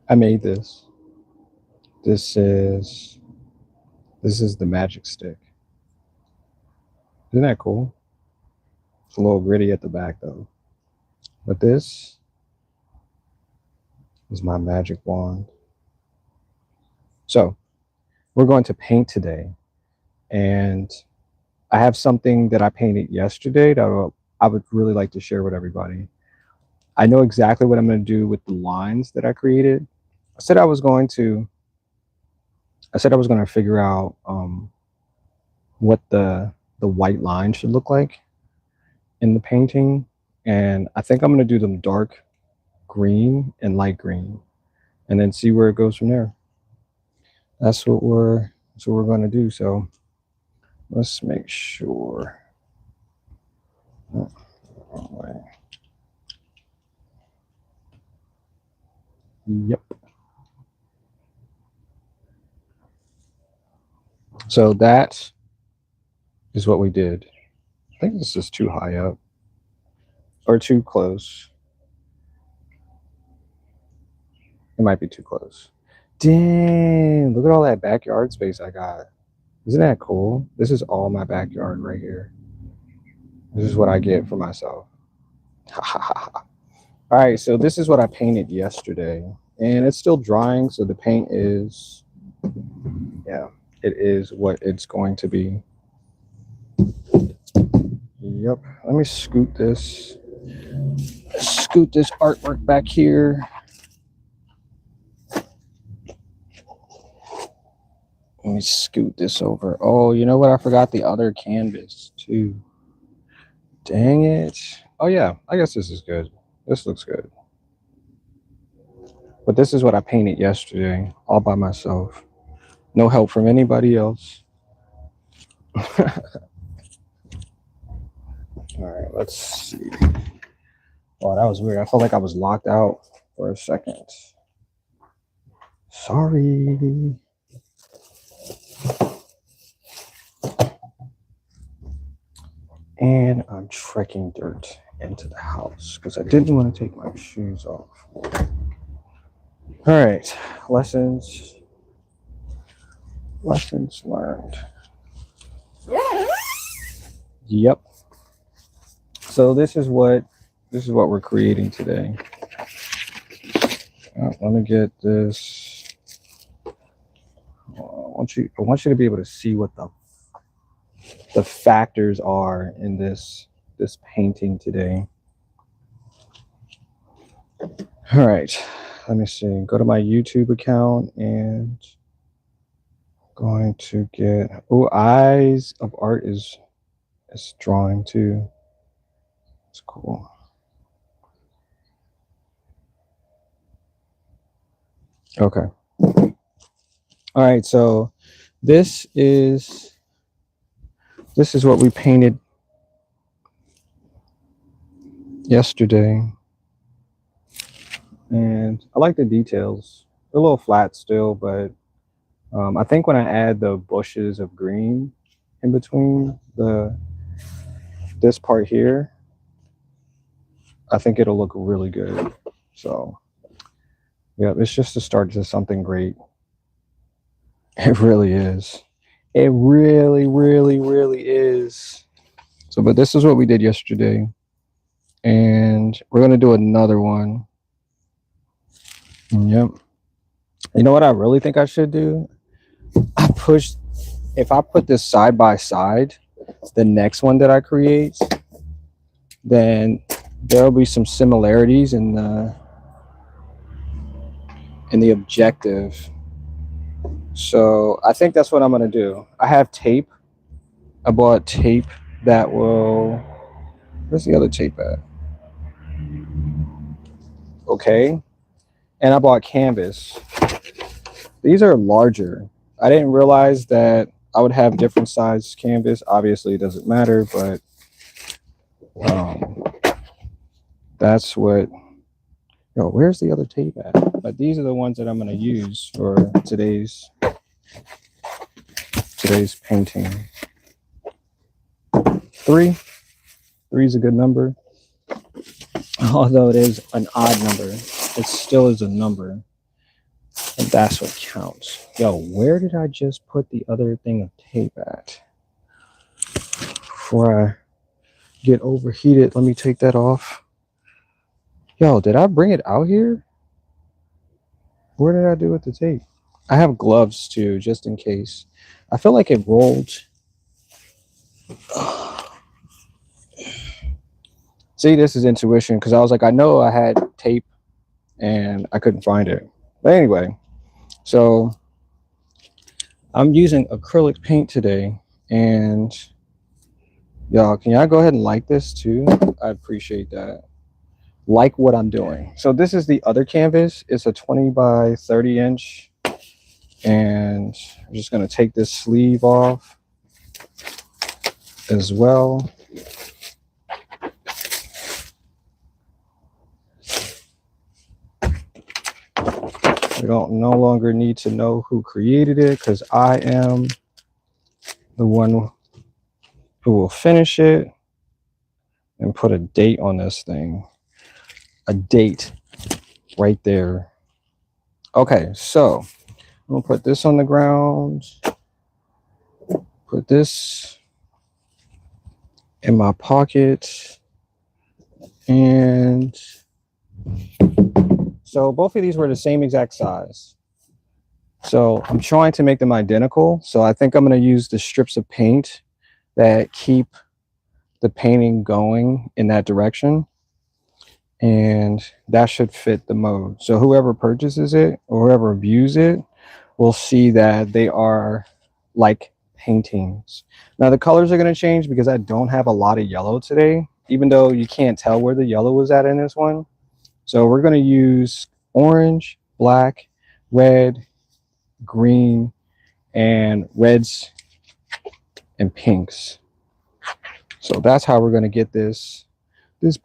I made this. This is the magic stick. Isn't that cool? It's a little gritty at the back though. But this is my magic wand. So we're going to paint today, and I have something that I painted yesterday that I would really like to share with everybody. I know exactly what I'm going to do with the lines that I created. I said I was going to figure out what the white line should look like in the painting, and I think I'm going to do them dark green and light green, and then see where it goes from there. That's what we're going to do. So let's make sure. Oh, wrong way. Yep. So that is what we did. I think this is too high up or too close. It might be too close. Dang, look at all that backyard space I got. Isn't that cool? This is all my backyard right here. This is what I get for myself. All right, so this is what I painted yesterday, and it's still drying, so the paint is, yeah, it is what it's going to be. Yep. Let me scoot this artwork back here. Let me scoot this over. Oh, you know what? I forgot the other canvas too. Dang it. Oh yeah, I guess this is good. This looks good. But this is what I painted yesterday, all by myself. No help from anybody else. All right, let's see. Oh, that was weird. I felt like I was locked out for a second. Sorry. And I'm trekking dirt into the house because I didn't want to take my shoes off. All right, lessons learned. Yep. So this is what we're creating today. Let me get this. I want you to be able to see what the factors are in this painting today. All right, let me see. Go to my YouTube account and I'm going to get, oh, Eyes of Art is drawing too. It's cool. Okay. All right, so this is what we painted yesterday, and I like the details. They're a little flat still, but I think when I add the bushes of green in between this part here, I think it'll look really good. So yeah, it's just the start to something great. It really is. It really, really, really is. So, but this is what we did yesterday, and we're gonna do another one. Yep. You know what I really think I should do? If I put this side by side, the next one that I create, then there'll be some similarities in the objective. So I think that's what I'm gonna do. I have tape. I bought tape that will, where's the other tape at? Okay. And I bought canvas. These are larger. I didn't realize that I would have different size canvas. Obviously it doesn't matter, but that's what, yo, where's the other tape at? But these are the ones that I'm going to use for today's painting. 3 is a good number, although it is an odd number. It still is a number. And that's what counts. Yo, where did I just put the other thing of tape at? Before I get overheated, let me take that off. Yo, did I bring it out here? Where did I do with the tape? I have gloves too, just in case. I feel like it rolled. See, this is intuition because I was like, I know I had tape and I couldn't find it. But anyway, so I'm using acrylic paint today. And y'all, can y'all go ahead and like this too? I appreciate that. Like what I'm doing. So this is the other canvas. It's a 20 by 30 inch. And I'm just going to take this sleeve off as well. We don't no longer need to know who created it because I am the one who will finish it and put a date on this thing. A date right there. Okay, so I'm gonna put this on the ground. Put this in my pocket. And so both of these were the same exact size. So I'm trying to make them identical. So I think I'm going to use the strips of paint that keep the painting going in that direction. And that should fit the mode. So whoever purchases it or whoever views it will see that they are like paintings. Now the colors are going to change because I don't have a lot of yellow today, even though you can't tell where the yellow was at in this one. So we're going to use orange, black, red, green, and reds and pinks. So that's how we're going to get this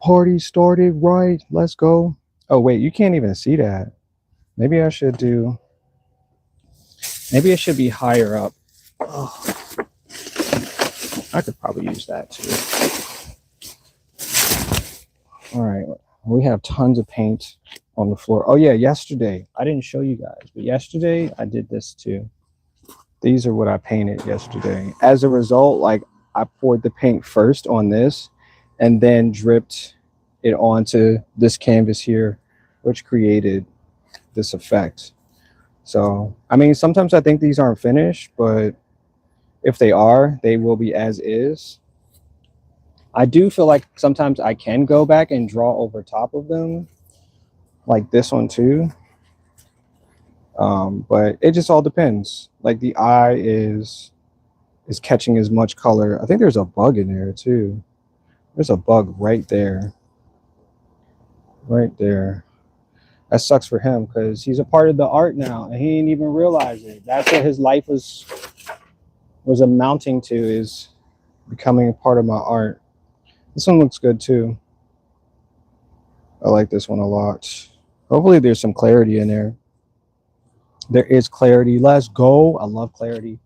party started right. Let's go. Oh wait, you can't even see that. Maybe I should do, maybe it should be higher up. Oh, I could probably use that too. All right, we have tons of paint on the floor. Oh yeah, yesterday I didn't show you guys, but yesterday I did this too. These are what I painted yesterday. As a result, like I poured the paint first on this and then dripped it onto this canvas here, which created this effect. So I mean, sometimes I think these aren't finished, but if they are, they will be as is. I do feel like sometimes I can go back and draw over top of them, like this one too. But it just all depends. Like the eye is catching as much color. I think there's a bug in there too. There's a bug right there. Right there. That sucks for him because he's a part of the art now and he didn't even realize it. That's what his life was amounting to, is becoming a part of my art. This one looks good too. I like this one a lot. Hopefully there's some clarity in there. There is clarity. Let's go. I love clarity.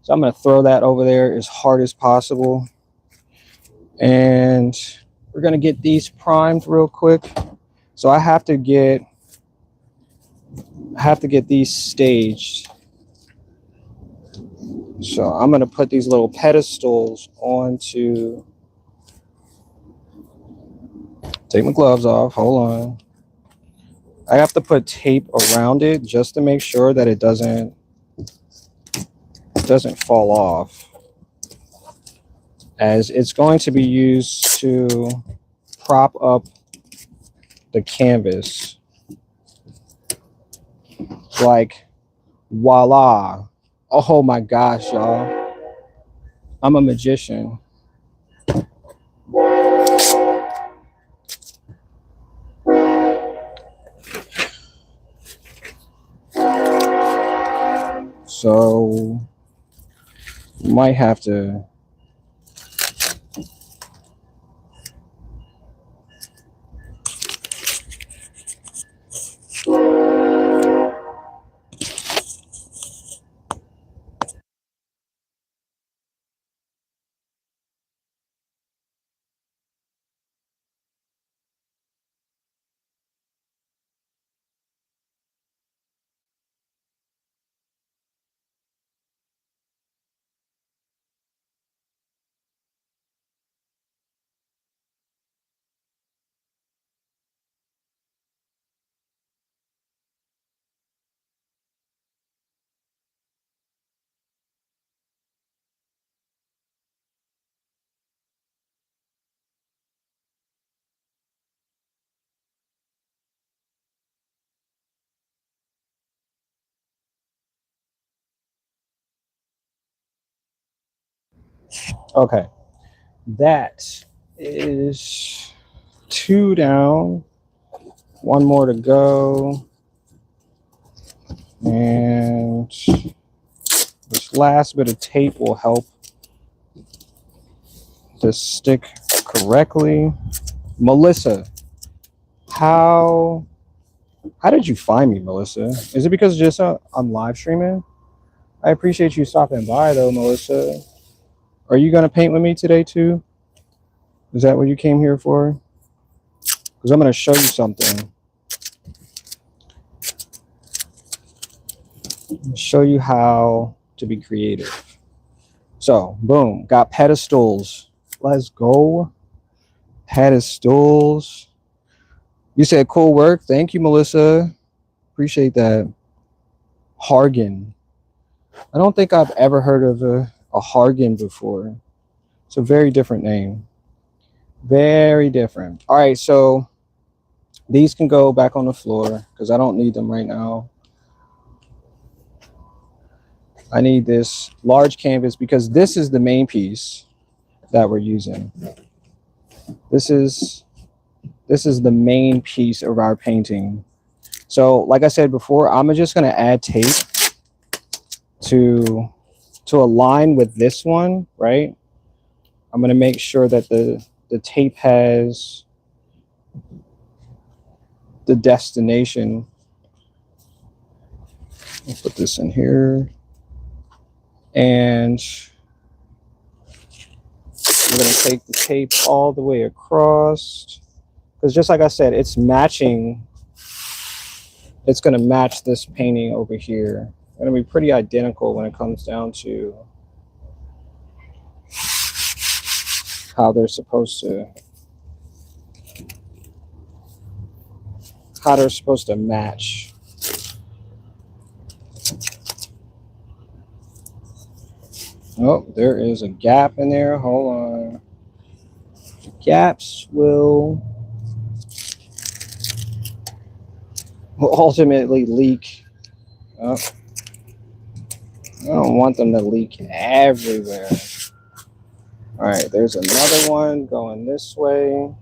So I'm going to throw that over there as hard as possible. And we're going to get these primed real quick. So I have to get these staged. So I'm going to put these little pedestals onto, take my gloves off, hold on. I have to put tape around it just to make sure that it doesn't fall off, as it's going to be used to prop up the canvas. Like, voila. Oh my gosh, y'all. I'm a magician. So you might have to Okay, that is 2 down, 1 more to go. And this last bit of tape will help this stick correctly. Melissa, how did you find me, Melissa? Is it because just I'm live streaming? I appreciate you stopping by though, Melissa. Are you gonna paint with me today too? Is that what you came here for? Because I'm gonna show you something. Show you how to be creative. So, boom, got pedestals. Let's go. Pedestals. You said cool work. Thank you, Melissa. Appreciate that. Hargan. I don't think I've ever heard of a Hargan before. It's a very different name. Very different. All right, so these can go back on the floor because I don't need them right now. I need this large canvas because this is the main piece that we're using. This is the main piece of our painting. So like I said before, I'm just going to add tape to align with this one, right? I'm going to make sure that the tape has the destination. I'll put this in here. And we're going to take the tape all the way across. Because just like I said, it's matching. It's going to match this painting over here. It's going to be pretty identical when it comes down to how they're supposed to match. Oh, there is a gap in there. Hold on. Gaps will ultimately leak. Oh, I don't want them to leak everywhere. All right, there's another one going this way.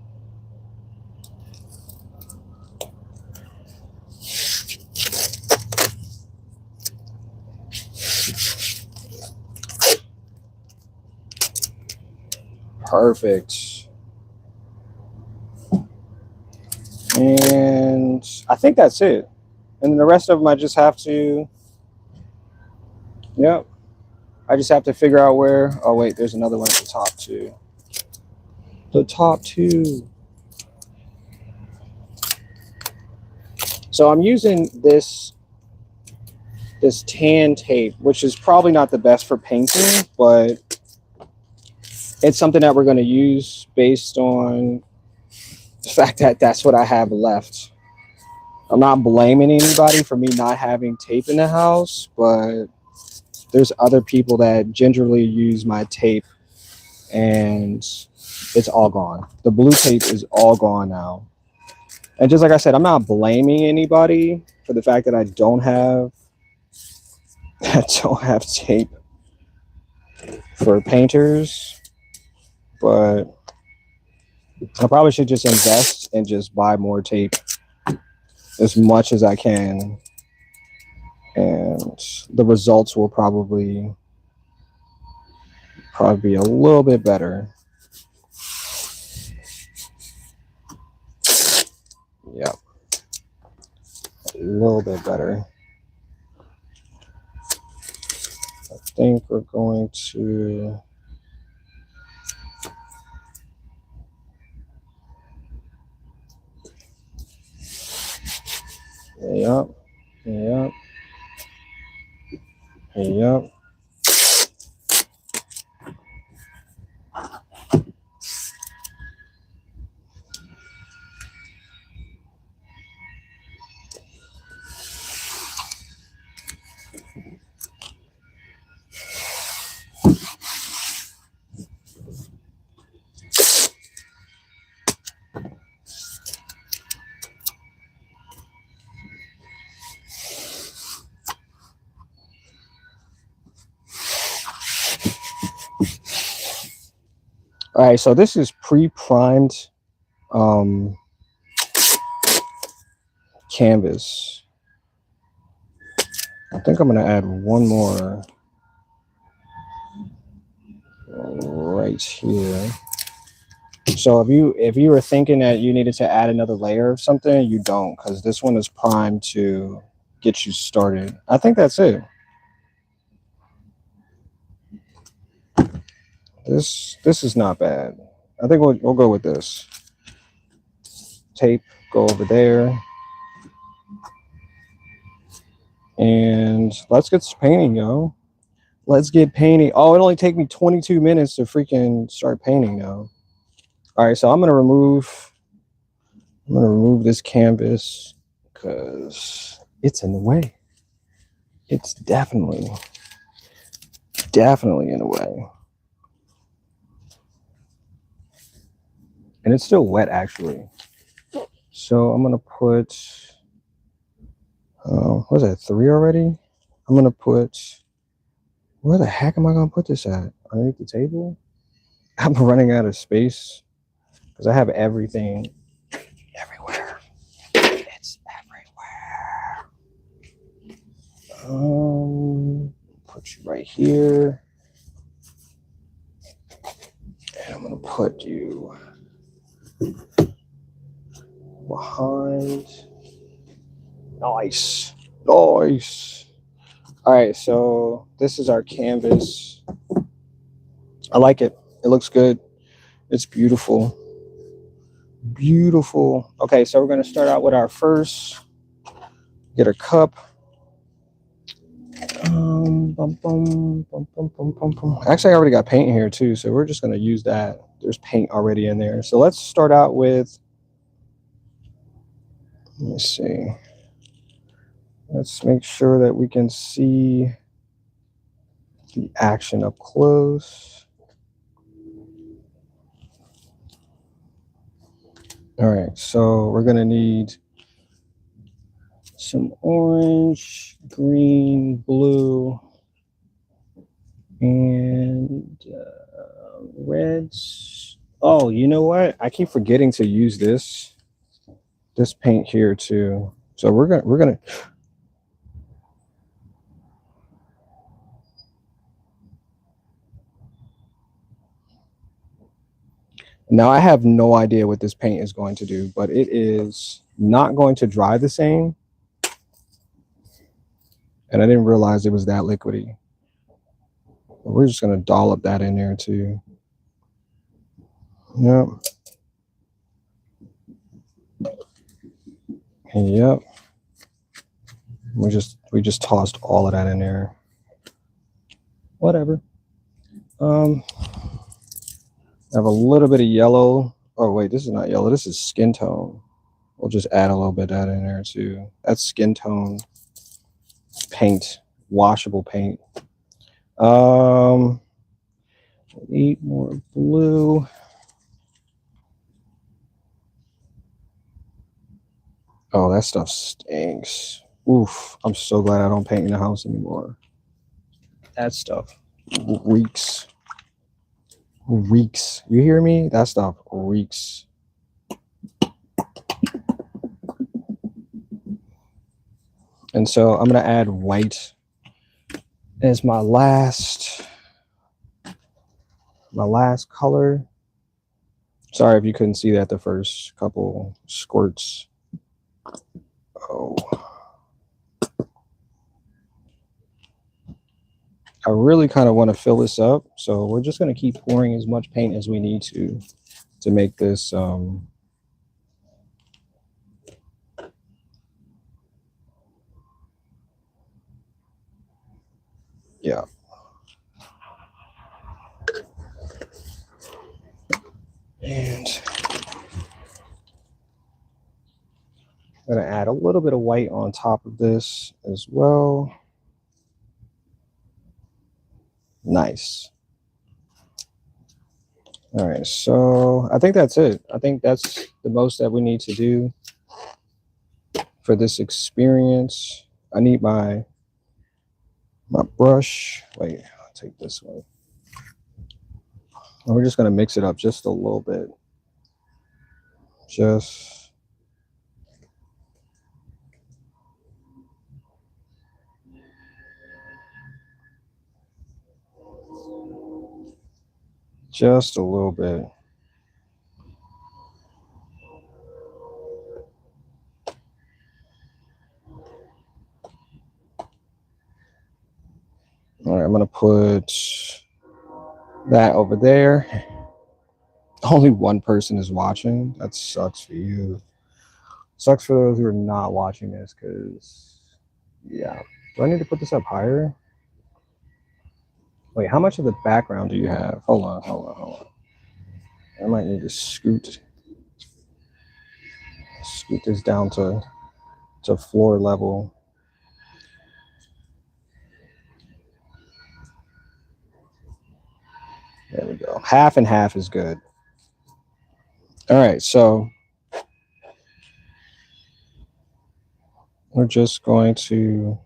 Perfect. And I think that's it. And the rest of them I just have to, yep. I just have to figure out where, oh wait, there's another one at the top too. The top two. So I'm using this tan tape, which is probably not the best for painting, but it's something that we're going to use based on the fact that that's what I have left. I'm not blaming anybody for me not having tape in the house, but there's other people that gingerly use my tape and it's all gone. The blue tape is all gone now. And just like I said, I'm not blaming anybody for the fact that I don't have tape for painters, but I probably should just invest and just buy more tape as much as I can, and the results will probably be a little bit better. Yep, a little bit better. I think we're going to yep. All right, so this is pre-primed canvas. I think I'm gonna add one more right here. So if you were thinking that you needed to add another layer of something, you don't, because this one is primed to get you started. I think that's it. This is not bad. I think we'll go with this. Tape, go over there. And let's get painting, yo. Let's get painting. Oh, it only take me 22 minutes to freaking start painting now. All right, so I'm gonna remove this canvas because it's in the way. It's definitely in the way. And it's still wet actually. So I'm gonna put what is that, 3 already? I'm gonna put, where the heck am I gonna put this at? Underneath the table? I'm running out of space because I have everything everywhere. It's everywhere. Put you right here. And I'm gonna put you behind. Nice. Nice. All right, so this is our canvas. I like it. It looks good. It's beautiful. Beautiful. Okay, so we're gonna start out with our first. Get a cup. Actually, I already got paint here too, so we're just gonna use that. There's paint already in there. So let's start out with, let me see. Let's make sure that we can see the action up close. All right, so we're gonna need some orange, green, blue, and reds. Oh, you know what? I keep forgetting to use this paint here too. So we're gonna. Now I have no idea what this paint is going to do, but it is not going to dry the same. And I didn't realize it was that liquidy. But we're just gonna dollop that in there too. Yep. Yep. We just tossed all of that in there. Whatever. I have a little bit of yellow. Oh wait, this is not yellow. This is skin tone. We'll just add a little bit of that in there too. That's skin tone paint, washable paint. Need more blue. Oh, that stuff stinks. Oof, I'm so glad I don't paint in the house anymore. That stuff reeks. Reeks. You hear me? That stuff reeks. And so I'm gonna add white as my last color. Sorry if you couldn't see that the first couple squirts. Oh. I really kind of want to fill this up, so we're just going to keep pouring as much paint as we need to make this yeah. And I'm going to add a little bit of white on top of this as well. Nice. All right, so I think that's it. I think that's the most that we need to do for this experience. I need my brush. Wait, I'll take this one. And we're just going to mix it up just a little bit. Just a little bit. All right, I'm going to put that over there. Only one person is watching. That sucks for you. Sucks for those who are not watching this, because, yeah. Do I need to put this up higher? Wait, how much of the background do you have? Hold on. I might need to scoot this down to floor level. There we go. Half and half is good. All right, so we're just going to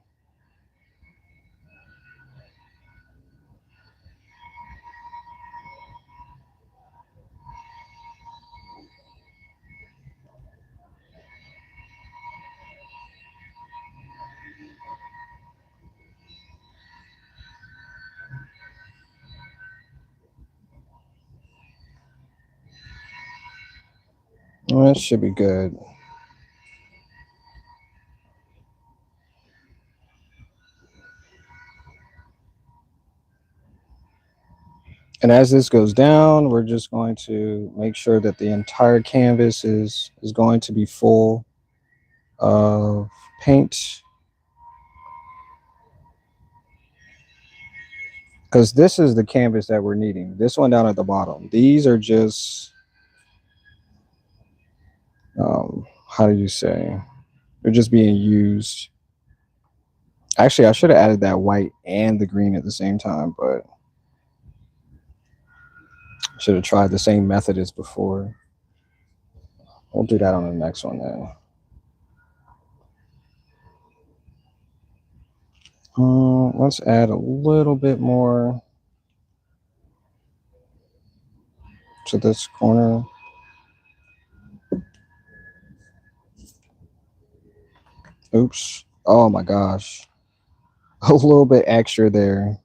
well, that should be good. And as this goes down, we're just going to make sure that the entire canvas is going to be full of paint. Because this is the canvas that we're needing. This one down at the bottom. These are just, how do you say? They're just being used. Actually, I should have added that white and the green at the same time, but should have tried the same method as before. We'll do that on the next one then. Let's add a little bit more to this corner. Oops. Oh my gosh. A little bit extra there.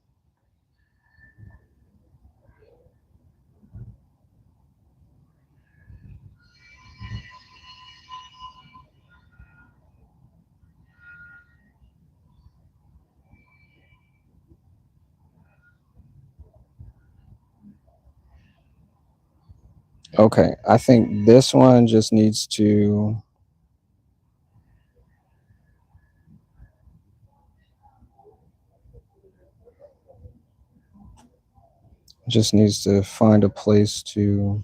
Okay, I think this one just needs to find a place to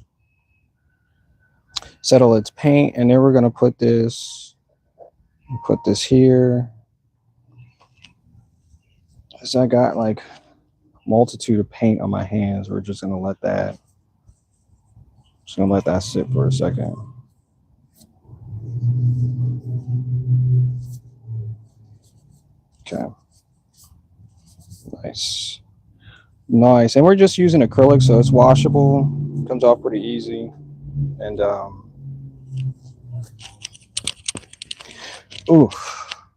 settle its paint, and then we're going to put this here. Because I got like a multitude of paint on my hands. We're just going to let that sit for a second. Okay. Nice. And we're just using acrylic, so it's washable. Comes off pretty easy. And ooh,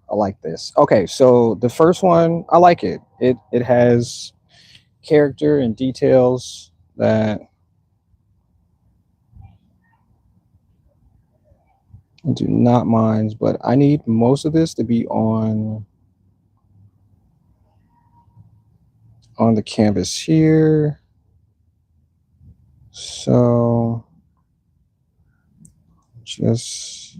I like this. Okay, so the first one, I like it. It has character and details that I do not mind, but I need most of this to be on the canvas here. So just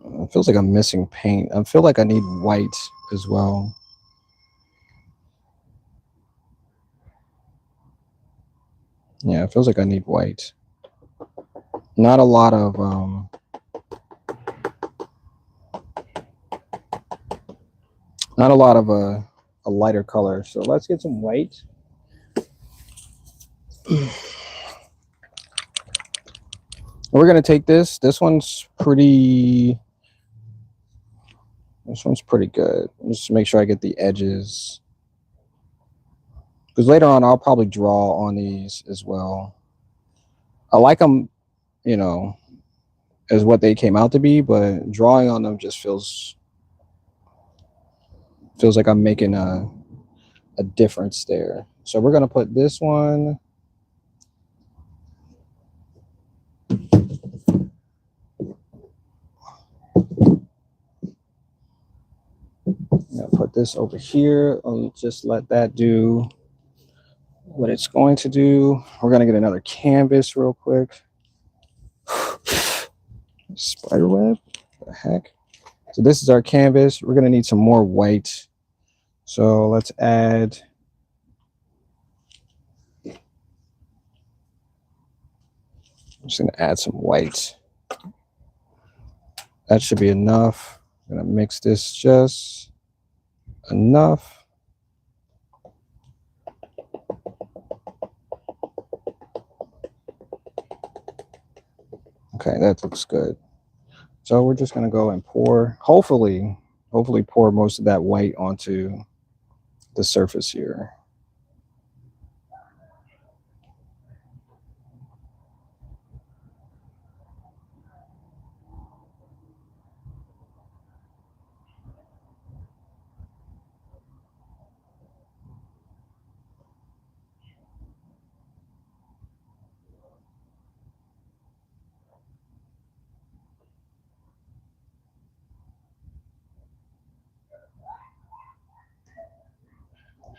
it feels like I'm missing paint. I feel like I need white as well. Yeah, it feels like I need white. Not a lot of a lighter color. So let's get some white. We're gonna take this. This one's pretty This one's pretty good. Just make sure I get the edges, because later on I'll probably draw on these as well. I like them, you know, as what they came out to be, but drawing on them just feels like I'm making a difference there. So we're gonna put this one. I'm gonna put this over here. I'll just let that do what it's going to do. We're gonna get another canvas real quick. Spider web? What the heck? So this is our canvas. We're gonna need some more white. So let's add. I'm just gonna add some white. That should be enough. I'm gonna mix this just enough. Okay, that looks good. So we're just gonna go and pour, hopefully pour most of that white onto the surface here.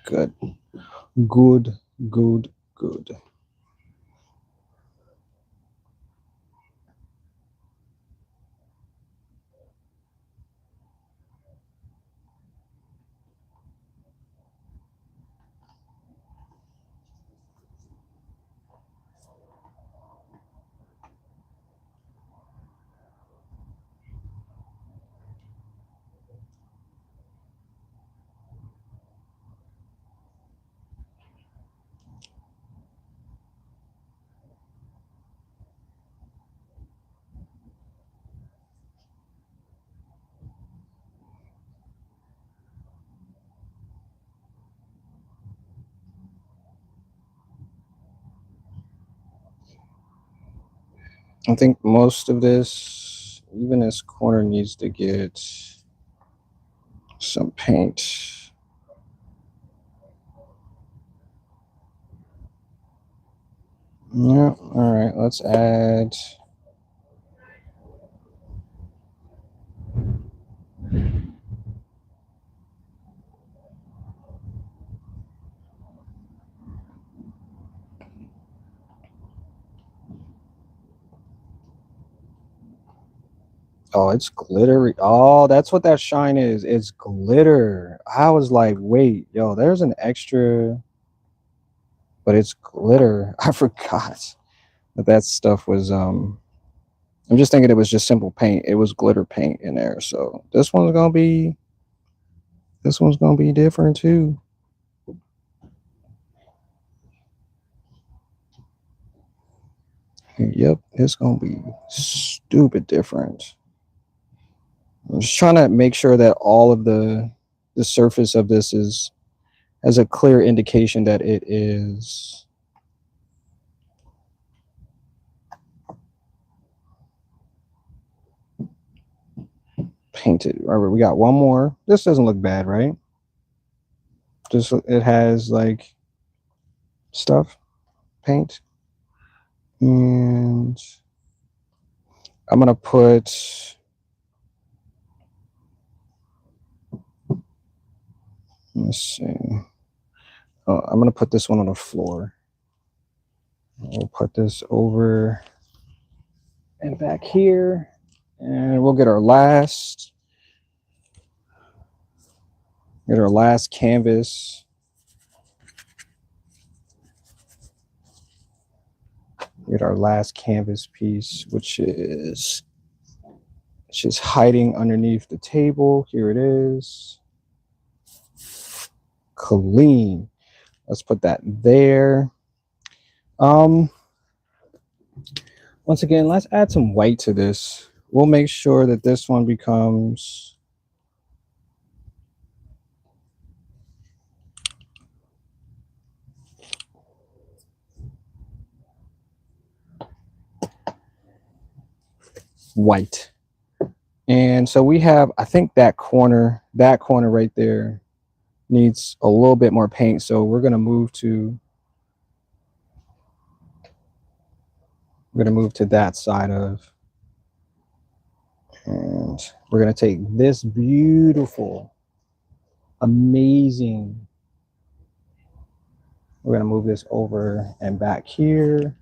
Good. Good, good, good. I think most of this, even this corner, needs to get some paint. Yeah, all right, let's add. Oh, it's glittery. Oh, that's what that shine is. It's glitter. I was like, wait, yo, there's an extra, but it's glitter. I forgot that stuff was I'm just thinking it was just simple paint. It was glitter paint in there. So this one's gonna be different too. Yep, it's gonna be stupid different. I'm just trying to make sure that all of the surface of this has a clear indication that it is painted. All right, we got one more. This doesn't look bad, right? Just it has like stuff, paint, and I'm gonna put. Let's see. Oh, I'm gonna put this one on the floor. We'll put this over and back here, and we'll get our last canvas. Get our last canvas piece, which is hiding underneath the table. Here it is. Clean. Let's put that there. Once again, let's add some white to this. We'll make sure that this one becomes white. And so we have, I think that corner right there needs a little bit more paint. So we're gonna move to that side of, and we're gonna take this beautiful, amazing, we're gonna move this over and back here.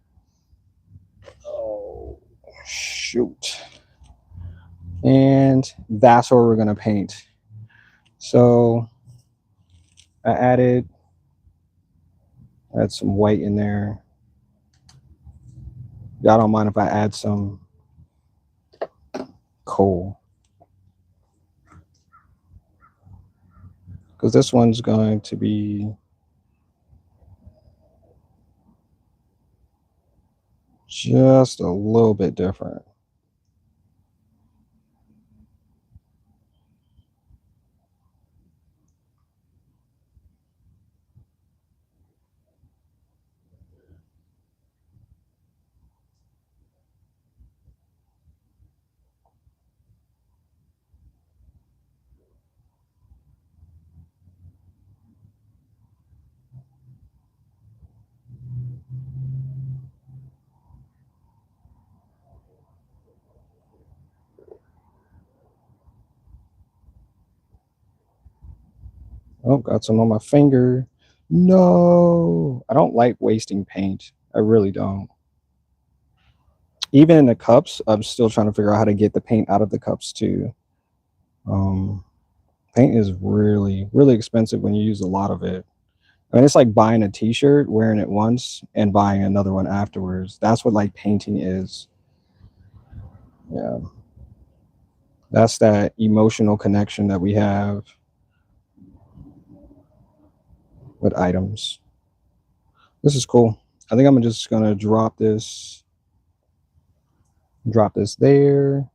Oh shoot. And that's where we're gonna paint. So I add some white in there. Y'all don't mind if I add some coal, because this one's going to be just a little bit different. Oh, got some on my finger. No, I don't like wasting paint. I really don't. Even in the cups, I'm still trying to figure out how to get the paint out of the cups too. Paint is really, really expensive when you use a lot of it. I mean, it's like buying a t-shirt, wearing it once, and buying another one afterwards. That's what like painting is. Yeah. That's that emotional connection that we have with items. This is cool. I think I'm just gonna drop this there,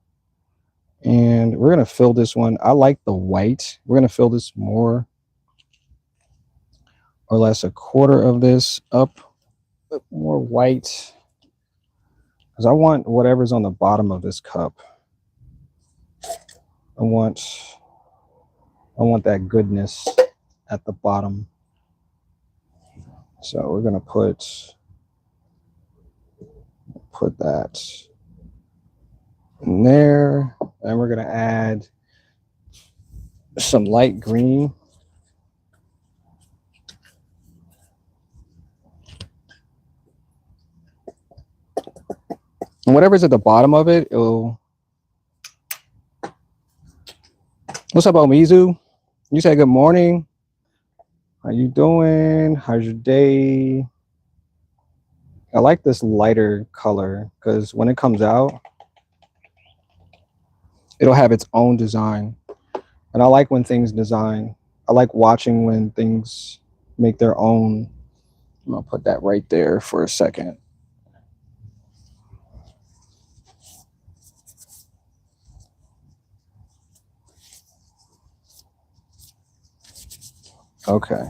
and we're gonna fill this one. I like the white. We're gonna fill this more or less a quarter of this up, more white, because I want whatever's on the bottom of this cup. I want that goodness at the bottom. So we're gonna put that in there, and we're gonna add some light green. And whatever's at the bottom of it, it'll. What's up, Omizu? You say good morning. How you doing? How's your day? I like this lighter color because when it comes out, it'll have its own design. And I like when things design. I like watching when things make their own. I'm gonna put that right there for a second. Okay.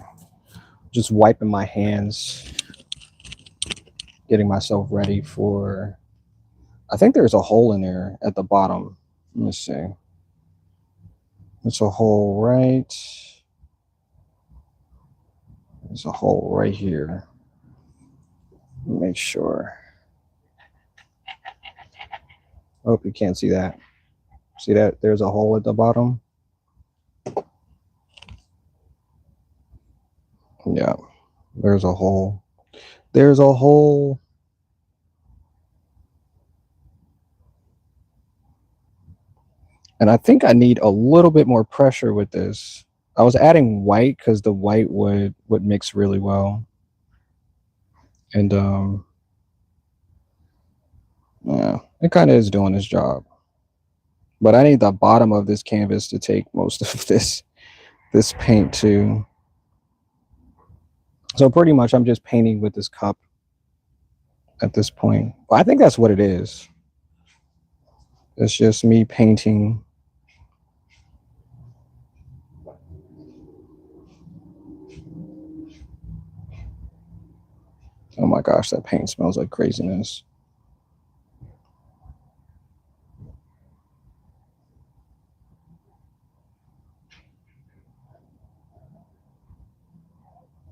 Just wiping my hands, getting myself ready for, I think there's a hole in there at the bottom. Let me see. It's a hole right. There's a hole right here. Make sure. Hope you can't see that. See that? There's a hole at the bottom. Yeah, there's a hole. There's a hole. And I think I need a little bit more pressure with this. I was adding white because the white would mix really well. And yeah, it kind of is doing its job. But I need the bottom of this canvas to take most of this paint too. So pretty much I'm just painting with this cup at this point. Well, I think that's what it is. It's just me painting. Oh my gosh, that paint smells like craziness.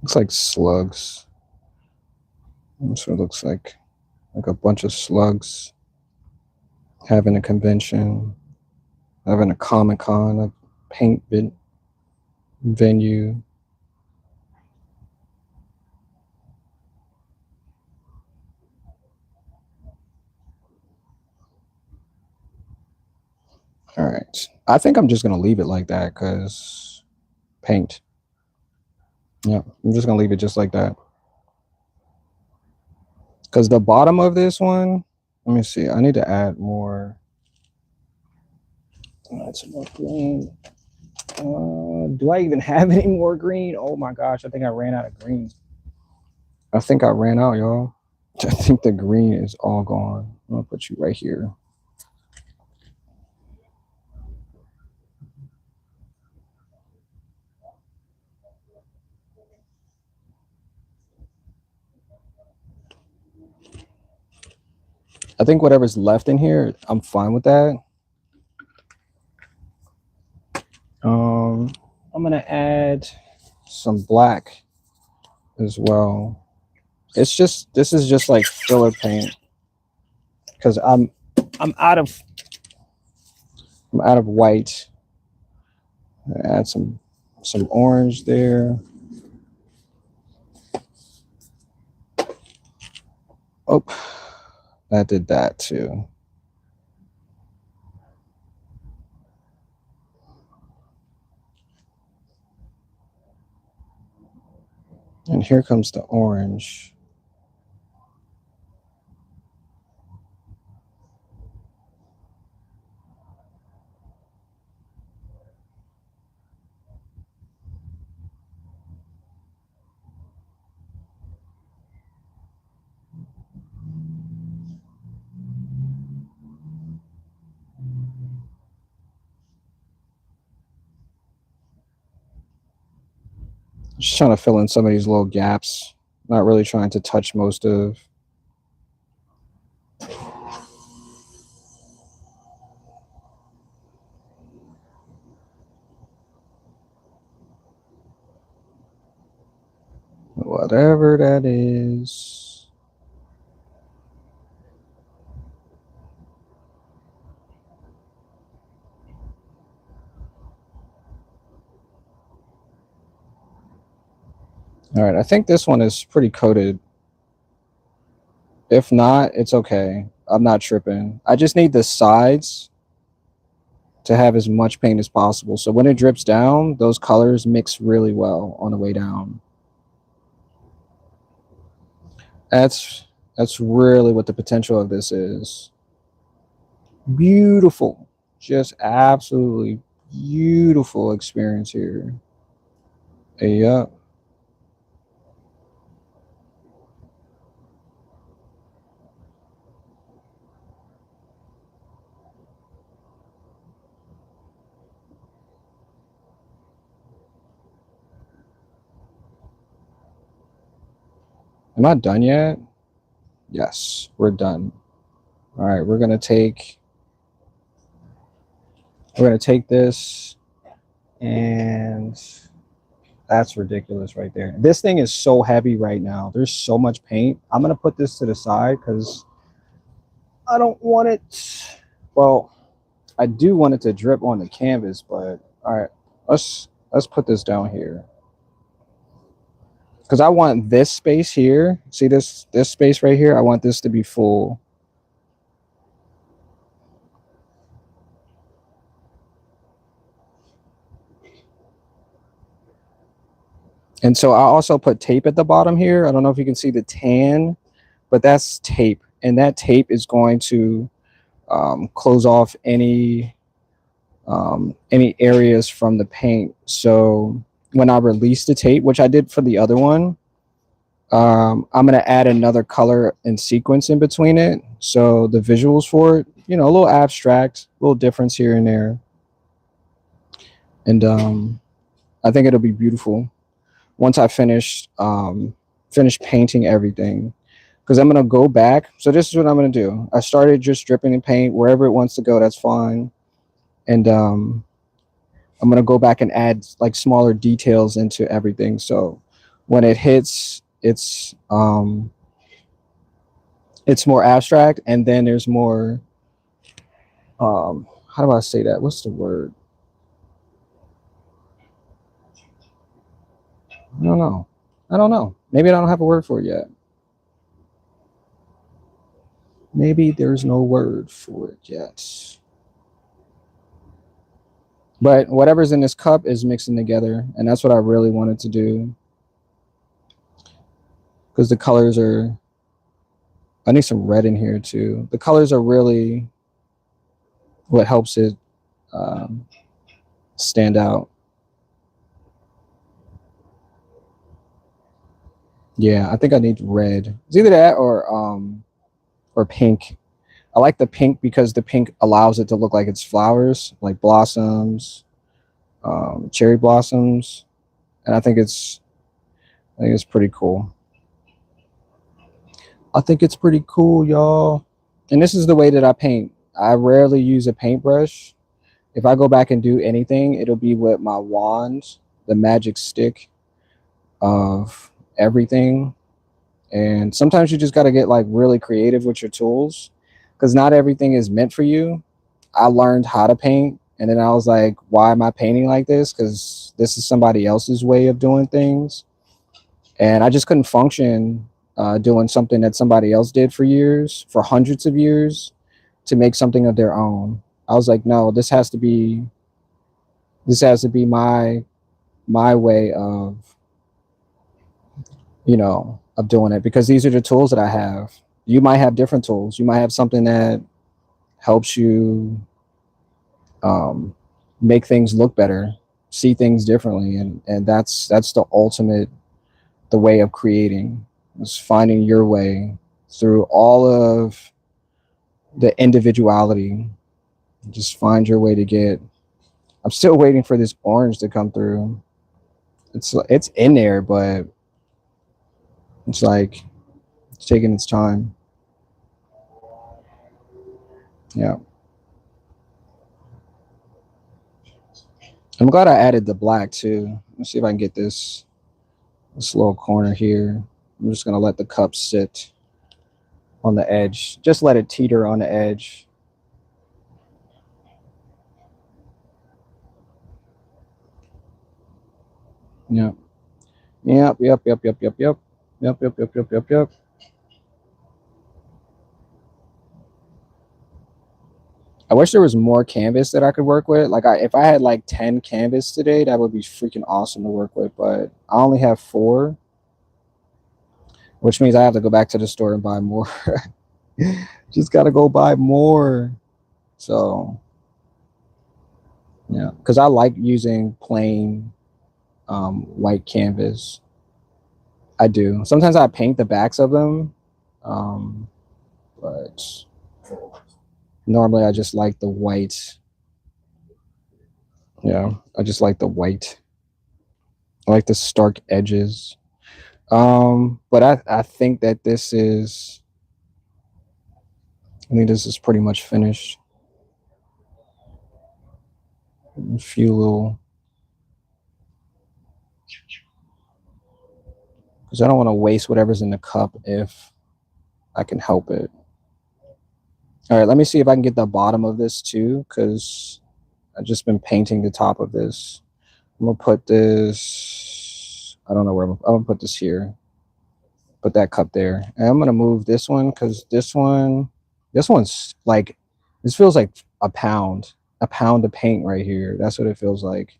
Looks like slugs. That's what it looks like a bunch of slugs having a convention, having a Comic-Con, a paint venue. All right. I think I'm just going to leave it like that because paint. Yeah, I'm just going to leave it just like that. Because the bottom of this one, let me see. I need to add more. Add some more green. Do I even have any more green? Oh my gosh, I think I ran out of green. I think I ran out, y'all. I think the green is all gone. I'm going to put you right here. I think whatever's left in here, I'm fine with that. I'm gonna add some black as well. It's just, this is just like filler paint because I'm out of white. Add some orange there. Oh, that did that too. And here comes the orange. Just trying to fill in some of these little gaps. Not really trying to touch most of. Whatever that is. All right, I think this one is pretty coated. If not, it's okay. I'm not tripping. I just need the sides to have as much paint as possible. So when it drips down, those colors mix really well on the way down. That's really what the potential of this is. Beautiful. Just absolutely beautiful experience here. Yep. Am I done yet? Yes, we're done. All right, we're gonna take this, and that's ridiculous right there. This thing is so heavy right now. There's so much paint. I'm gonna put this to the side because I don't want it. Well, I do want it to drip on the canvas, but all right, let's put this down here because I want this space here. See this space right here? I want this to be full. And so I also put tape at the bottom here. I don't know if you can see the tan, but that's tape, and that tape is going to close off any areas from the paint. So when I release the tape, which I did for the other one, I'm going to add another color and sequence in between it. So the visuals for it, you know, a little abstract, a little difference here and there. And I think it'll be beautiful once I finish painting everything. Because I'm going to go back. So this is what I'm going to do. I started just dripping in paint. Wherever it wants to go, that's fine. And I'm going to go back and add like smaller details into everything. So when it hits, it's more abstract, and then there's more how do I say that? What's the word? I don't know. I don't know. Maybe I don't have a word for it yet. Maybe there's no word for it yet. But whatever's in this cup is mixing together, and that's what I really wanted to do. Because the colors are, I need some red in here too. The colors are really what helps it stand out. Yeah, I think I need red. It's either that or pink. I like the pink because the pink allows it to look like it's flowers, like blossoms, cherry blossoms, and I think it's pretty cool. I think it's pretty cool, y'all. And this is the way that I paint. I rarely use a paintbrush. If I go back and do anything, it'll be with my wand, the magic stick of everything. And sometimes you just got to get like really creative with your tools because not everything is meant for you. I learned how to paint, and then I was like, why am I painting like this? Because this is somebody else's way of doing things. And I just couldn't function doing something that somebody else did for years, for hundreds of years, to make something of their own. I was like, no, this has to be my way of, of doing it, because these are the tools that I have. You might have different tools. You might have something that helps you make things look better, see things differently, and that's the ultimate, the way of creating, is finding your way through all of the individuality. Just find your way to get. I'm still waiting for this orange to come through. It's in there, but it's like it's taking its time. Yeah. I'm glad I added the black too. Let's see if I can get this little corner here. I'm just gonna let the cup sit on the edge. Just let it teeter on the edge. Yep. Yep. Yep. Yep. Yep. Yep. Yep. Yep. Yep. Yep. Yep. Yep. Yep. I wish there was more canvas that I could work with. Like if I had like 10 canvas today, that would be freaking awesome to work with. But I only have 4, which means I have to go back to the store and buy more. Just gotta go buy more. So yeah, because I like using plain white canvas. I do. Sometimes I paint the backs of them, but normally I just like the white. Yeah, I just like the white. I like the stark edges. But I think that I think this is pretty much finished. A few little, because I don't want to waste whatever's in the cup if I can help it. All right, let me see if I can get the bottom of this too, because I've just been painting the top of this. I'm gonna put this, I don't know where I'm gonna put this here. Put that cup there. And I'm gonna move this one because this one's like, this feels like a pound of paint right here. That's what it feels like.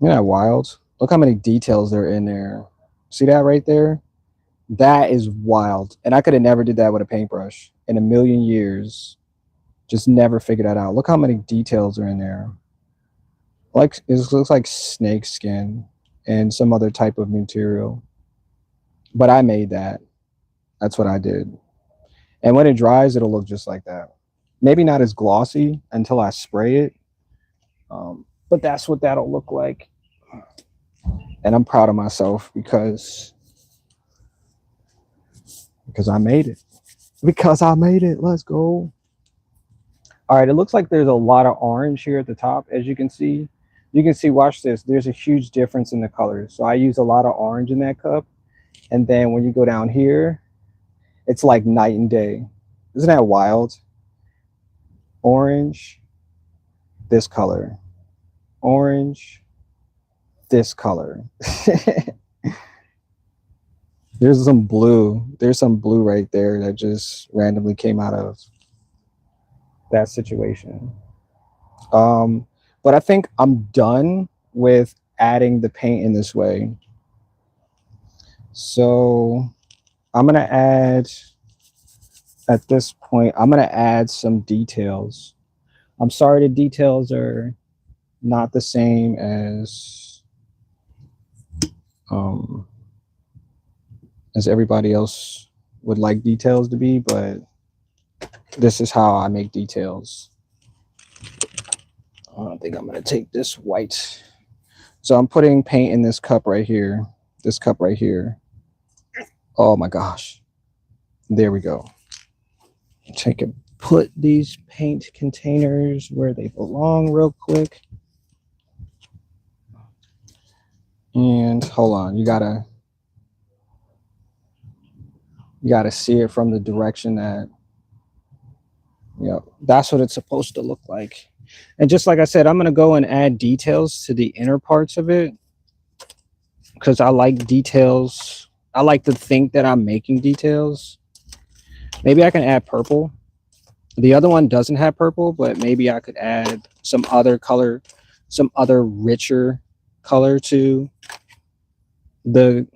Isn't that wild? Look how many details there are in there. See that right there? That is wild. And I could have never did that with a paintbrush in a million years. Just never figured that out. Look how many details are in there. Like it looks like snake skin and some other type of material. But I made that. That's what I did. And when it dries, it'll look just like that. Maybe not as glossy until I spray it. But that's what that'll look like. And I'm proud of myself because I made it. Because I made it. Let's go. All right, it looks like there's a lot of orange here at the top, as you can see. you can see, watch this, there's a huge difference in the colors. So I use a lot of orange in that cup, and then when you go down here, it's like night and day. Isn't that wild? Orange, this color. Orange, this color. There's some blue. There's some blue right there that just randomly came out of that situation. But I think I'm done with adding the paint in this way. So I'm gonna add, at this point, I'm gonna add some details. I'm sorry the details are not the same as everybody else would like details to be, but this is how I make details. I think I'm gonna take this white. So I'm putting paint in this cup right here. This cup right here. Oh my gosh. There we go. Take it, put these paint containers where they belong real quick. And hold on, you gotta see it from the direction that, you know, that's what it's supposed to look like. And just like I said, I'm gonna go and add details to the inner parts of it because I like details. I like to think that I'm making details. Maybe I can add purple. The other one doesn't have purple, but maybe I could add some other color, some other richer color to the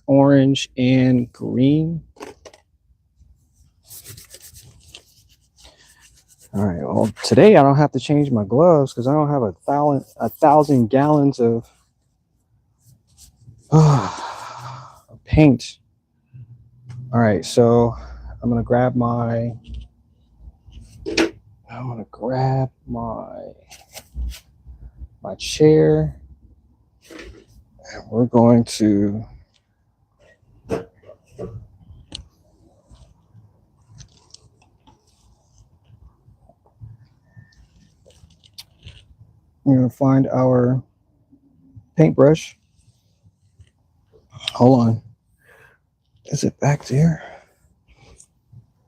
orange and green. All right, well, today I don't have to change my gloves because I don't have a thousand gallons of paint. All right, so I'm gonna grab my chair, and we're going to find our paintbrush. Hold on. Is it back there?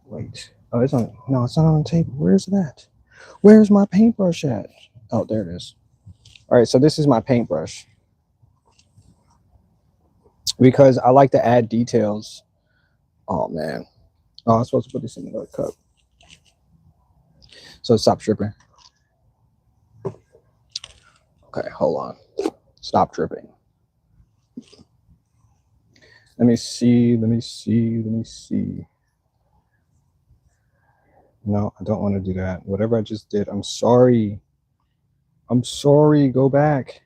Wait. Oh, it's on. No, it's not on the table. Where's it at? Where's my paintbrush at? Oh, there it is. All right, so this is my paintbrush because I like to add details. Oh man. Oh, I'm supposed to put this in another cup. So stop dripping. Okay, hold on. Stop dripping. Let me see. No, I don't want to do that. Whatever I just did, I'm sorry. Go back.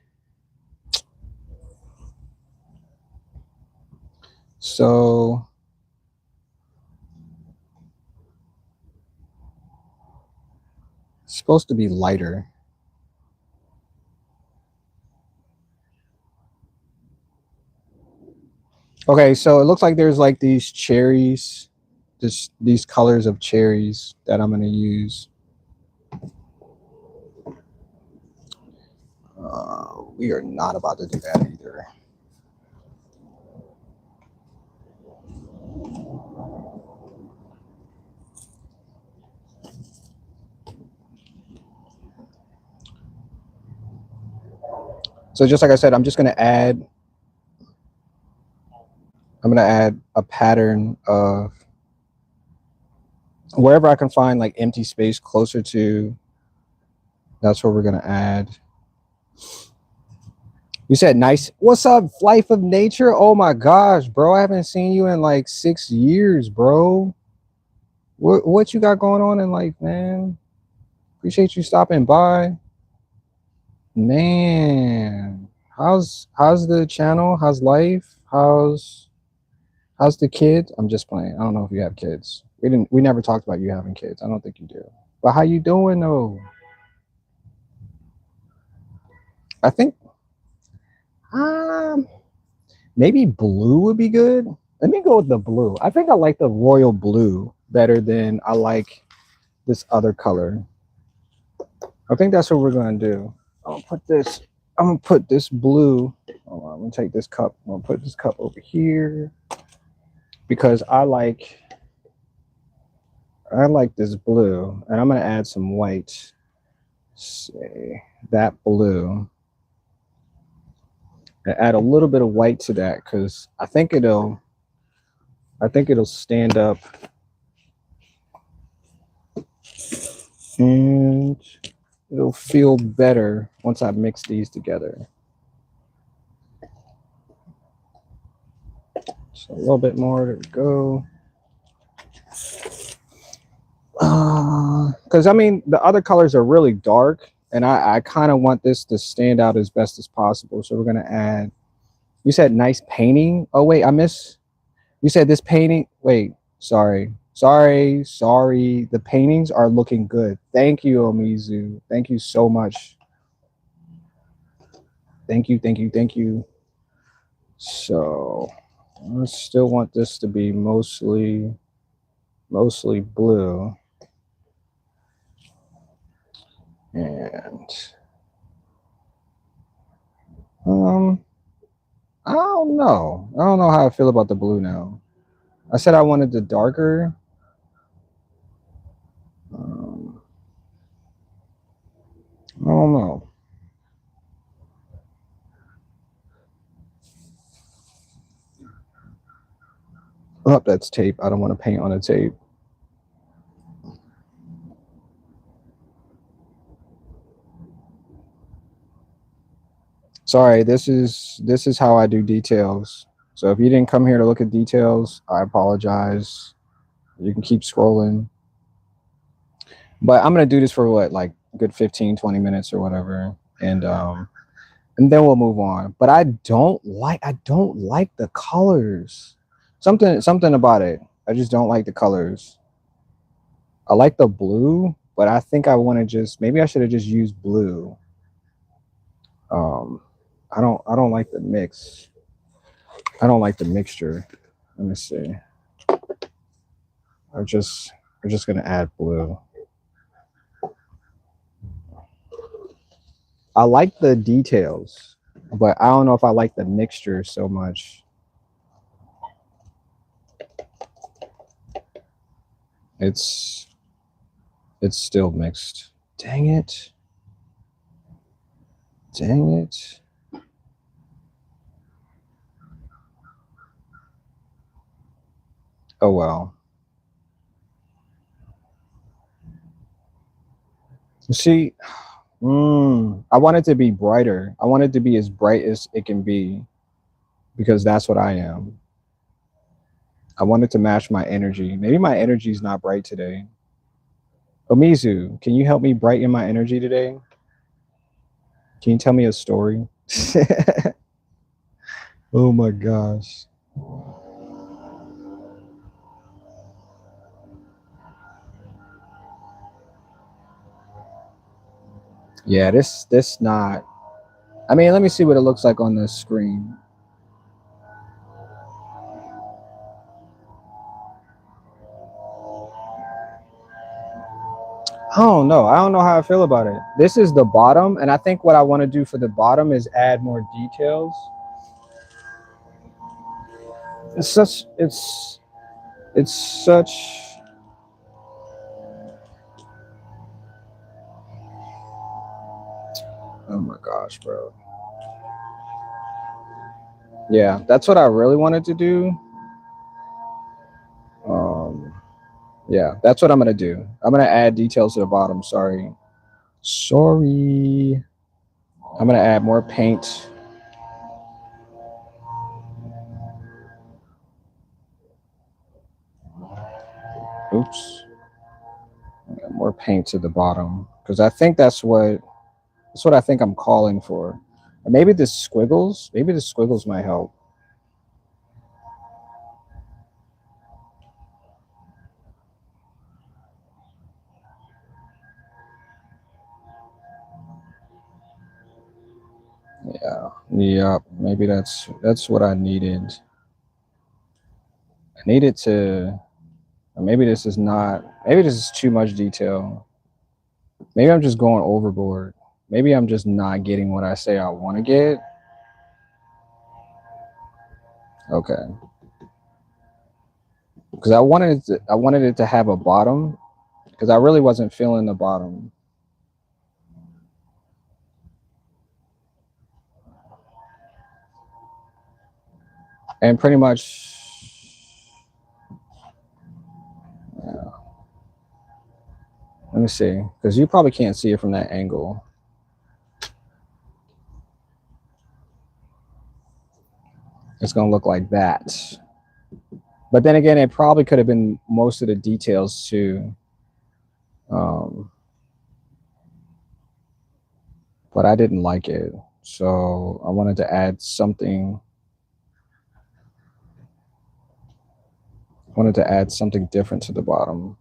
So it's supposed to be lighter. Okay, so it looks like there's like these cherries, these colors of cherries that I'm going to use. We are not about to do that either. So just like I said, I'm going to add a pattern of wherever I can find like empty space closer to, that's where we're going to add. You said nice. What's up, Life of Nature? Oh my gosh, bro. I haven't seen you in like 6 years, bro. What you got going on in life, man? Appreciate you stopping by. Man, how's the channel? How's life? How's the kids? I'm just playing. I don't know if you have kids. We never talked about you having kids. I don't think you do. But how you doing though? I think maybe blue would be good. Let me go with the blue. I think I like the royal blue better than I like this other color. I think that's what we're going to do. I'll put this I'm gonna put this blue. Hold on, I'm gonna take this cup. I'm gonna put this cup over here because I like this blue, and I'm gonna add some white. Say that blue. And add a little bit of white to that because I think it'll stand up, and it'll feel better once I mix these together. So a little bit more. There we go. Because I mean, the other colors are really dark, and I kind of want this to stand out as best as possible. So we're gonna add. You said nice painting. Oh wait, I miss. You said this painting. Wait, sorry. The paintings are looking good. Thank you, Omizu. Thank you so much. Thank you. So I still want this to be mostly blue. And I don't know. I don't know how I feel about the blue now. I said I wanted the darker. I don't know. Oh, that's tape. I don't want to paint on a tape. Sorry, this is how I do details. So if you didn't come here to look at details, I apologize. You can keep scrolling. But I'm gonna do this for what, like a good 15, 20 minutes or whatever. And then we'll move on. But I don't like the colors. Something about it. I just don't like the colors. I like the blue, but I think I want to just, maybe I should have just used blue. I don't like the mix. I don't like the mixture. Let me see. We're just gonna add blue. I like the details, but I don't know if I like the mixture so much. It's still mixed. Dang it. Dang it. Oh well. See, I want it to be brighter. I want it to be as bright as it can be because that's what I am. I want it to match my energy. Maybe my energy is not bright today. Omizu, can you help me brighten my energy today? Can you tell me a story? Oh my gosh. Yeah, this not. I mean, let me see what it looks like on the screen. I don't know. I don't know how I feel about it. This is the bottom, and I think what I want to do for the bottom is add more details. It's such oh my gosh, bro. Yeah, that's what I really wanted to do. Yeah, that's what I'm gonna do. I'm gonna add details to the bottom. Sorry. I'm gonna add more paint. Oops. More paint to the bottom because I think that's what I think I'm calling for. Or maybe the squiggles. Maybe the squiggles might help. Yeah. Maybe that's what I needed. I needed to. Maybe this is not. Maybe this is too much detail. Maybe I'm just going overboard. maybe I'm just not getting what I say I want to get. Okay. Because I wanted it to have a bottom, because I really wasn't feeling the bottom. And pretty much, yeah. Let me see, because you probably can't see it from that angle. It's gonna look like that. But then again, it probably could have been most of the details too. But I didn't like it. So I wanted to add something. I wanted to add something different to the bottom.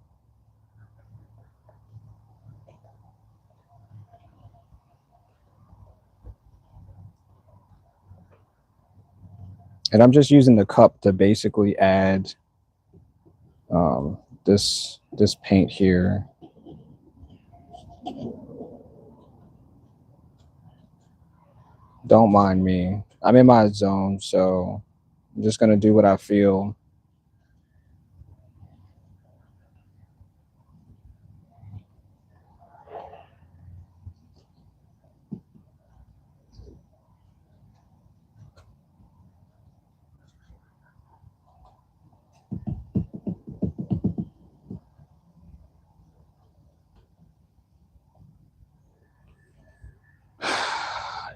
And I'm just using the cup to basically add this paint here. Don't mind me. I'm in my zone, so I'm just gonna do what I feel.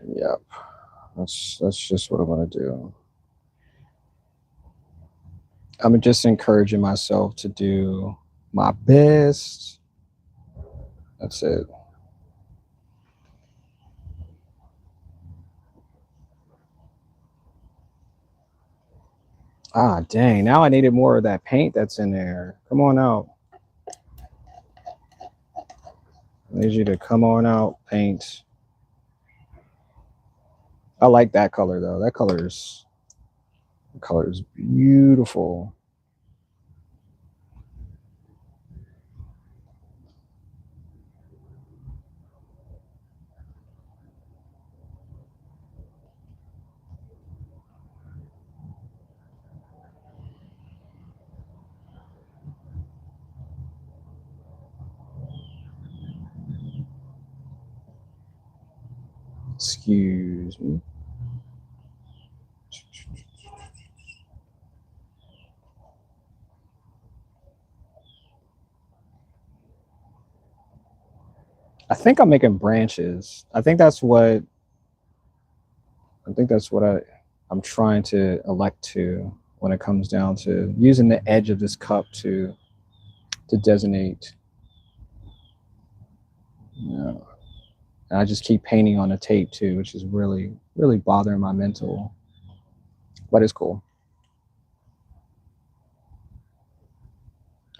Yep. That's just what I'm gonna do. I'm just encouraging myself to do my best. That's it. Ah, dang. Now I needed more of that paint that's in there. Come on out. I need you to come on out, paint. I like that color though. That color is beautiful. Excuse me. I think I'm making branches. I think that's what I'm trying to elect to when it comes down to using the edge of this cup to designate. Yeah. And I just keep painting on the tape too, which is really bothering my mental. But it's cool.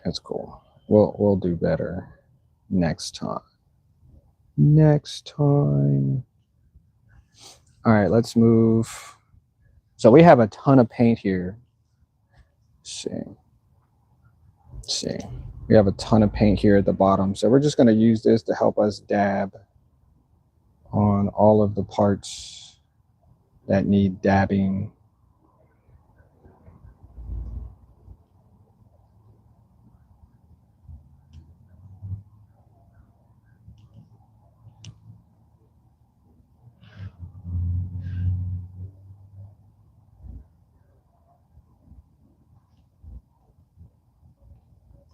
It's cool. We'll do better next time. Next time. All right, let's move. So we have a ton of paint here. Let's see. We have a ton of paint here at the bottom. So we're just going to use this to help us dab on all of the parts that need dabbing.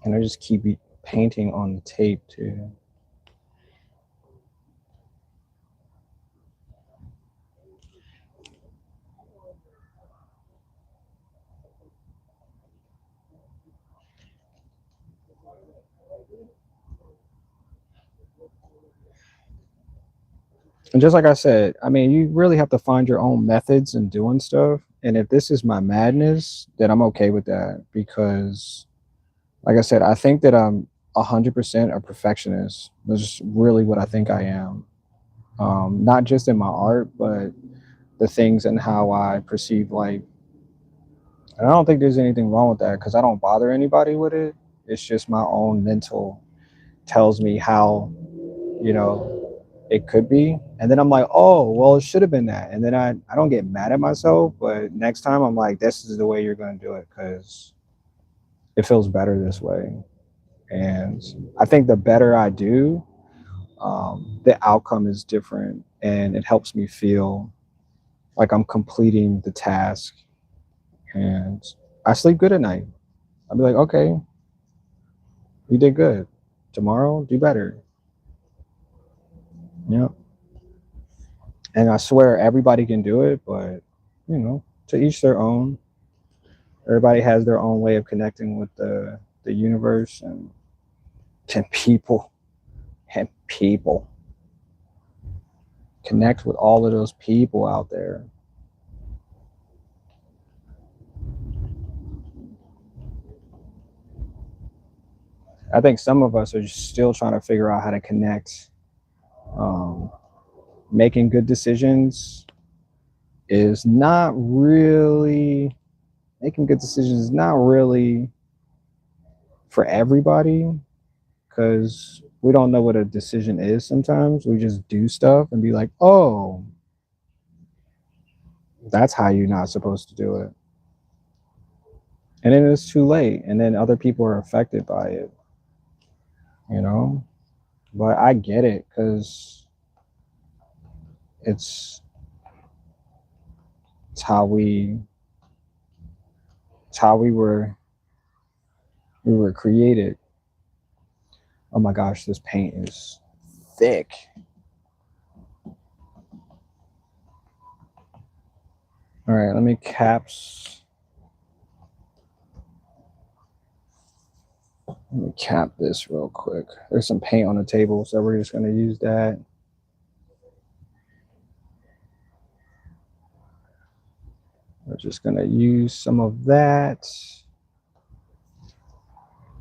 And I just keep painting on the tape too. And just like I said, I mean, you really have to find your own methods in doing stuff. And if this is my madness, then I'm okay with that, because like I said, I think that I'm 100% a perfectionist. That's just really what I think I am. Not just in my art, but the things and how I perceive life. And I don't think there's anything wrong with that, because I don't bother anybody with it. It's just my own mental tells me how, you know, it could be. And then I'm like, oh, well, it should have been that. And then I don't get mad at myself, but next time I'm like, this is the way you're going to do it because it feels better this way. And I think the better I do, the outcome is different and it helps me feel like I'm completing the task. And I sleep good at night. I'll be like, okay, you did good. Tomorrow, do better. Yeah. And I swear everybody can do it, but you know, to each their own. Everybody has their own way of connecting with the universe and people and people. Connect with all of those people out there. I think some of us are just still trying to figure out how to connect. Making good decisions is not really making good decisions is not really for everybody because we don't know what a decision is sometimes. We just do stuff and be like, oh, that's how you're not supposed to do it. And then it's too late. And then other people are affected by it, you know? But I get it because it's it's how we it's how we were created. Oh my gosh, this paint is thick. All right, let me cap this real quick. There's some paint on the table, so we're just going to use that. We're just going to use some of that.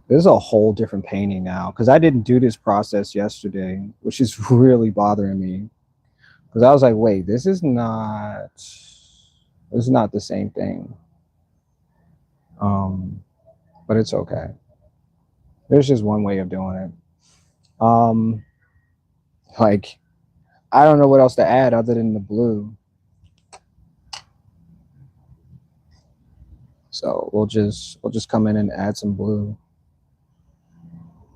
This is a whole different painting now because I didn't do this process yesterday, which is really bothering me. Because I was like, wait, this is not the same thing. But it's okay. There's just one way of doing it. Like, I don't know what else to add other than the blue. So we'll just come in and add some blue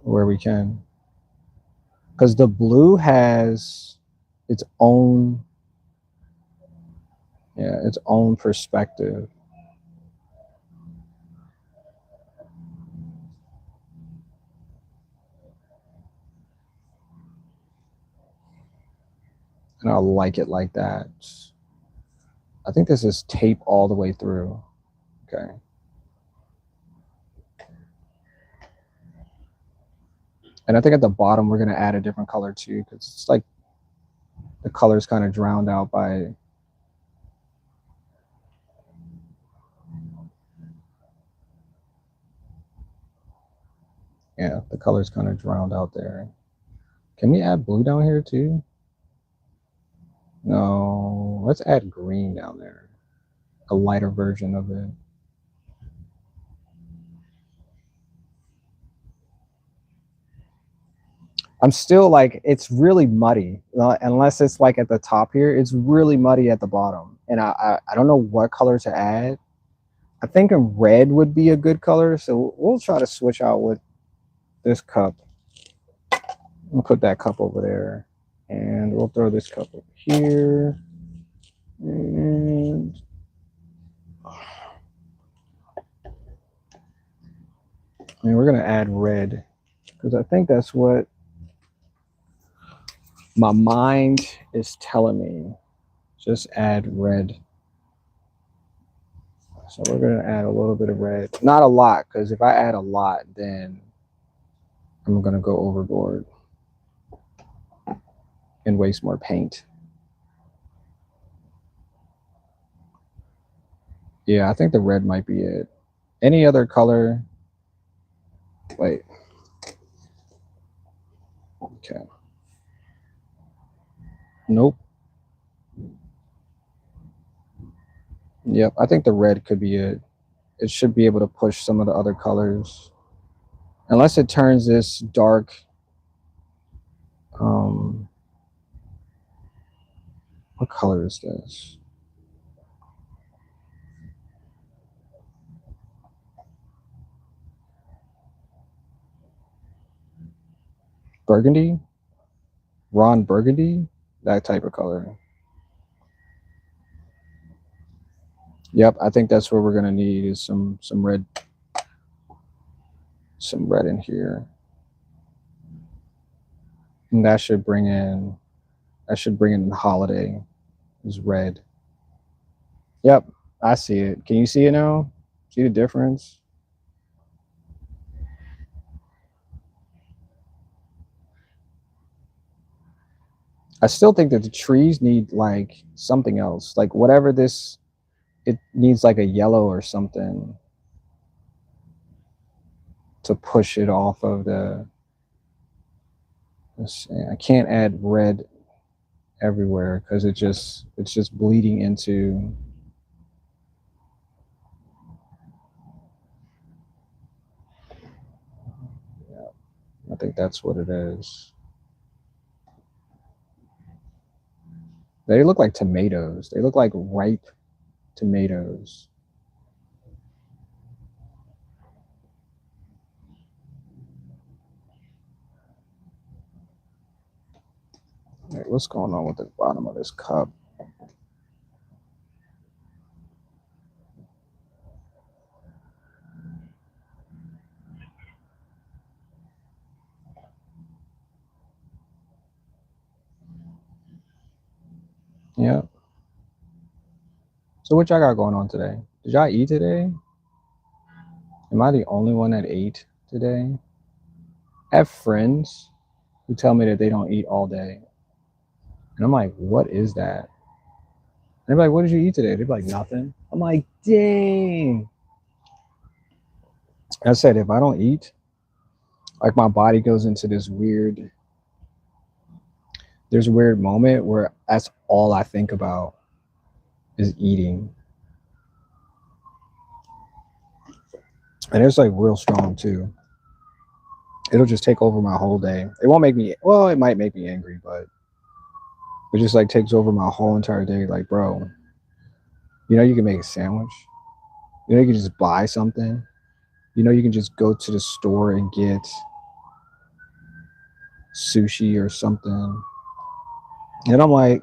where we can. Because the blue has its own perspective. And I like it like that. I think this is tape all the way through. Okay. And I think at the bottom, we're going to add a different color too, because it's like the color's kind of drowned out by. Yeah, the color's kind of drowned out there. Can we add blue down here too? No, let's add green down there. A lighter version of it. I'm still like, it's really muddy. Unless it's like at the top here, it's really muddy at the bottom. And I don't know what color to add. I think a red would be a good color. So we'll try to switch out with this cup. We'll put that cup over there. And we'll throw this cup over here. And we're going to add red because I think that's what my mind is telling me. Just add red. So we're going to add a little bit of red. Not a lot, because if I add a lot, then I'm going to go overboard and waste more paint. Yeah, I think the red might be it. Any other color? Wait. Okay. Nope. Yep, I think the red could be it. It should be able to push some of the other colors. Unless it turns this dark What color is this? Burgundy? Ron Burgundy? That type of color. Yep, I think that's what we're gonna need is some red in here. And that should bring in the holiday is red. Yep, I see it. Can you see it now? See the difference? I still think that the trees need like something else, like whatever this, it needs like a yellow or something to push it off of the, let's see, I can't add red everywhere because it's just bleeding into, yeah, I think that's what it is. They look like tomatoes. They look like ripe tomatoes. All right, what's going on with the bottom of this cup? Yeah. So what y'all got going on today? Did y'all eat today? Am I the only one that ate today? I have friends who tell me that they don't eat all day. And I'm like, what is that? And they're like, what did you eat today? They're like, nothing. I'm like, dang. I said, if I don't eat, like my body goes into this weird, there's a weird moment where that's all I think about is eating. And it's like real strong too. It'll just take over my whole day. It won't make me, well, it might make me angry, but it just like takes over my whole entire day. Like, bro, you know, you can make a sandwich. You know, you can just buy something. You know, you can just go to the store and get sushi or something. And I'm like,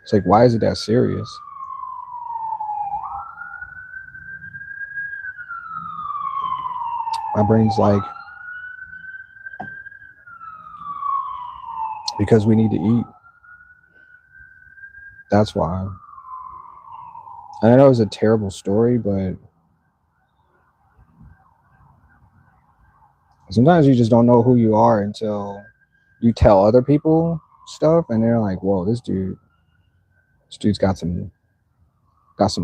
it's like, why is it that serious? My brain's like, because we need to eat. That's why. And I know it's a terrible story, but sometimes you just don't know who you are until you tell other people stuff and they're like, whoa, this dude's got some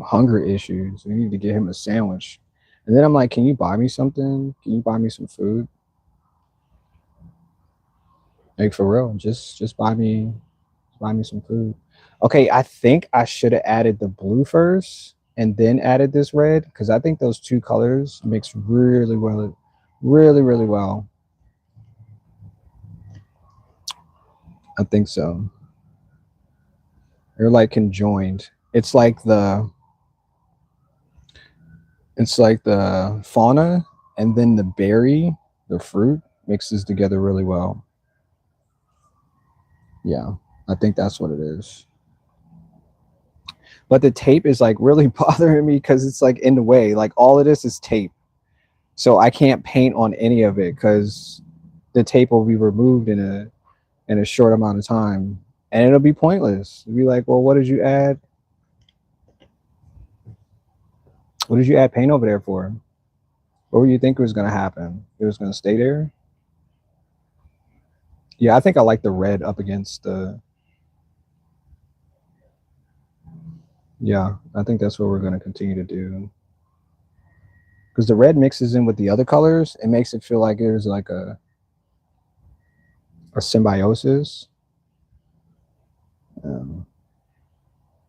hunger issues. We need to get him a sandwich. And then I'm like, can you buy me something? Can you buy me some food? Like for real, just buy me some food. Okay, I think I should have added the blue first and then added this red because I think those two colors mix really well, really well. I think so. They're like conjoined. It's like the fauna and then the berry, the fruit mixes together really well. Yeah, I think that's what it is. But the tape is like really bothering me because it's like in the way. Like all of this is tape. So I can't paint on any of it because the tape will be removed in a short amount of time. And it'll be pointless. It'll be like, well, what did you add? What did you add paint over there for? What were you think was gonna happen? It was gonna stay there? Yeah, I think I like the red up against the, yeah, I think that's what we're gonna continue to do. Because the red mixes in with the other colors, it makes it feel like there's like a symbiosis.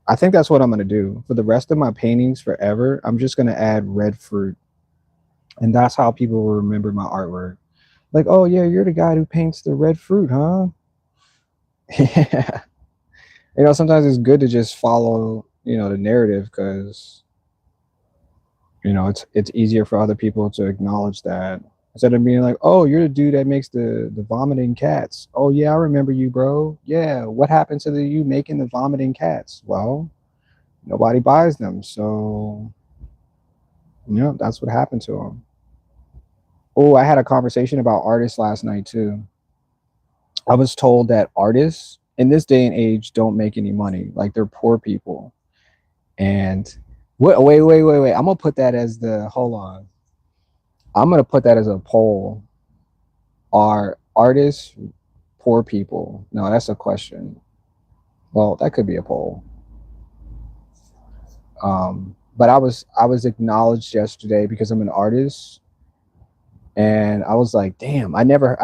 I think that's what I'm gonna do for the rest of my paintings forever. I'm just gonna add red fruit, and that's how people will remember my artwork. Like, oh yeah, you're the guy who paints the red fruit, huh? Yeah. You know, sometimes it's good to just follow, you know, the narrative, because you know it's easier for other people to acknowledge that, instead of being like, oh, you're the dude that makes the vomiting cats. Oh yeah, I remember you, bro. Yeah, what happened to the you making the vomiting cats? Well, nobody buys them, so you know that's what happened to them. Oh, I had a conversation about artists last night too. I was told that artists in this day and age don't make any money, like they're poor people. And wait, I'm gonna put that as the hold on, I'm gonna put that as a poll. Are artists poor people? No, that's a question. Well, that could be a poll. But I was acknowledged yesterday because I'm an artist, and I was like, damn, I never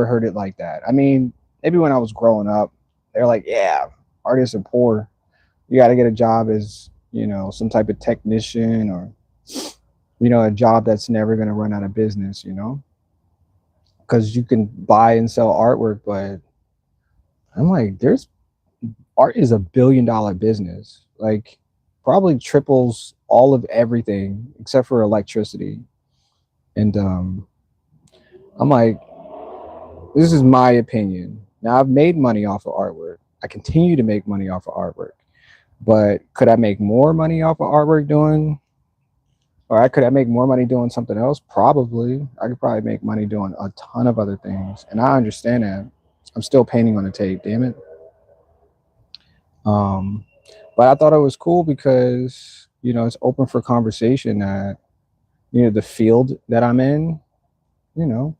heard it like that. I mean, maybe when I was growing up, they're like, yeah, artists are poor. You got to get a job as, you know, some type of technician, or you know, a job that's never going to run out of business, you know, because you can buy and sell artwork. But I'm like, there's art is $1 billion business. Like, probably triples all of everything except for electricity. And I'm like, this is my opinion. Now, I've made money off of artwork. I continue to make money off of artwork. But could I make more money off of artwork doing, or could I make more money doing something else? Probably. I could probably make money doing a ton of other things. And I understand that. I'm still painting on a tape, damn it. Um, but I thought it was cool because, you know, it's open for conversation that, you know, the field that I'm in, you know,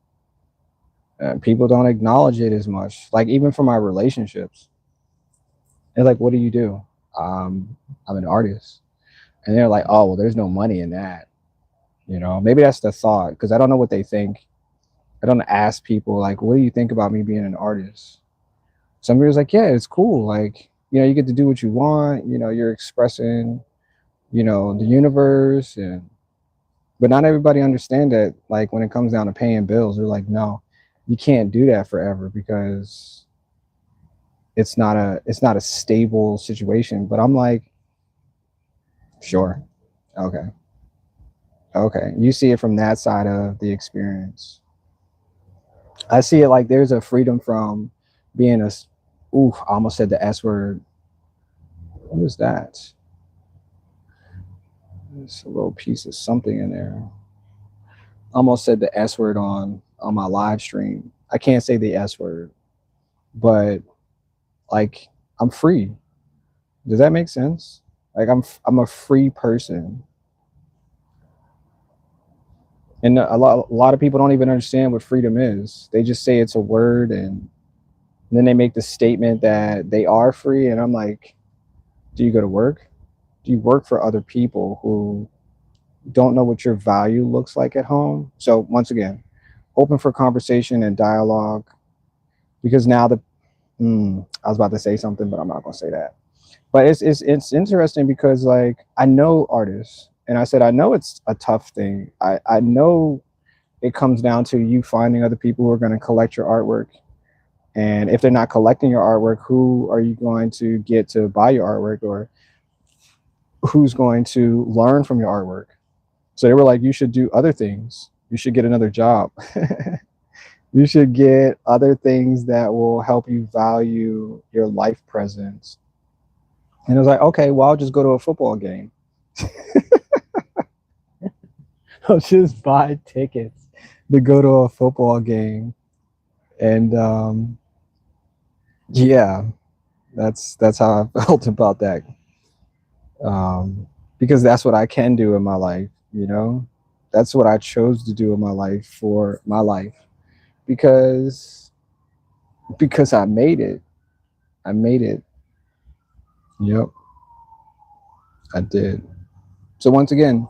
people don't acknowledge it as much. Like, even for my relationships, they're like, what do you do? I'm an artist. And they're like, oh, well, there's no money in that. You know, maybe that's the thought, because I don't know what they think. I don't ask people, like, what do you think about me being an artist? Some people's like, yeah, it's cool. Like, you know, you get to do what you want. You know, you're expressing, you know, the universe. And but not everybody understand that, like, when it comes down to paying bills, they're like, no, you can't do that forever, because it's not a stable situation. But I'm like, sure, okay, okay, you see it from that side of the experience. I see it like there's a freedom from being a oof, I almost said the S word. What is that? There's a little piece of something in there. Almost said the S word on my live stream. I can't say the S word, but like, I'm free. Does that make sense? Like, I'm a free person. And a lot of people don't even understand what freedom is. They just say it's a word, and then they make the statement that they are free, and I'm like, do you go to work? Do you work for other people who don't know what your value looks like at home? So once again, open for conversation and dialogue, because now I was about to say something, but I'm not going to say that. But it's interesting because, like, I know artists, and I said I know it's a tough thing. I know it comes down to you finding other people who are going to collect your artwork, and if they're not collecting your artwork, who are you going to get to buy your artwork, or who's going to learn from your artwork? So they were like, you should do other things. You should get another job. You should get other things that will help you value your life presence. And I was like, okay, well, I'll just go to a football game. I'll just buy tickets to go to a football game. And yeah, that's how I felt about that. Because that's what I can do in my life, you know? That's what I chose to do in my life, for my life, because I made it. I made it. Yep, I did. So once again,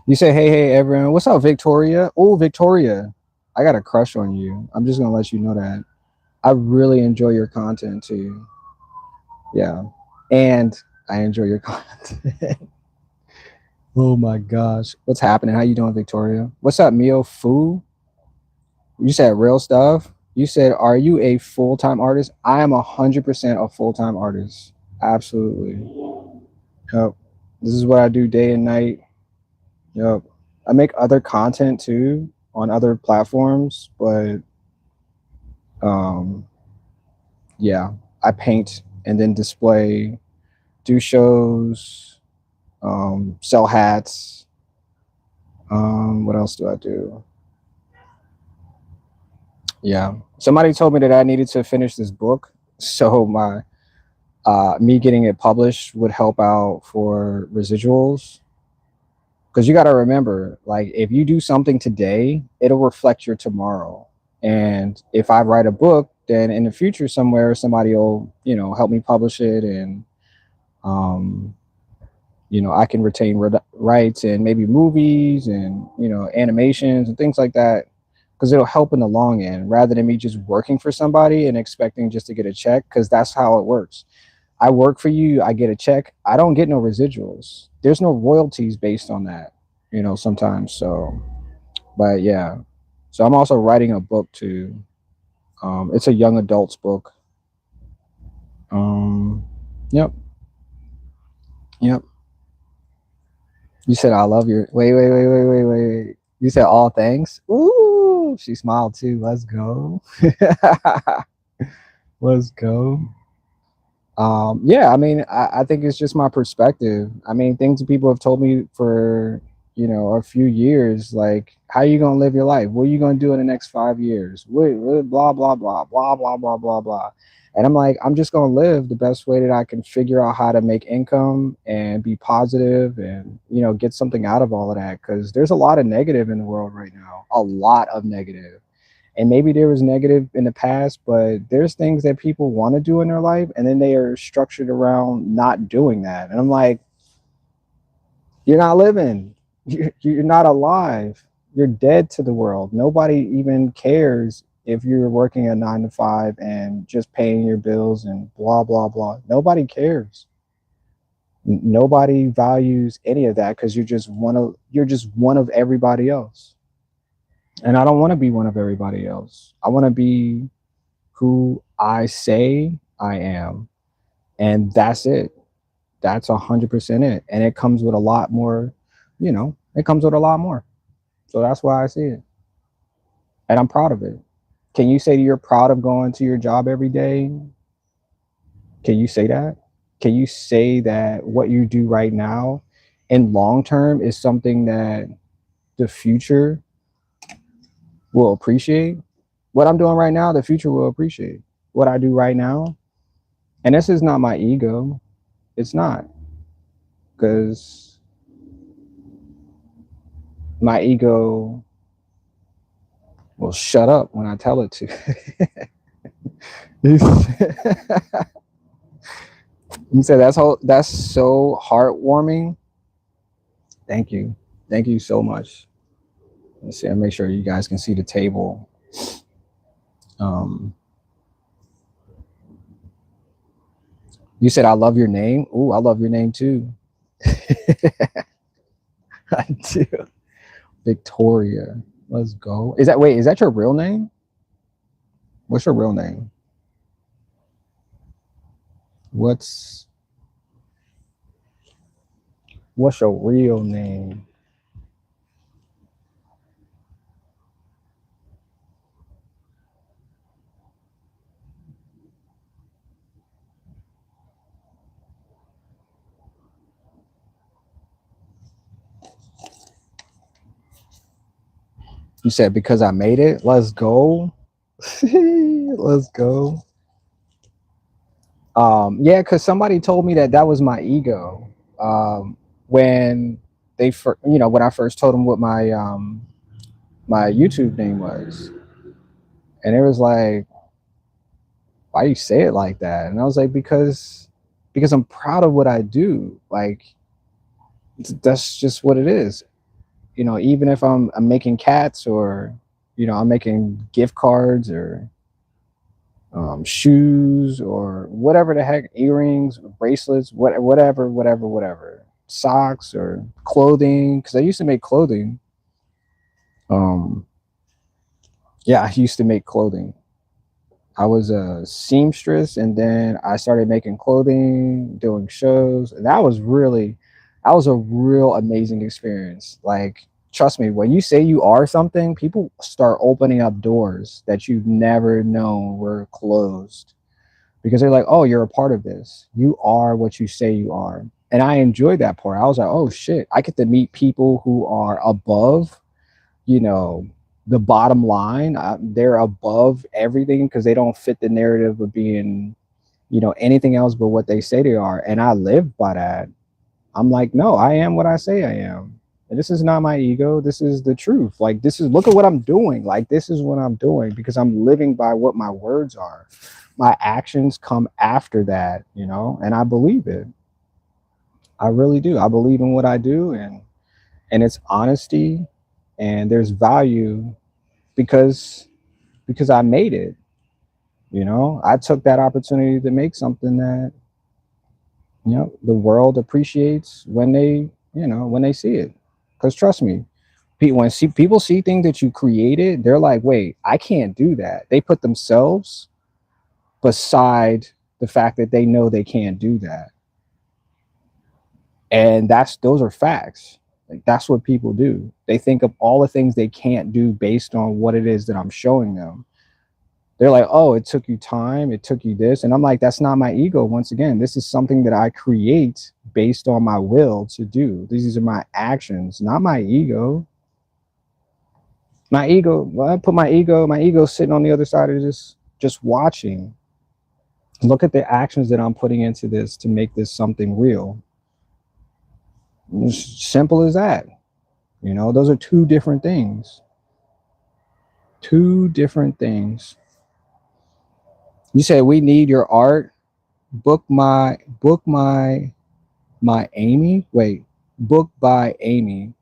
you say, hey, everyone. What's up, Victoria? Oh, Victoria, I got a crush on you. I'm just gonna let you know that. I really enjoy your content too. Yeah, and I enjoy your content. Oh my gosh, what's happening? How you doing, Victoria? What's up, Mio Fu? You said real stuff. You said, are you a full-time artist? I am 100% a full-time artist. Absolutely. Yep. This is what I do day and night. Yep. I make other content too on other platforms, but um, yeah, I paint and then display, do shows, sell hats. What else do I do? Yeah. Somebody told me that I needed to finish this book, so my me getting it published would help out for residuals. Because you got to remember, like, if you do something today, it'll reflect your tomorrow. And if I write a book, then in the future somewhere somebody will, help me publish it, and um, I can retain rights and maybe movies and animations and things like that, because it'll help in the long end rather than me just working for somebody and expecting just to get a check, because that's how it works. I work for you, I get a check, I don't get no residuals. There's no royalties based on that, sometimes. So, but yeah. So I'm also writing a book too. It's a young adults book. Um, yep, yep. You said I love your wait. You said all thanks. Ooh, she smiled too. Let's go. Let's go. Yeah, I mean, I think it's just my perspective. I mean, things people have told me for, a few years, like, how are you gonna live your life? What are you gonna do in the next 5 years? Blah blah blah blah blah blah blah blah. And I'm like, I'm just gonna live the best way that I can figure out how to make income and be positive and get something out of all of that, because there's a lot of negative in the world right now, a lot of negative. And maybe there was negative in the past, but there's things that people want to do in their life, and then they are structured around not doing that. And I'm like, you're not living. You're not alive. You're dead to the world. Nobody even cares if you're working a 9 to 5 and just paying your bills and blah blah blah. Nobody cares. Nobody values any of that, because you're just one of everybody else. And I don't want to be one of everybody else. I want to be who I say I am. And that's it. That's 100% it. And it comes with a lot more, it comes with a lot more. So that's why I see it. And I'm proud of it. Can you say that you're proud of going to your job every day? Can you say that? Can you say that what you do right now in long term is something that the future will appreciate? What I'm doing right now, the future will appreciate. What I do right now, and this is not my ego. It's not, because my ego will shut up when I tell it to. You said that's so heartwarming. Thank you. Thank you so much. Let's see, I'll make sure you guys can see the table. You said I love your name. Ooh, I love your name too. I do. Victoria. Let's go. Is that your real name? What's your real name? What's your real name? You said because I made it. Let's go. Let's go. Yeah, because somebody told me that was my ego. When when I first told them what my YouTube name was, and it was like, why do you say it like that? And I was like, because I'm proud of what I do. Like, that's just what it is. Even if I'm making cats, or I'm making gift cards, or shoes, or whatever the heck, earrings, bracelets, whatever, socks or clothing, because I used to make clothing. Yeah, I used to make clothing. I was a seamstress, and then I started making clothing, doing shows. And that was a real amazing experience. Like, trust me, when you say you are something, people start opening up doors that you've never known were closed because they're like, oh, you're a part of this. You are what you say you are. And I enjoyed that part. I was like, oh shit, I get to meet people who are above, you know, the bottom line. They're above everything because they don't fit the narrative of being, anything else but what they say they are. And I live by that. I'm like, no, I am what I say I am. And this is not my ego. This is the truth. Like, look at what I'm doing. Like, this is what I'm doing because I'm living by what my words are. My actions come after that, and I believe it. I really do. I believe in what I do, and it's honesty, and there's value because I made it. I took that opportunity to make something that the world appreciates when they see it. Because trust me, when people see things that you created, they're like, wait, I can't do that. They put themselves beside the fact that they know they can't do that, and those are facts. Like, that's what people do. They think of all the things they can't do based on what it is that I'm showing them. They're like, oh, it took you time, it took you this. And I'm like, that's not my ego. Once again, this is something that I create based on my will to do. These are my actions, not my ego. My ego, well, I put my ego sitting on the other side of this, just watching. Look at the actions that I'm putting into this to make this something real. It's simple as that. Those are two different things. Two different things. You say we need your art. Book my Amy. Wait, book by Amy.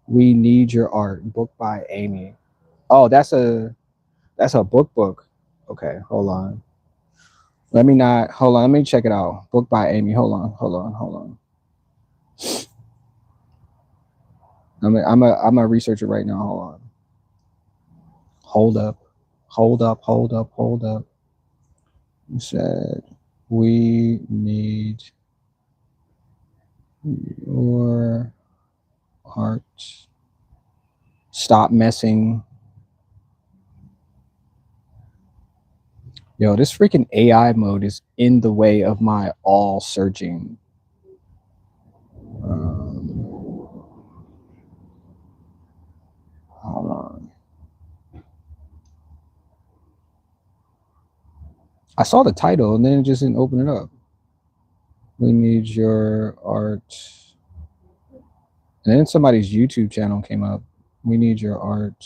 We need your art. Book by Amy. Oh, that's a book. Okay, hold on. Let me not hold on. Let me check it out. Book by Amy. Hold on. I'm a researcher right now. Hold on. Hold up. Hold up. You said we need your art. Stop messing. Yo, this freaking AI mode is in the way of my all searching. Hold on. I saw the title and then it just didn't open it up. We need your art. And then somebody's YouTube channel came up. We need your art.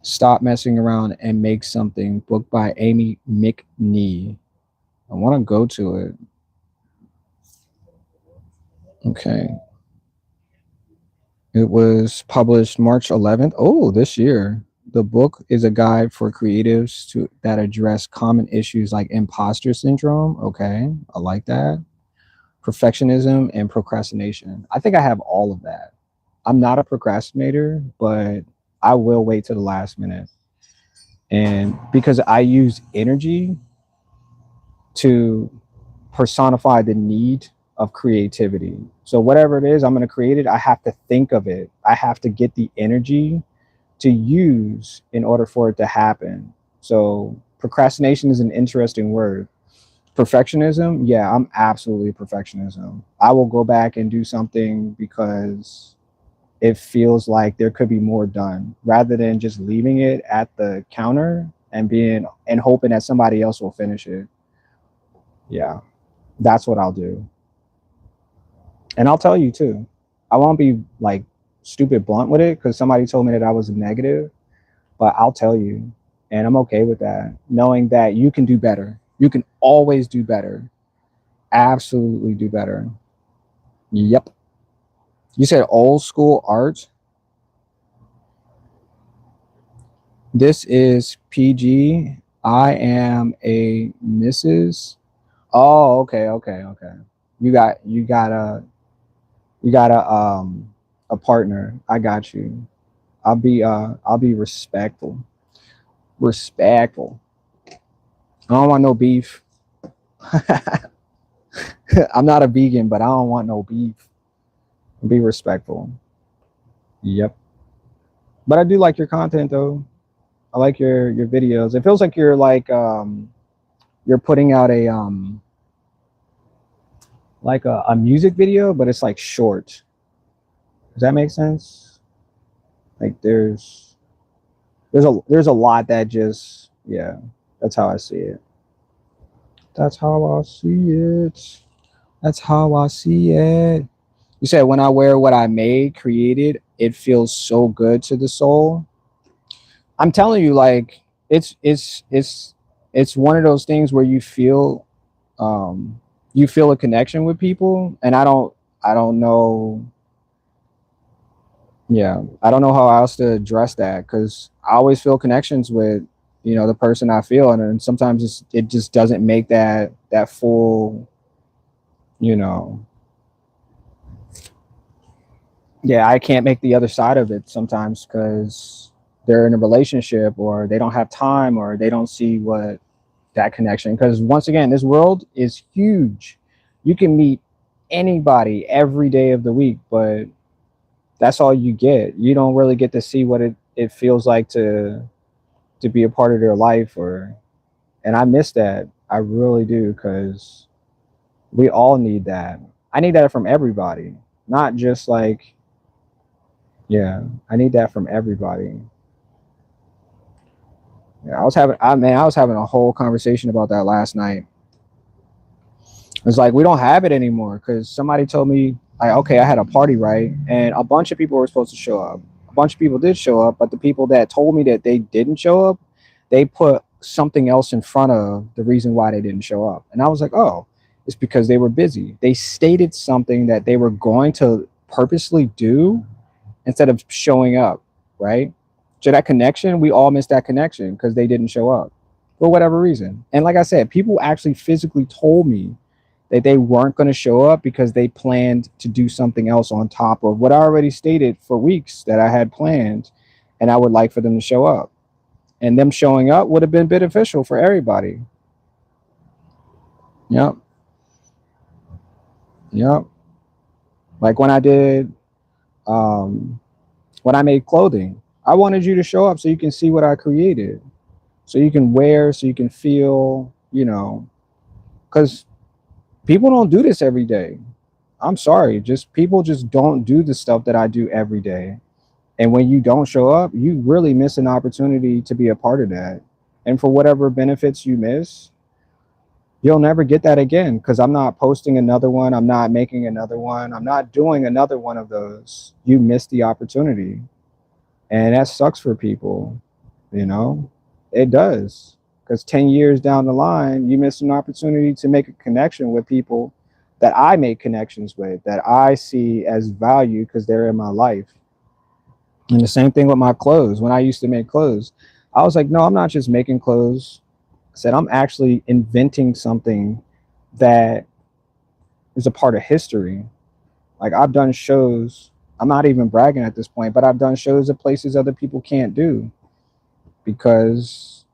Stop messing around and make something. Book by Amy McNee. I want to go to it. Okay. It was published March 11th. Oh, this year. The book is a guide for creatives that address common issues like imposter syndrome. Okay, I like that. Perfectionism and procrastination. I think I have all of that. I'm not a procrastinator, but I will wait to the last minute. And because I use energy to personify the need of creativity. So whatever it is I'm going to create it, I have to think of it. I have to get the energy to use in order for it to happen. So procrastination is an interesting word. Perfectionism, yeah, I'm absolutely perfectionism. I will go back and do something because it feels like there could be more done rather than just leaving it at the counter and hoping that somebody else will finish it. Yeah, that's what I'll do. And I'll tell you too, I won't be like stupid blunt with it because somebody told me that I was negative, but I'll tell you. And I'm okay with that, knowing that you can do better. You can always do better. Absolutely do better. Yep. You said old school art. This is PG. I am a Mrs. Oh, okay. You got a partner. I got you. I'll be respectful. Respectful. I don't want no beef. I'm not a vegan, but I don't want no beef. Be respectful. Yep. But I do like your content though. I like your videos. It feels like you're putting out a like a music video, but it's like short. Does that make sense? Like there's a lot that just, yeah, that's how I see it. That's how I see it. That's how I see it. You said when I wear what I made, created, it feels so good to the soul. I'm telling you, like it's one of those things where you feel a connection with people, and I don't know, yeah, I don't know how else to address that, because I always feel connections with, you know, the person I feel, and then sometimes it just doesn't make that full, you know, yeah, I can't make the other side of it sometimes because they're in a relationship or they don't have time or they don't see what that connection, because once again, this world is huge. You can meet anybody every day of the week, but that's all you get. You don't really get to see what it feels like to be a part of their life, or, and I miss that. I really do, because we all need that. I need that from everybody, not just like, yeah, I need that from everybody. Yeah, I was having a whole conversation about that last night. It's like we don't have it anymore because somebody told me, like, okay, I had a party, right, and a bunch of people were supposed to show up. A bunch of people did show up, but the people that told me that they didn't show up, they put something else in front of the reason why they didn't show up, and I was like, oh, it's because they were busy. They stated something that they were going to purposely do instead of showing up, right? So that connection, we all missed that connection because they didn't show up for whatever reason. And like I said, people actually physically told me that they weren't going to show up because they planned to do something else on top of what I already stated for weeks that I had planned, and I would like for them to show up. And them showing up would have been beneficial for everybody. Yep. Yep. Like um, when I made clothing, I wanted you to show up so you can see what I created, so you can wear, so you can feel, you know, because people don't do this every day. I'm sorry, just people just don't do the stuff that I do every day. And when you don't show up, you really miss an opportunity to be a part of that. And for whatever benefits you miss, you'll never get that again, because I'm not posting another one. I'm not making another one. I'm not doing another one of those. You missed the opportunity. And that sucks for people, you know? It does. Because 10 years down the line, you miss an opportunity to make a connection with people that I make connections with, that I see as value because they're in my life. And the same thing with my clothes. When I used to make clothes, I was like, no, I'm not just making clothes. I said, I'm actually inventing something that is a part of history. Like, I've done shows, I'm not even bragging at this point, but I've done shows at places other people can't do because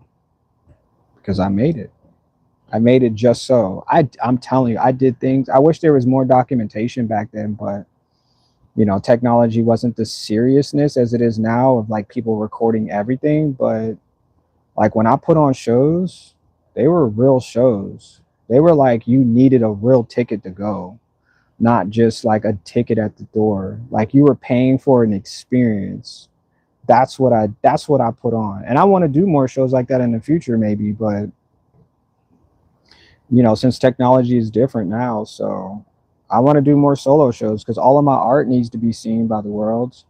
I made it. I made it just so. I'm telling you, I did things. I wish there was more documentation back then, but you know, technology wasn't the seriousness as it is now of like people recording everything. But like when I put on shows, they were real shows. They were like you needed a real ticket to go, not just like a ticket at the door. Like you were paying for an experience. That's what I put on. And I want to do more shows like that in the future maybe, but you know, since technology is different now, so I want to do more solo shows because all of my art needs to be seen by the world.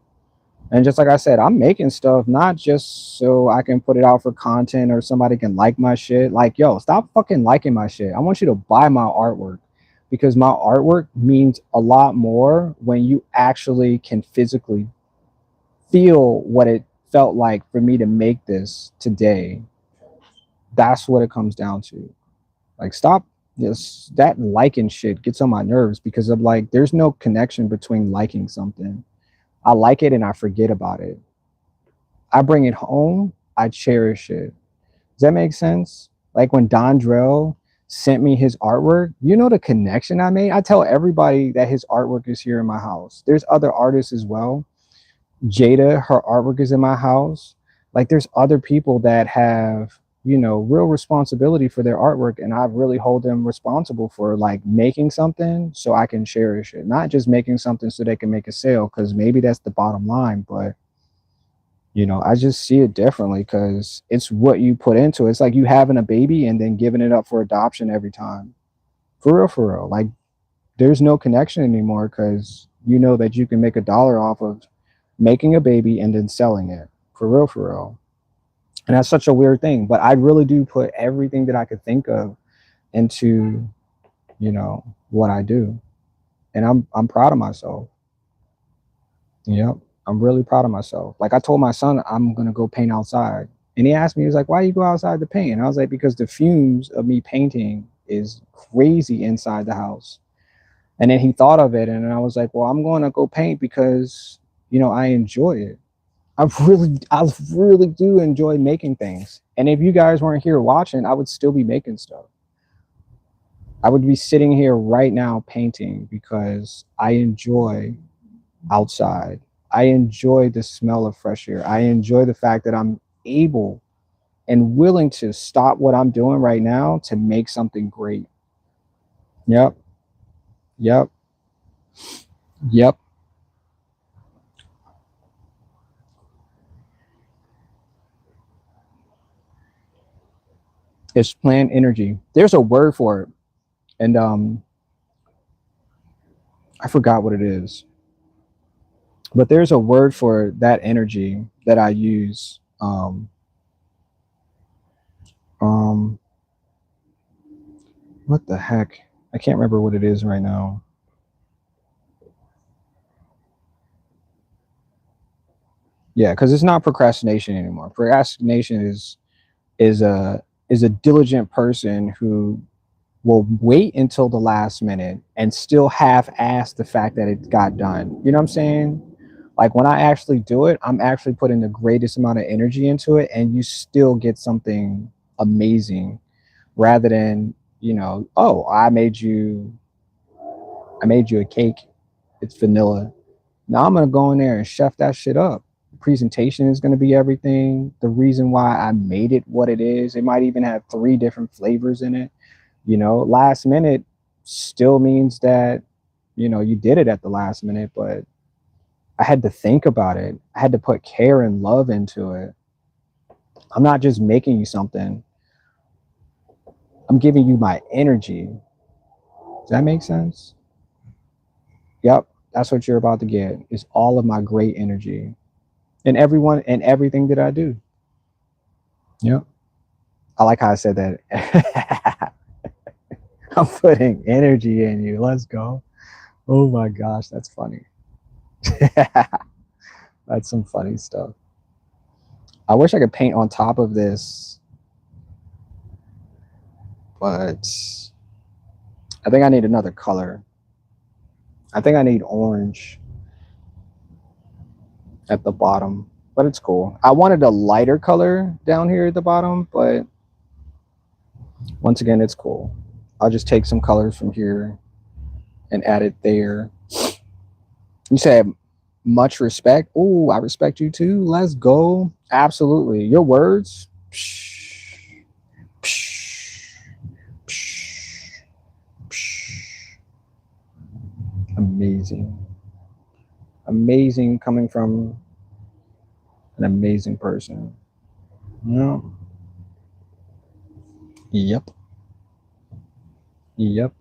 And just like I said, I'm making stuff not just so I can put it out for content or somebody can like my shit. Like, yo, stop fucking liking my shit. I want you to buy my artwork, because my artwork means a lot more when you actually can physically feel what it felt like for me to make this today. That's what it comes down to. Like, stop this. That liking shit gets on my nerves because of like, there's no connection between liking something. I like it and I forget about it. I bring it home, I cherish it. Does that make sense? Like when Dondrell sent me his artwork, you know the connection I made? I tell everybody that his artwork is here in my house. There's other artists as well. Jada, her artwork is in my house. Like there's other people that have, you know, real responsibility for their artwork, and I really hold them responsible for like making something so I can cherish it. Not just making something so they can make a sale, because maybe that's the bottom line, but you know, I just see it differently because it's what you put into it. It's like you having a baby and then giving it up for adoption every time. For real, for real. Like there's no connection anymore because you know that you can make $1 off of making a baby and then selling it. For real, for real. And that's such a weird thing. But I really do put everything that I could think of into, you know, what I do. And I'm proud of myself. Yep. I'm really proud of myself. Like I told my son I'm gonna go paint outside. And he asked me, he was like, why you go outside to paint? And I was like, because the fumes of me painting is crazy inside the house. And then he thought of it, and I was like, well, I'm gonna go paint because, you know, I enjoy it. I really do enjoy making things. And if you guys weren't here watching, I would still be making stuff. I would be sitting here right now painting because I enjoy outside. I enjoy the smell of fresh air. I enjoy the fact that I'm able and willing to stop what I'm doing right now to make something great. Yep. Yep. Yep. It's plant energy. There's a word for it. And I forgot what it is. But there's a word for that energy that I use. Um what the heck? I can't remember what it is right now. Yeah, because it's not procrastination anymore. Procrastination is a is a diligent person who will wait until the last minute and still half-ass the fact that it got done. You know what I'm saying? Like when I actually do it, I'm actually putting the greatest amount of energy into it, and you still get something amazing, rather than, you know, oh, I made you a cake. It's vanilla. Now I'm gonna go in there and chef that shit up. The presentation is gonna be everything. The reason why I made it what it is, it might even have 3 different flavors in it. You know, last minute still means that, you know, you did it at the last minute, but I had to think about it. I had to put care and love into it. I'm not just making you something, I'm giving you my energy. Does that make sense? Yep, that's what you're about to get. Is all of my great energy and everyone and everything that I do. Yep. I like how I said that. I'm putting energy in you. Let's go. Oh my gosh, that's funny. That's some funny stuff. I wish I could paint on top of this, but I think I need another color. I think I need orange at the bottom, but it's cool. I wanted a lighter color down here at the bottom, but once again, it's cool. I'll just take some colors from here and add it there. You said much respect. Oh, I respect you too. Let's go. Absolutely. Your words. Psh, psh, psh, psh. Amazing. Amazing coming from an amazing person. Yeah. Yep. Yep.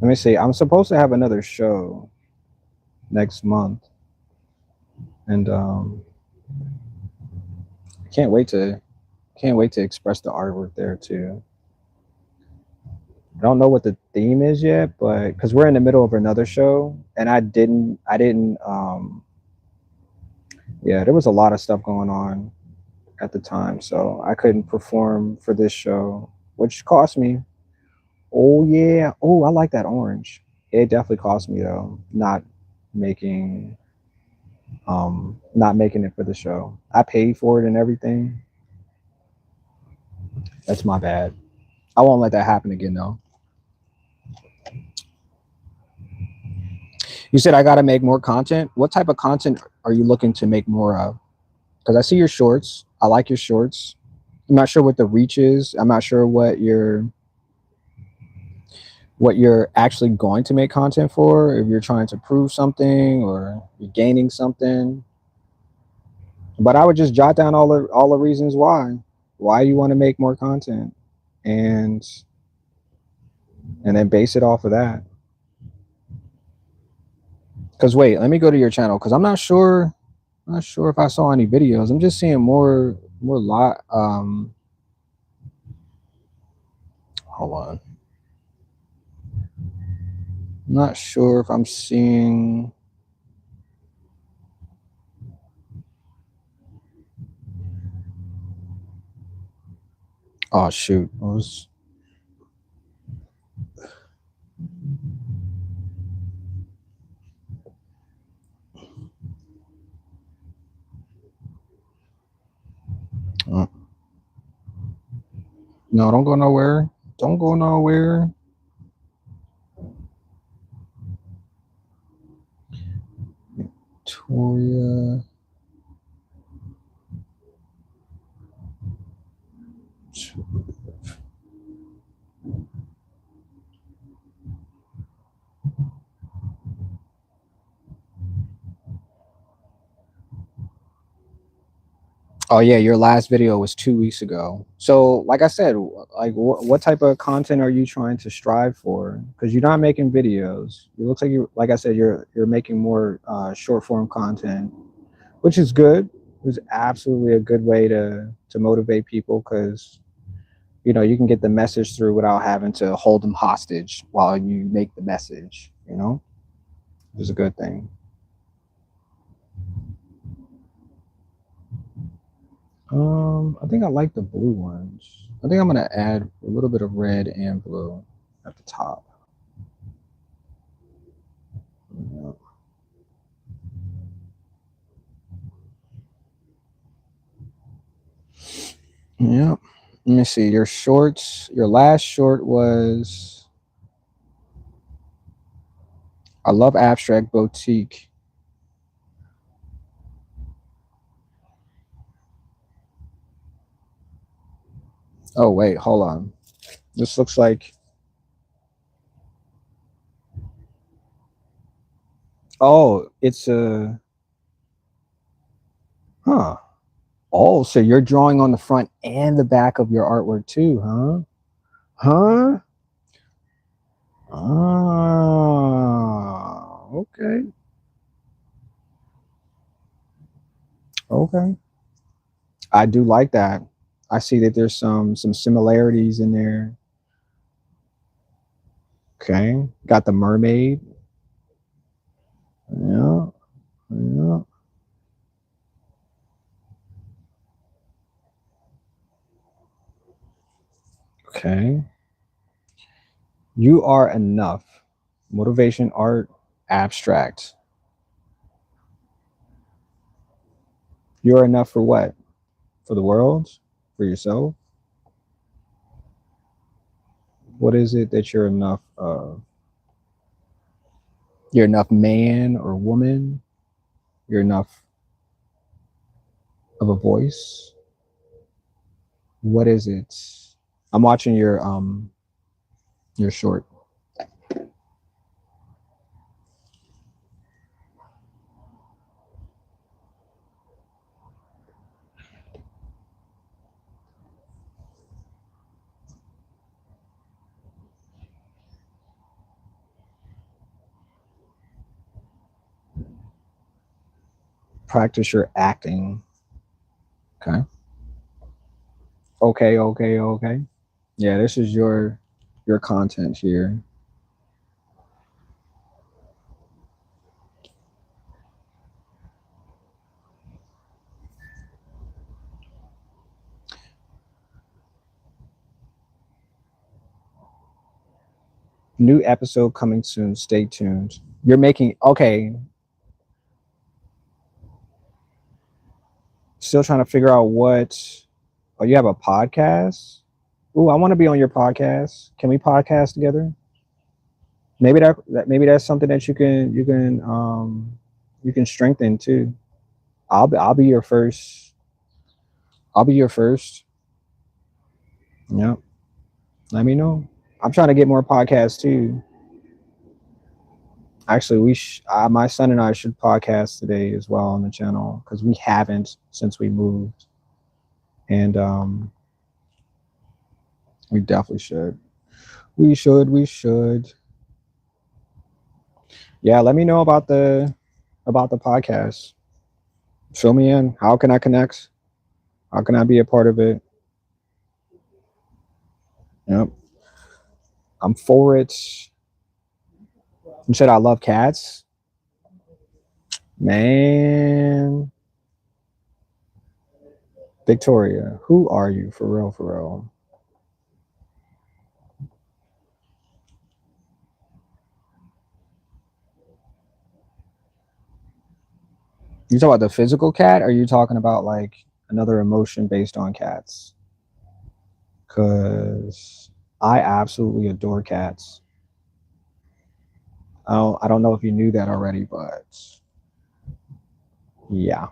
Let me see. I'm supposed to have another show next month, and can't wait to express the artwork there too. I don't know what the theme is yet, but because we're in the middle of another show, and I didn't yeah, there was a lot of stuff going on at the time, so I couldn't perform for this show, which cost me. Oh yeah. Oh, I like that orange. It definitely cost me though, not making not making it for the show. I paid for it and everything. That's my bad. I won't let that happen again though. You said I got to make more content. What type of content are you looking to make more of? Because I see your shorts. I like your shorts. I'm not sure what the reach is. I'm not sure what you're actually going to make content for. If you're trying to prove something or you're gaining something. But I would just jot down all the reasons why you want to make more content, and then base it off of that. Because wait, let me go to your channel because I'm not sure. Not sure if I saw any videos. I'm just seeing more lot. Hold on. I'm not sure if I'm seeing. Oh shoot! I was. No, don't go nowhere. Don't go nowhere. Victoria. Oh yeah, your last video was 2 weeks ago. So, like I said, like what type of content are you trying to strive for? Because you're not making videos. It looks like you, like I said, you're making more short form content, which is good. It's absolutely a good way to motivate people because you can get the message through without having to hold them hostage while you make the message. It's a good thing. I think I like the blue ones. I think I'm gonna add a little bit of red and blue at the top. Yep. Yep. Let me see. Your shorts. Your last short was. I love abstract boutique. Oh wait, hold on. This looks like. Oh, it's a. Huh. Oh, so you're drawing on the front and the back of your artwork too, huh? Huh? Ah, okay. Okay. I do like that. I see that there's some similarities in there. Okay. Got the mermaid. Yeah. Yeah. Okay. You are enough. Motivation art, abstract. You're enough for what? For the world? For yourself? What is it that you're enough of? You're enough man or woman? You're enough of a voice? What is it? I'm watching your short. Practice your acting. Okay. Okay, okay, okay. Yeah, this is your content here. New episode coming soon. Stay tuned. You're making okay. Still trying to figure out what. Oh, you have a podcast? Ooh, I want to be on your podcast. Can we podcast together? Maybe maybe that's something that you can strengthen too. I'll be your first. I'll be your first. Yep. Let me know. I'm trying to get more podcasts too. Actually, my son and I should podcast today as well on the channel because we haven't since we moved, and we definitely should. We should. We should. Yeah, let me know about the podcast. Fill me in. How can I connect? How can I be a part of it? Yep. I'm for it. You said I love cats? Man. Victoria, who are you? For real, for real. You talking about the physical cat, or are you talking about like another emotion based on cats? Because I absolutely adore cats. I don't know if you knew that already, but yeah,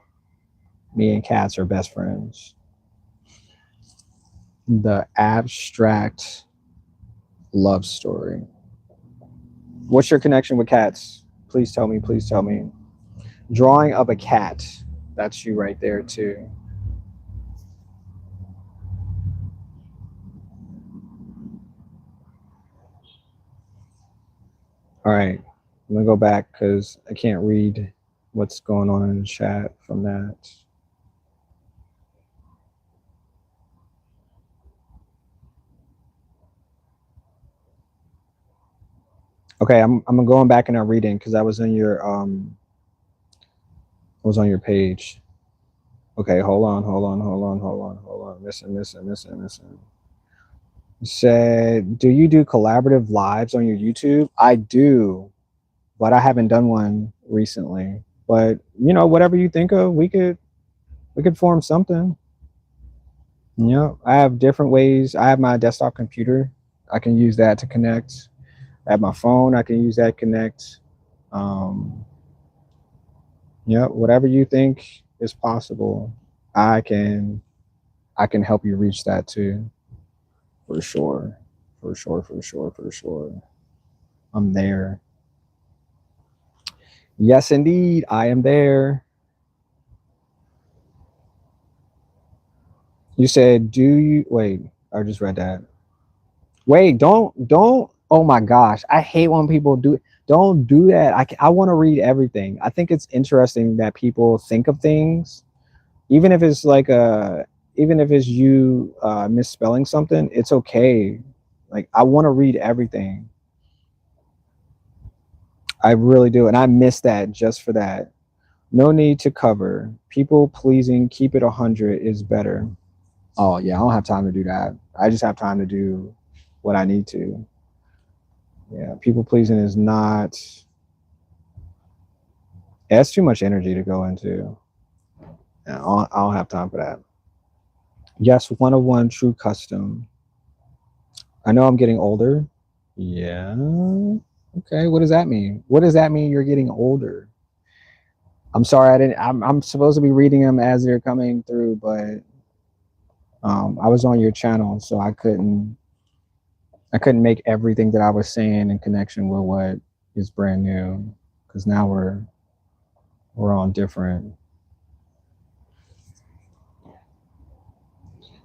me and cats are best friends. The abstract love story. What's your connection with cats? Please tell me. Please tell me. Drawing of a cat. That's you right there too. All right. I'm gonna go back because I can't read what's going on in the chat from that. Okay, I'm going back and I'm reading because I was in your I was on your page. Okay, hold on. Missing. Said, do you do collaborative lives on your YouTube? I do, but I haven't done one recently. But you know, whatever you think of, we could form something. You know, I have different ways. I have my desktop computer. I can use that to connect. I have my phone. I can use that to connect. Yeah, whatever you think is possible, I can help you reach that too. For sure. For sure. I'm there. Yes, indeed. I am there. You said, do you wait? I just read that. Wait, don't. Oh my gosh, I hate when people do. Don't do that. I want to read everything. I think it's interesting that people think of things, even if it's like even if it's you misspelling something. It's okay. Like I want to read everything. I really do, and I miss that just for that. No need to cover. People pleasing. Keep it 100 is better. Oh yeah, I don't have time to do that. I just have time to do what I need to. Yeah, people pleasing is not. It's too much energy to go into. I don't have time for that. Yes, one of one true custom. I know I'm getting older. Yeah. Okay. What does that mean? What does that mean? You're getting older. I'm sorry. I didn't. I'm supposed to be reading them as they're coming through, but I was on your channel, so I couldn't make everything that I was saying in connection with what is brand new, because now we're on different.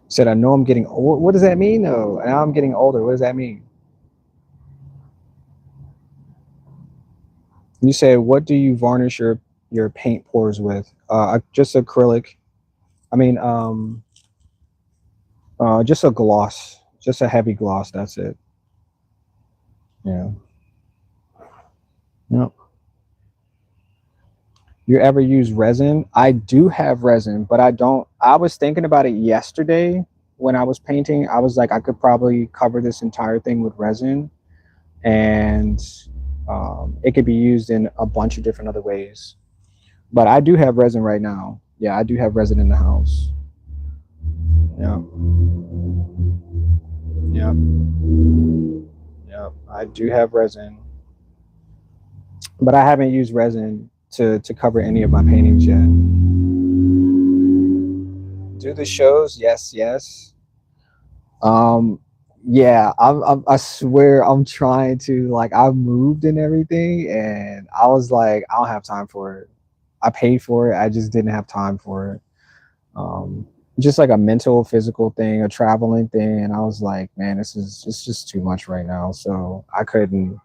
Said I know I'm getting old. What does that mean though? Now I'm getting older. What does that mean? You said, what do you varnish your paint pours with? Just acrylic. I mean, just a gloss, just a heavy gloss. That's it. Yeah. Yep. You ever use resin? I do have resin, but I don't. I was thinking about it yesterday when I was painting. I was like, I could probably cover this entire thing with resin, and it could be used in a bunch of different other ways. But I do have resin right now. Yeah, I do have resin in the house. Yeah. Yeah. Yeah. I do have resin, but I haven't used resin to cover any of my paintings yet. Do the shows? Yes, yes. Um, yeah, I swear I'm trying to, like, I've moved and everything, and I was like, I don't have time for it. I paid for it. I just didn't have time for it. Um, just like a mental, physical thing, a traveling thing, and I was like, man, it's just too much right now. So I couldn't.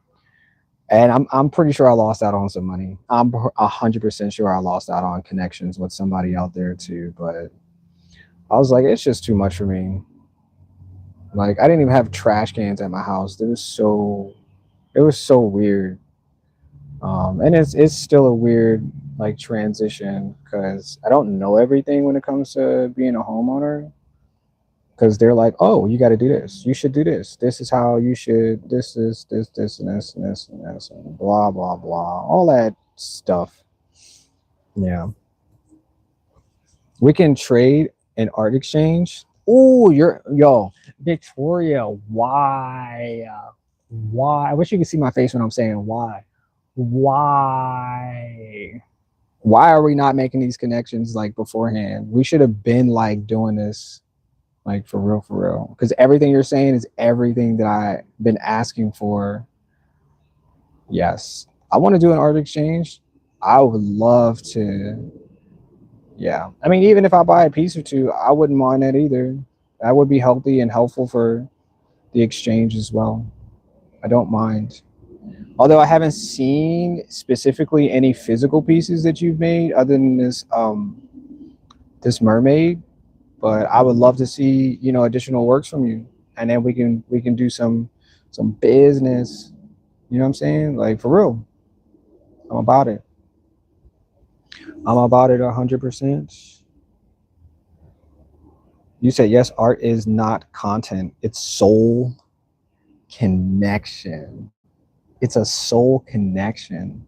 And I'm pretty sure I lost out on some money. I'm 100% sure I lost out on connections with somebody out there too. But I was like, it's just too much for me. Like I didn't even have trash cans at my house. It was so weird. And it's still a weird like transition because I don't know everything when it comes to being a homeowner. Because they're like, oh, you got to do this. You should do this. This is how you should. This is this and this and this and this and blah blah blah. All that stuff. Yeah, we can trade an art exchange. Oh, you're yo, Victoria. Why? Why? I wish you could see my face when I'm saying why. Why? Why are we not making these connections like beforehand? We should have been like doing this like for real, because everything you're saying is everything that I've been asking for. Yes, I want to do an art exchange. I would love to. Yeah, I mean, even if I buy a piece or two, I wouldn't mind that either. That would be healthy and helpful for the exchange as well. I don't mind. Although I haven't seen specifically any physical pieces that you've made other than this mermaid, but I would love to see, you know, additional works from you, and then we can do some business. You know what I'm saying? Like for real, I'm about it. I'm about it 100%. You said yes. Art is not content; it's soul connection. It's a soul connection.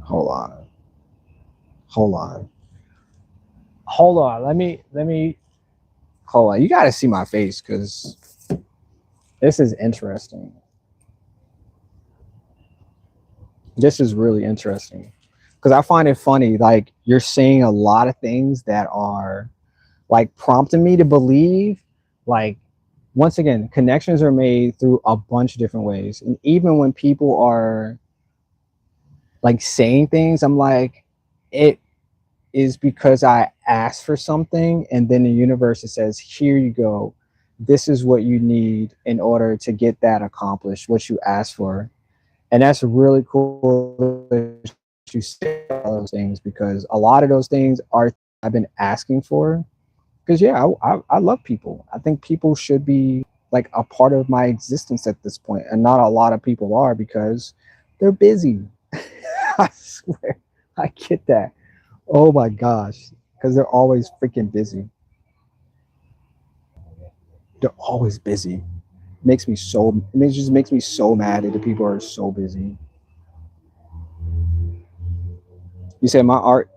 Hold on, hold on, hold on. Let me hold on. You got to see my face because this is interesting. This is really interesting because I find it funny. Like you're saying a lot of things that are like prompting me to believe. Like once again, connections are made through a bunch of different ways, and even when people are like saying things, I'm like, it is because I asked for something, and then the universe says, "Here you go. This is what you need in order to get that accomplished. What you asked for." And that's really cool that you say all those things because a lot of those things are I've been asking for. Because yeah, I love people. I think people should be like a part of my existence at this point, and not a lot of people are because they're busy. I swear, I get that. Oh my gosh, because they're always freaking busy. They're always busy. Makes me so. It just makes me so mad that the people are so busy. You said my art.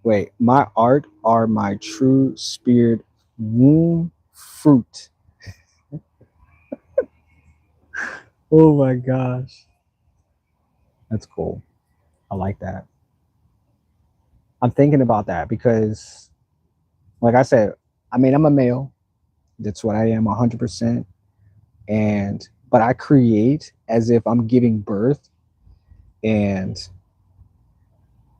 Wait, my art are my true spirit womb fruit. Oh my gosh. That's cool. I like that. I'm thinking about that because, like I said, I mean, I'm a male. That's what I am 100%. But I create as if I'm giving birth. And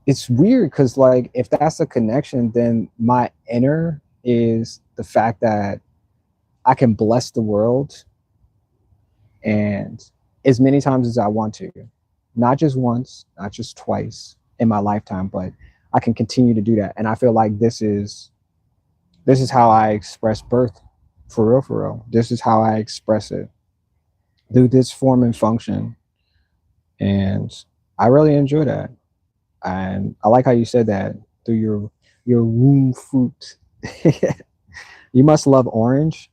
it's weird because, like, if that's a connection, then my inner is the fact that I can bless the world and as many times as I want to, not just once, not just twice in my lifetime, but I can continue to do that. And I feel like this is how I express birth for real, for real. This is how I express it through this form and function. And I really enjoy that. And I like how you said that through your womb fruit. You must love orange.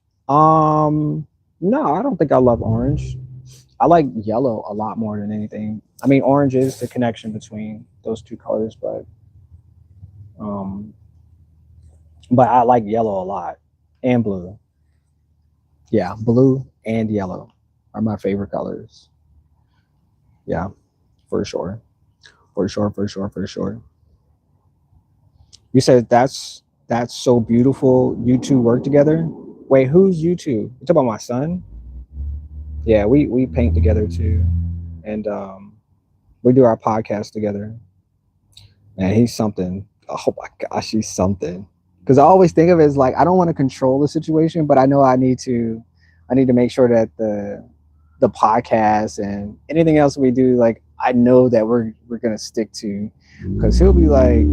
No, I don't think I love orange. I like yellow a lot more than anything. I mean, orange is the connection between those two colors, but Um, but I like yellow a lot and blue. Yeah, blue and yellow are my favorite colors. Yeah, for sure. For sure, for sure, for sure. You said that's so beautiful. You two work together. Wait, who's you two? You talking about my son? Yeah, we paint together too, and we do our podcast together. Man, he's something. Oh my gosh, he's something. Because I always think of it as like I don't want to control the situation, but I know I need to make sure that the podcast and anything else we do, like I know that we're gonna stick to. Because he'll be like,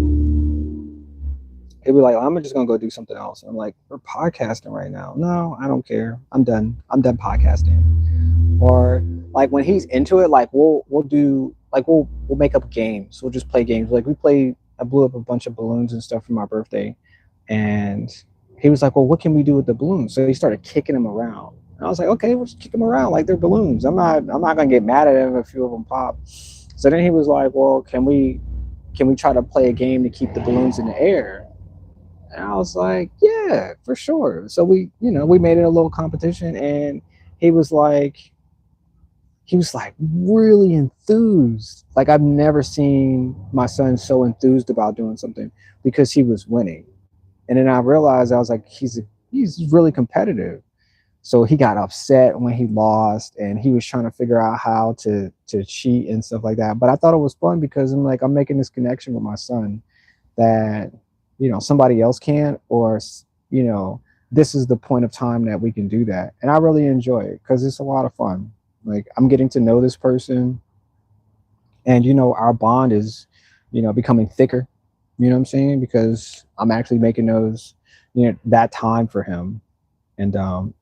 I'm just gonna go do something else. And I'm like, we're podcasting right now. No, I don't care. I'm done. I'm done podcasting. Or like when he's into it, like we'll do like we'll make up games. We'll just play games. Like we play. I blew up a bunch of balloons and stuff for my birthday, and he was like, well, what can we do with the balloons? So he started kicking them around. And I was like, okay, we'll just kick them around like they're balloons. I'm not gonna get mad at him if a few of them pop. So then he was like, well, can we try to play a game to keep the balloons in the air? And I was like, yeah, for sure. So we made it a little competition, and he was like, really enthused. Like I've never seen my son so enthused about doing something because he was winning. And then I realized I was like, he's really competitive. So he got upset when he lost, and he was trying to figure out how to cheat and stuff like that. But I thought it was fun because I'm making this connection with my son that somebody else can't, or this is the point of time that we can do that, and I really enjoy it because it's a lot of fun. Like I'm getting to know this person, and our bond is becoming thicker. You know what I'm saying? Because I'm actually making those that time for him. And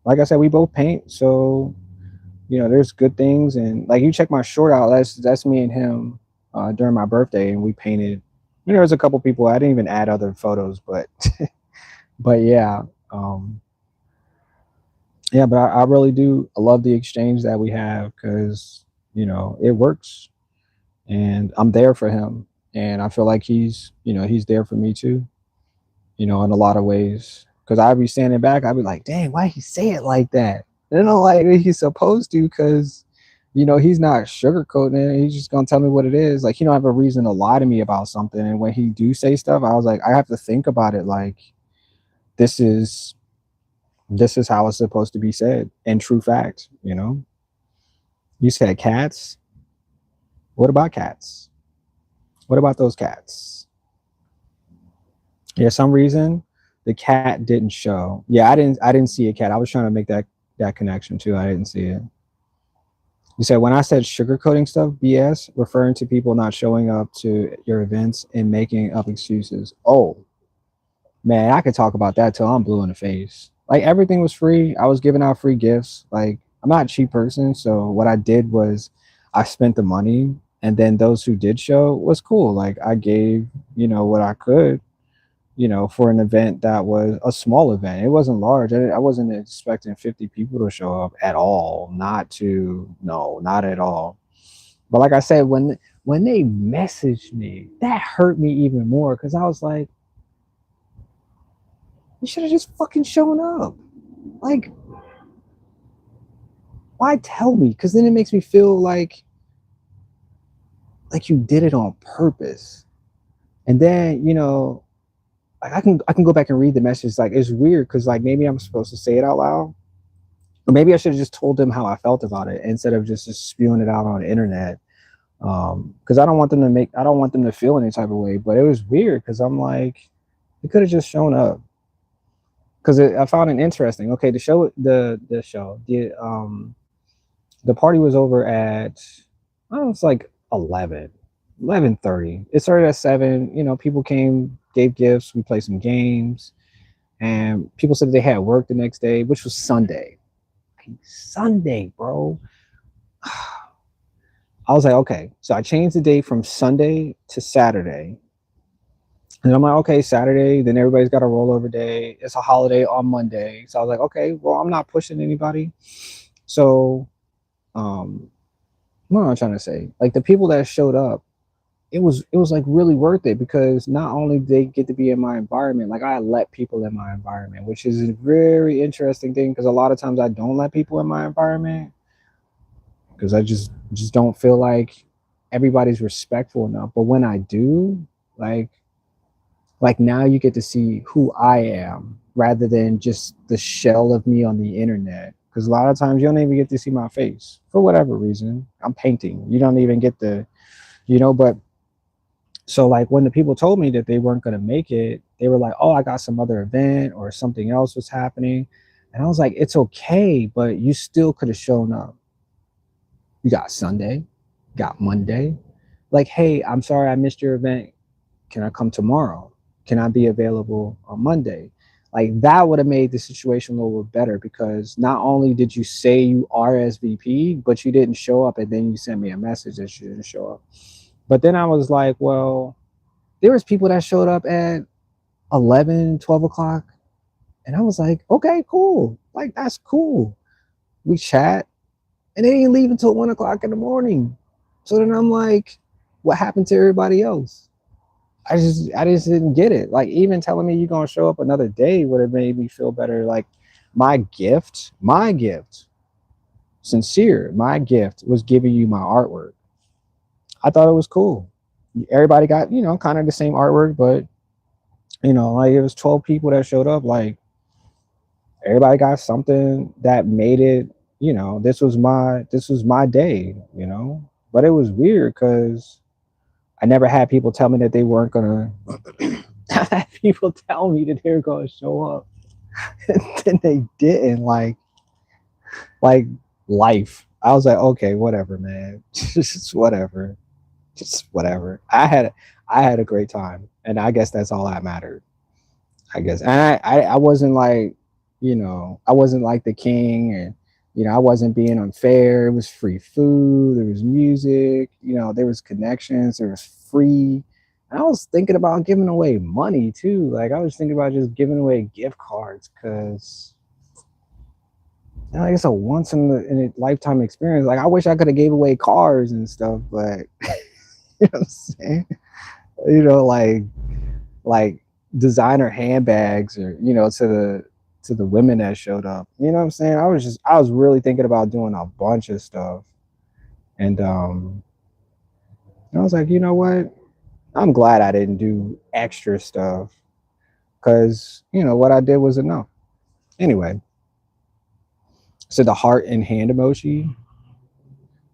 like I said, we both paint, so there's good things. And like you check my short out, that's me and him during my birthday, and we painted. There's a couple people. I didn't even add other photos, but but yeah, um, yeah. But I really do. I love the exchange that we have because it works, and I'm there for him, and I feel like he's there for me too. In a lot of ways. Because I'd be standing back, I'd be like, dang, why he say it like that? And I'm like, he's supposed to, because he's not sugarcoating it. He's just gonna tell me what it is. Like he don't have a reason to lie to me about something. And when he do say stuff, I was like, I have to think about it. Like this is how it's supposed to be said, and true fact. You said cats. What about cats? What about those cats? Yeah, some reason the cat didn't show. Yeah, I didn't see a cat. I was trying to make that connection too. I didn't see it. You said when I said sugarcoating stuff, BS, referring to people not showing up to your events and making up excuses. Oh man, I could talk about that till I'm blue in the face. Like everything was free. I was giving out free gifts. Like I'm not a cheap person, so what I did was I spent the money, and then those who did show was cool. Like I gave, what I could, for an event that was a small event. It wasn't large. I wasn't expecting 50 people to show up at all. No, not at all. But like I said, when they messaged me, that hurt me even more because I was like, you should have just fucking shown up. Like, why tell me? Because then it makes me feel like you did it on purpose. And then, like I can go back and read the message. Like it's weird because like maybe I'm supposed to say it out loud, or maybe I should have just told them how I felt about it instead of just spewing it out on the internet. Because I don't want them to feel any type of way. But it was weird because I'm like, it could have just shown up. Because I found it interesting. Okay, the party was over at, I don't know, it's like 11:30. It started at 7. People came, gave gifts, we played some games, and people said they had work the next day, which was Sunday. Sunday, bro. I was like, okay. So I changed the date from Sunday to Saturday. And I'm like, okay, Saturday, then everybody's got a rollover day. It's a holiday on Monday. So I was like, okay, well, I'm not pushing anybody. So what am I trying to say? Like the people that showed up, it was like really worth it, because not only did they get to be in my environment, like I let people in my environment, which is a very interesting thing, because a lot of times I don't let people in my environment because I just don't feel like everybody's respectful enough. But when I do, like now you get to see who I am rather than just the shell of me on the internet. Because a lot of times you don't even get to see my face for whatever reason. I'm painting. You don't even get the, but so like when the people told me that they weren't going to make it, they were like, oh, I got some other event or something else was happening. And I was like, it's okay, but you still could have shown up. You got Sunday, got Monday. Like, hey, I'm sorry I missed your event. Can I come tomorrow? Can I be available on Monday? Like that would have made the situation a little bit better, because not only did you say you RSVP, but you didn't show up, and then you sent me a message that you didn't show up. But then I was like, well, there was people that showed up at 11, 12 o'clock. And I was like, okay, cool. Like, that's cool. We chat. And they didn't leave until 1 o'clock in the morning. So then I'm like, what happened to everybody else? I just didn't get it. Like, even telling me you're gonna show up another day would have made me feel better. Like, my gift, sincere, my gift was giving you my artwork. I thought it was cool. Everybody got, kind of the same artwork, but like it was 12 people that showed up. Like, everybody got something that made it, this was my day, But it was weird because I never had people tell me that they weren't gonna I had people tell me that they were gonna show up. And then they didn't. Like life. I was like, okay, whatever, man. Just whatever. Just whatever. I had a great time, and I guess that's all that mattered. I guess. And I wasn't like, I wasn't like the king, and I wasn't being unfair. It was free food, there was music, there was connections, there was free. And I was thinking about giving away money too. Like I was thinking about just giving away gift cards, because it's a once in a lifetime experience. Like I wish I could have gave away cars and stuff, but you know what I'm saying? Like designer handbags, or to the women that showed up. You know what I'm saying? I was really thinking about doing a bunch of stuff. And I was like, you know what? I'm glad I didn't do extra stuff, because what I did was enough. Anyway, so the heart and hand emoji.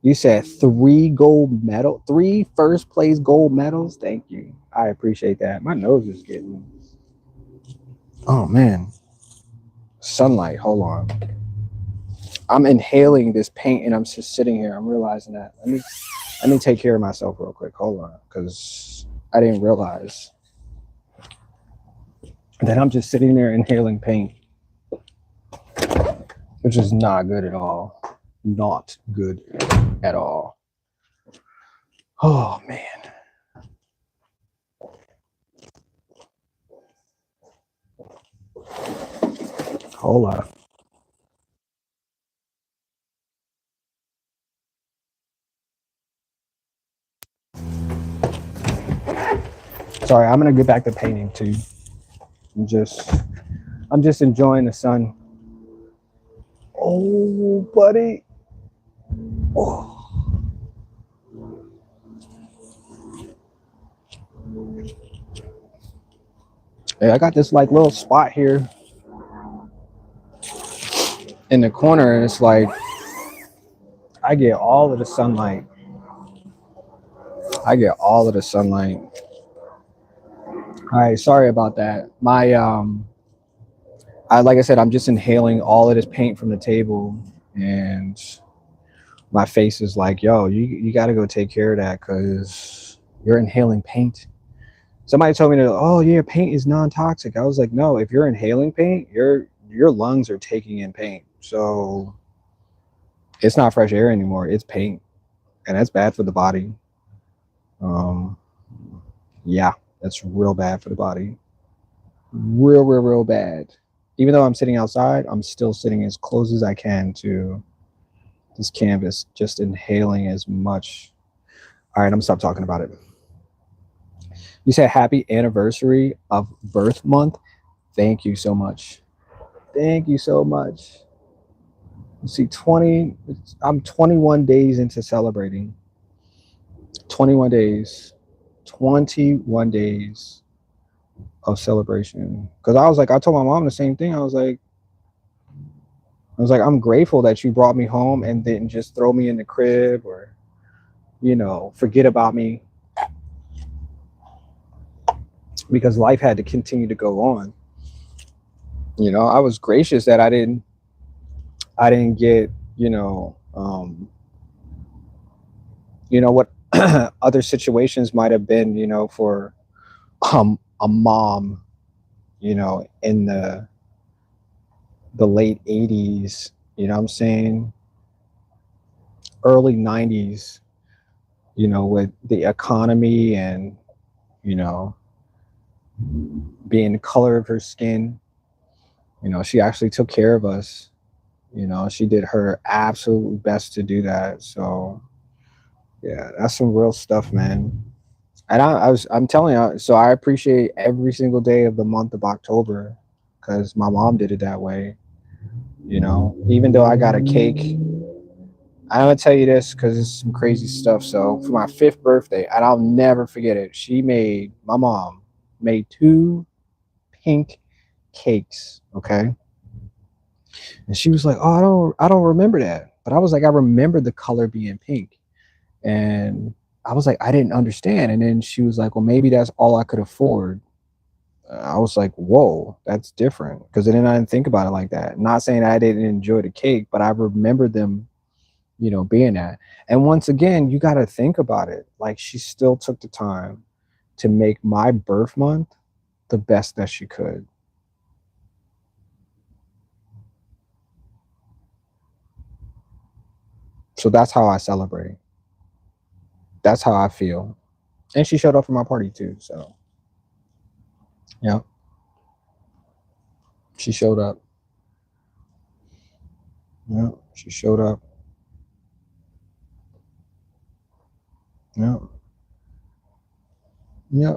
You said 3 first place gold medals. Thank you. I appreciate that. My nose is getting, oh man. Sunlight. Hold on. I'm inhaling this paint and I'm just sitting here. I'm realizing that. Let me take care of myself real quick. Hold on, because I didn't realize that I'm just sitting there inhaling paint, which is not good at all. Not good at all. Oh man. Hold on. Sorry, I'm gonna get back to painting too. I'm just enjoying the sun. Oh, buddy. Oh. Hey, I got this like little spot here in the corner, and it's like I get all of the sunlight. All right, sorry about that. Like I said, I'm just inhaling all of this paint from the table, and my face is like, yo, you got to go take care of that, because you're inhaling paint. Somebody told me that, oh yeah, paint is non-toxic. I was like, no, if you're inhaling paint, your lungs are taking in paint. So it's not fresh air anymore. It's paint, and that's bad for the body. Yeah, that's real bad for the body. Real bad. Even though I'm sitting outside, I'm still sitting as close as I can to this canvas, just inhaling as much. All right, I'm gonna stop talking about it. You said happy anniversary of birth month. Thank you so much. Thank you so much. You see, 20, I'm 21 days into celebrating. 21 days. 21 days of celebration. Because I was like, I told my mom the same thing. I was like, I'm grateful that you brought me home and didn't just throw me in the crib or, forget about me, because life had to continue to go on. I was gracious that I didn't get, what other situations might have been, for a mom, in the late 80s, what I'm saying, early 90s, with the economy and, you know, being the color of her skin. She actually took care of us. She did her absolute best to do that. So yeah, that's some real stuff, man. And I'm telling you, so I appreciate every single day of the month of October because my mom did it that way. Even though I got a cake, I'm gonna tell you this because it's some crazy stuff. So for my 5th birthday, and I'll never forget it, my mom made 2 pink cakes. Okay. And she was like, "Oh, I don't remember that." But I was like, "I remember the color being pink." And I was like, "I didn't understand." And then she was like, "Well, maybe that's all I could afford." I was like, "Whoa, that's different." Because then I didn't think about it like that. Not saying I didn't enjoy the cake, but I remember them, being that. And once again, you got to think about it. Like, she still took the time to make my birth month the best that she could. So that's how I celebrate. That's how I feel. And she showed up for my party too. So yeah, she showed up. Yeah, she showed up. Yeah, yeah.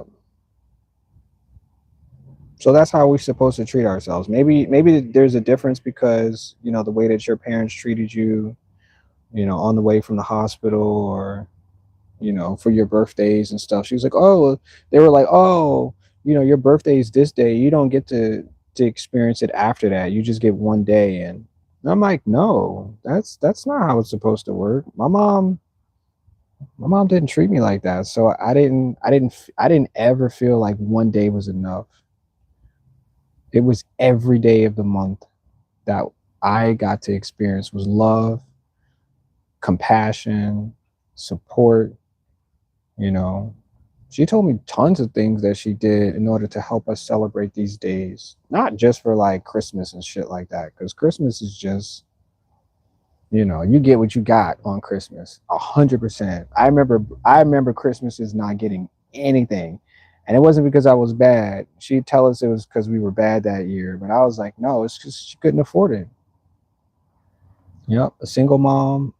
So that's how we're supposed to treat ourselves. Maybe there's a difference because the way that your parents treated you, on the way from the hospital or for your birthdays and stuff. She was like, oh, they were like, oh, your birthday's this day. You don't get to experience it after that. You just get one day. And I'm like, no, that's not how it's supposed to work. My mom didn't treat me like that. So I didn't ever feel like one day was enough. It was every day of the month that I got to experience was love, compassion, support, you know. She told me tons of things that she did in order to help us celebrate these days. Not just for like Christmas and shit like that, because Christmas is just, you get what you got on Christmas. 100%. I remember Christmas is not getting anything. And it wasn't because I was bad. She'd tell us it was because we were bad that year. But I was like, no, it's because she couldn't afford it. Yep. A single mom,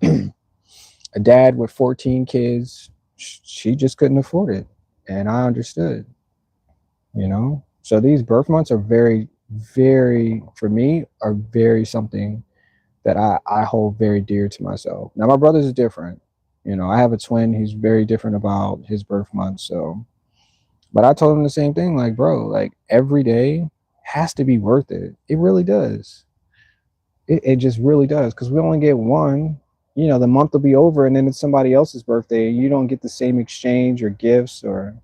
a dad with 14 kids. She just couldn't afford it. And I understood. So these birth months are very, very, for me, are very something that I hold very dear to myself. Now, my brother's different. I have a twin. He's very different about his birth month. So, but I told him the same thing. Like, bro, like every day has to be worth it. It really does. It just really does. Because we only get one. The month will be over, and then it's somebody else's birthday, and you don't get the same exchange or gifts, and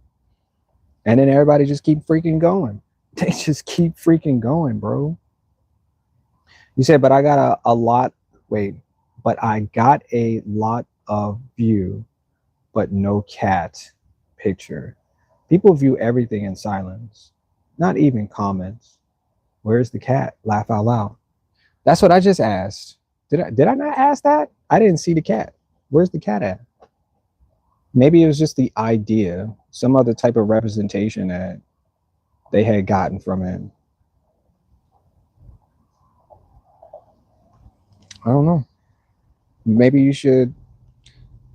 then everybody just keep freaking going. They just keep freaking going, bro. You said, but I got a lot. Wait, but I got a lot of view, but no cat picture. People view everything in silence, not even comments. Where's the cat? Laugh out loud. That's what I just asked. Did I not ask that? I didn't see the cat. Where's the cat at? Maybe it was just the idea, some other type of representation that they had gotten from it. I don't know. Maybe you should.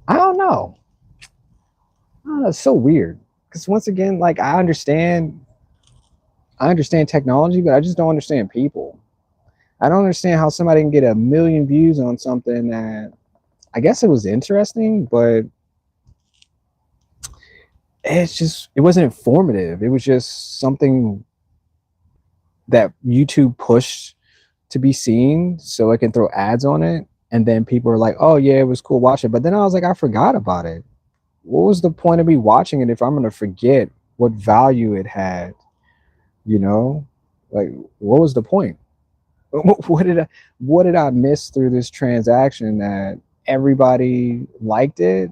I don't know. It's so weird because once again, like I understand technology, but I just don't understand people. I don't understand how somebody can get 1 million views on something that I guess it was interesting, but it wasn't informative. It was just something that YouTube pushed to be seen so it can throw ads on it. And then people are like, oh yeah, it was cool watching. But then I was like, I forgot about it. What was the point of me watching it if I'm gonna forget what value it had? You know? Like, what was the point? What did I miss through this transaction that everybody liked it,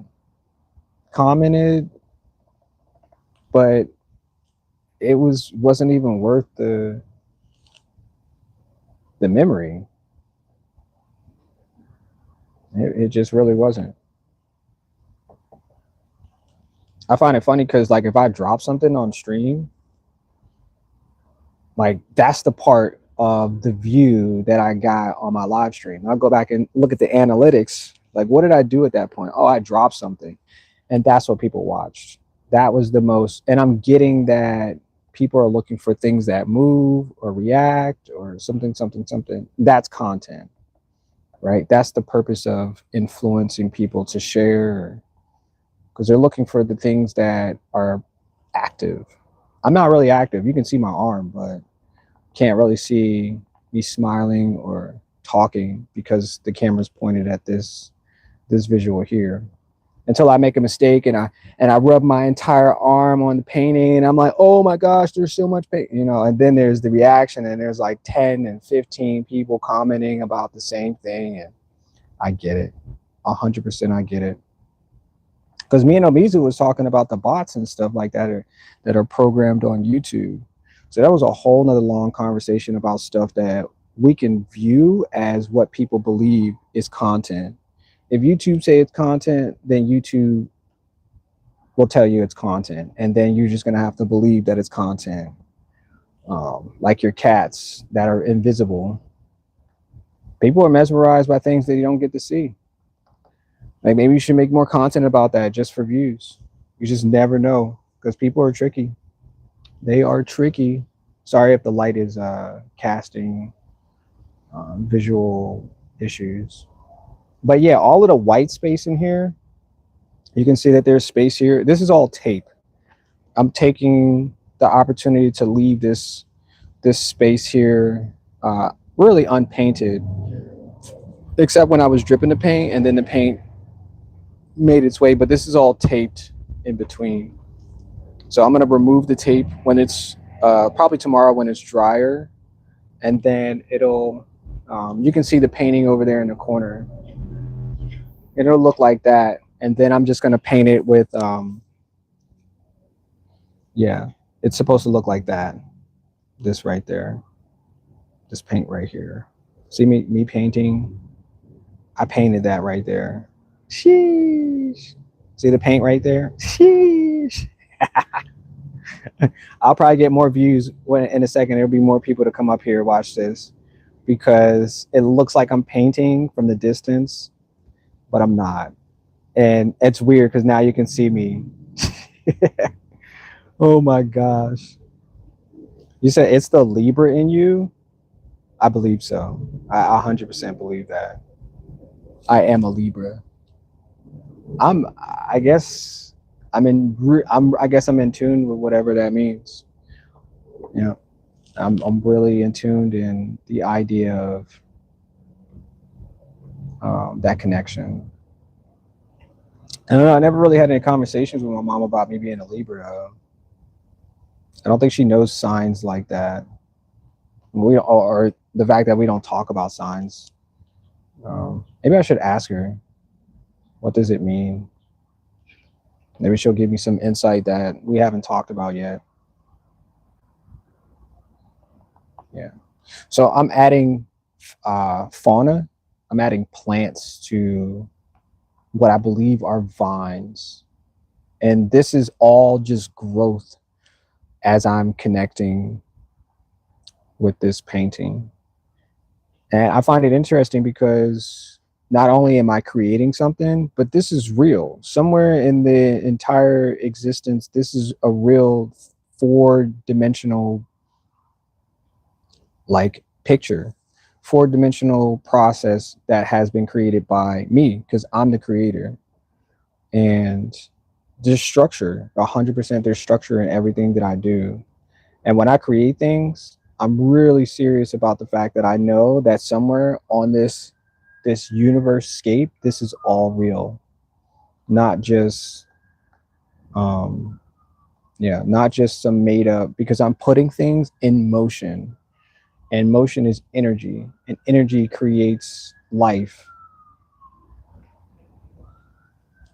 commented, but it wasn't even worth the memory. It just really wasn't. I find it funny because like if I drop something on stream, like that's the part of the view that I got on my live stream. I'll go back and look at the analytics. Like, what did I do at that point? Oh, I dropped something. And that's what people watched. That was the most, and I'm getting that people are looking for things that move or react or something. That's content, right? That's the purpose of influencing people to share, because they're looking for the things that are active. I'm not really active. You can see my arm, but can't really see me smiling or talking because the camera's pointed at this visual here. Until I make a mistake and I rub my entire arm on the painting and I'm like, oh my gosh, there's so much paint, you know. And then there's the reaction and there's like 10 and 15 people commenting about the same thing, and I get it, 100%. I get it, because me and Omizu was talking about the bots and stuff like that are programmed on YouTube. So that was a whole nother long conversation about stuff that we can view as what people believe is content. If YouTube say it's content, then YouTube will tell you it's content, and then you're just gonna have to believe that it's content. Like your cats that are invisible. People are mesmerized by things that you don't get to see. Like maybe you should make more content about that just for views. You just never know, because people are tricky. They are tricky. Sorry if the light is casting visual issues. But yeah, all of the white space in here, you can see that there's space here. This is all tape. I'm taking the opportunity to leave this space here really unpainted, except when I was dripping the paint and then the paint made its way, but this is all taped in between. So I'm gonna remove the tape when it's probably tomorrow when it's drier, and then it'll you can see the painting over there in the corner. It'll look like that, and then I'm just gonna paint it with yeah, it's supposed to look like that. This right there, this paint right here. See me painting? I painted that right there. Sheesh. See the paint right there? Sheesh. I'll probably get more views when in a second. There'll be more people to come up here watch this, because it looks like I'm painting from the distance, but I'm not. And it's weird because now you can see me. Oh my gosh. You said it's the Libra in you? I believe so. I 100% believe that. I am a Libra. I guess I guess I'm in tune with whatever that means. You know, I'm really in tuned in the idea of that connection. I don't know. I never really had any conversations with my mom about me being a Libra. I don't think she knows signs like that. Or the fact that we don't talk about signs. Maybe I should ask her. What does it mean? Maybe she'll give me some insight that we haven't talked about yet. Yeah. So I'm adding fauna. I'm adding plants to what I believe are vines. And this is all just growth as I'm connecting with this painting. And I find it interesting because not only am I creating something, but this is real. Somewhere in the entire existence, this is a real 4-dimensional like picture, 4-dimensional process that has been created by me because I'm the creator. And there's structure, 100%. There's structure in everything that I do. And when I create things, I'm really serious about the fact that I know that somewhere on this universe scape, this is all real, not just not just some made up, because I'm putting things in motion, and motion is energy, and energy creates life.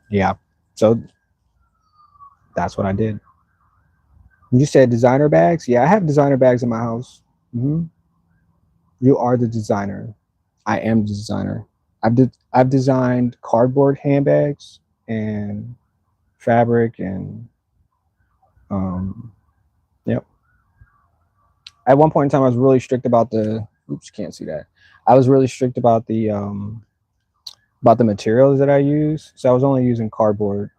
Yeah. So that's what I did. You said designer bags? Yeah, I have designer bags in my house. You are the designer. I am the designer. I've designed cardboard handbags and fabric and yep. At one point in time, I was really strict about the. Oops, can't see that. I was really strict about the materials that I use. So I was only using cardboard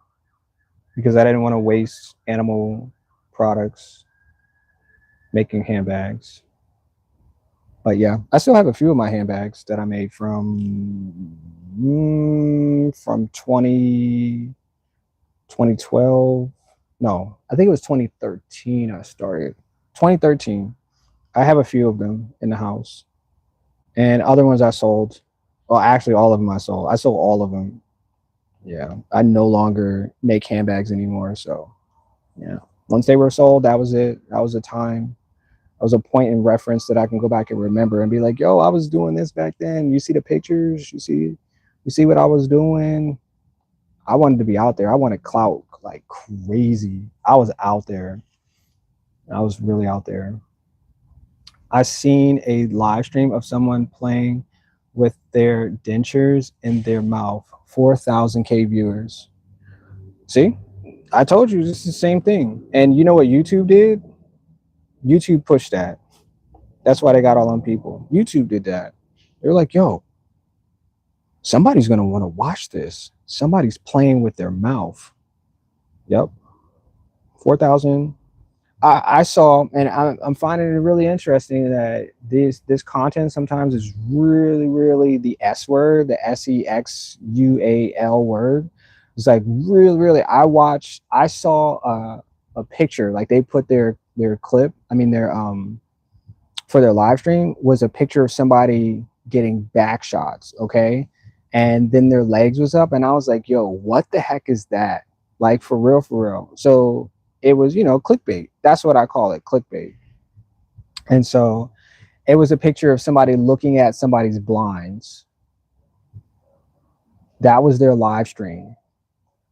because I didn't want to waste animal products making handbags. But yeah, I still have a few of my handbags that I made from 2012. No, I think it was 2013 I started. 2013. I have a few of them in the house. And other ones I sold. Well, actually, all of them I sold. I sold all of them. Yeah, I no longer make handbags anymore. So, yeah, once they were sold, that was it. That was a time. That was a point in reference that I can go back and remember and be like, "Yo, I was doing this back then. You see the pictures? You see what I was doing? I wanted to be out there. I wanted clout like crazy. I was out there. I was really out there. I seen a live stream of someone playing with their dentures in their mouth. 4,000K viewers. See, I told you this is the same thing. And you know what YouTube did? YouTube pushed that. That's why they got all them people. YouTube did that. They're like, yo, somebody's gonna want to watch this. Somebody's playing with their mouth. Yep. 4,000. I saw, and I'm finding it really interesting that this content sometimes is really the S word, the SEXUAL word. It's like really. I saw a picture, like they put their clip. I mean their for their live stream was a picture of somebody getting back shots, okay, and then their legs was up, and I was like, yo, what the heck is that? Like for real. So it was, clickbait. That's what I call it, clickbait. And so it was a picture of somebody looking at somebody's blinds. That was their live stream.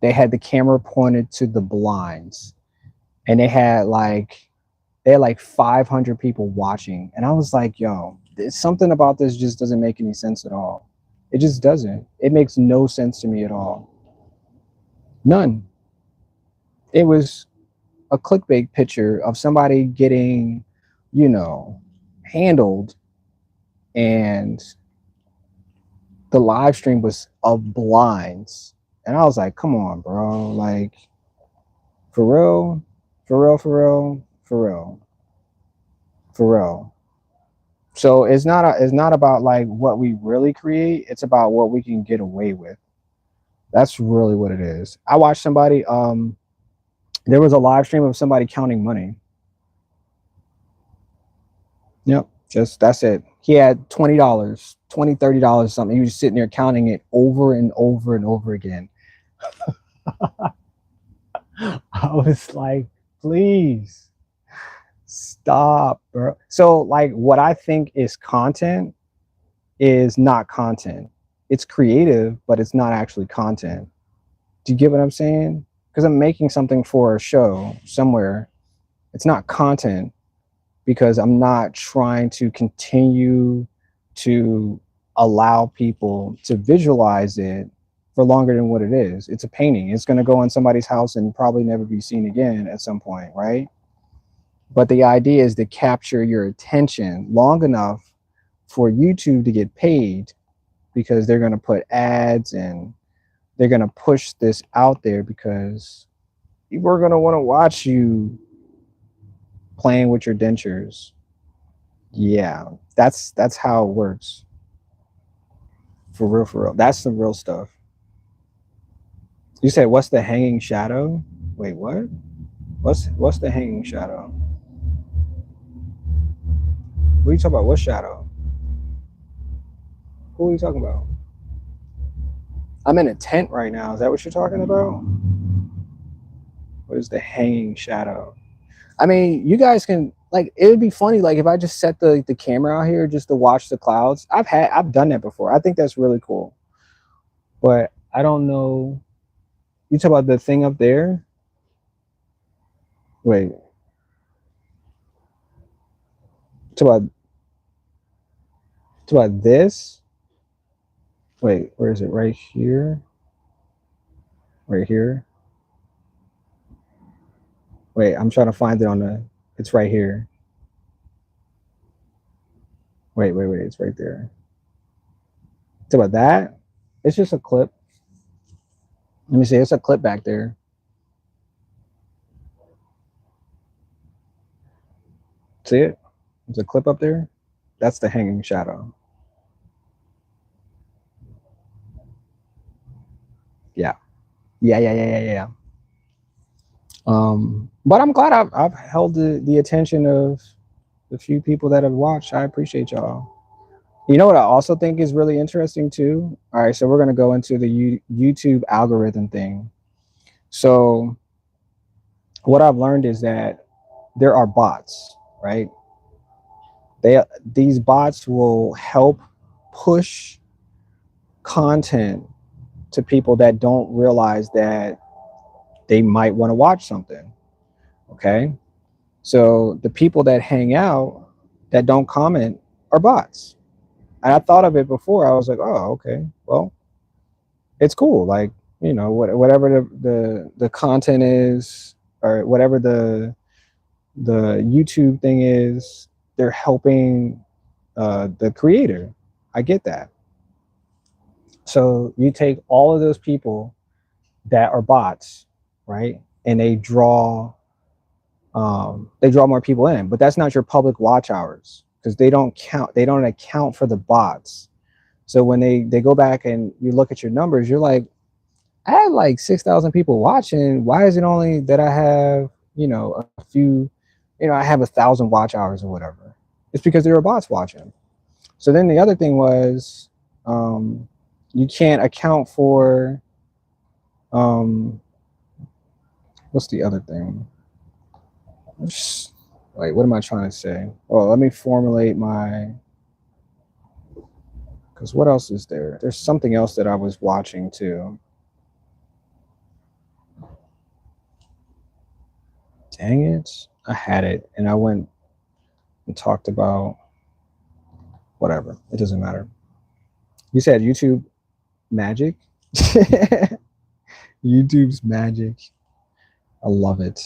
They had the camera pointed to the blinds, and they had like 500 people watching. And I was like, yo, something about this just doesn't make any sense at all. It just doesn't. It makes no sense to me at all. None. It was a clickbait picture of somebody getting, handled, and the live stream was of blinds. And I was like, come on, bro. Like, for real. So it's not about like what we really create. It's about what we can get away with. That's really what it is. I watched somebody, there was a live stream of somebody counting money. Yep. That's it. He had $20, $30, something. He was sitting there counting it over and over again. I was like, please stop, bro. So like what I think is content is not content. It's creative, but it's not actually content. Do you get what I'm saying? Because I'm making something for a show somewhere. It's not content because I'm not trying to continue to allow people to visualize it for longer than what it is. It's a painting. It's going to go in somebody's house and probably never be seen again at some point, right? But the idea is to capture your attention long enough for YouTube to get paid, because they're going to put ads and they're going to push this out there because people are going to want to watch you playing with your dentures. Yeah, that's how it works. For real, for real. That's the real stuff. You said, what's the hanging shadow? Wait, what? What's the hanging shadow? What are you talking about? What shadow? Who are you talking about? I'm in a tent right now. Is that what you're talking about? What is the hanging shadow? I mean, you guys can, like, it would be funny, like, if I just set the camera out here just to watch the clouds. I've done that before. I think that's really cool. But I don't know. You talk about the thing up there? Wait. Talk about this? Wait, where is it? Right here? Right here? Wait, I'm trying to find it on the, it's right here. Wait, it's right there. Talk about that? It's just a clip. Let me see, it's a clip back there. See it? There's a clip up there. That's the hanging shadow. Yeah. But I'm glad I've held the attention of the few people that have watched. I appreciate y'all. You know what I also think is really interesting too? All right, so we're going to go into the YouTube algorithm thing. So what I've learned is that there are bots, right? These bots will help push content to people that don't realize that they might want to watch something. Okay, so the people that hang out that don't comment are bots. And I thought of it before. I was like, oh, okay, well, it's cool. Like, you know, whatever the content is, or whatever the YouTube thing is, they're helping the creator. I get that. So you take all of those people that are bots, right, and they draw more people in, but that's not your public watch hours, because they don't account for the bots. So when they go back and you look at your numbers, you're like, I had like 6,000 people watching. Why is it only that I have, you know, a few, you know, I have 1,000 watch hours or whatever? It's because there are bots watching. So then the other thing was, you can't account for, what's the other thing? Wait, what am I trying to say? Oh, let me formulate my, because what else is there? There's something else that I was watching too. Dang it. I had it and I went and talked about whatever. It doesn't matter. You said YouTube magic? YouTube's magic. I love it.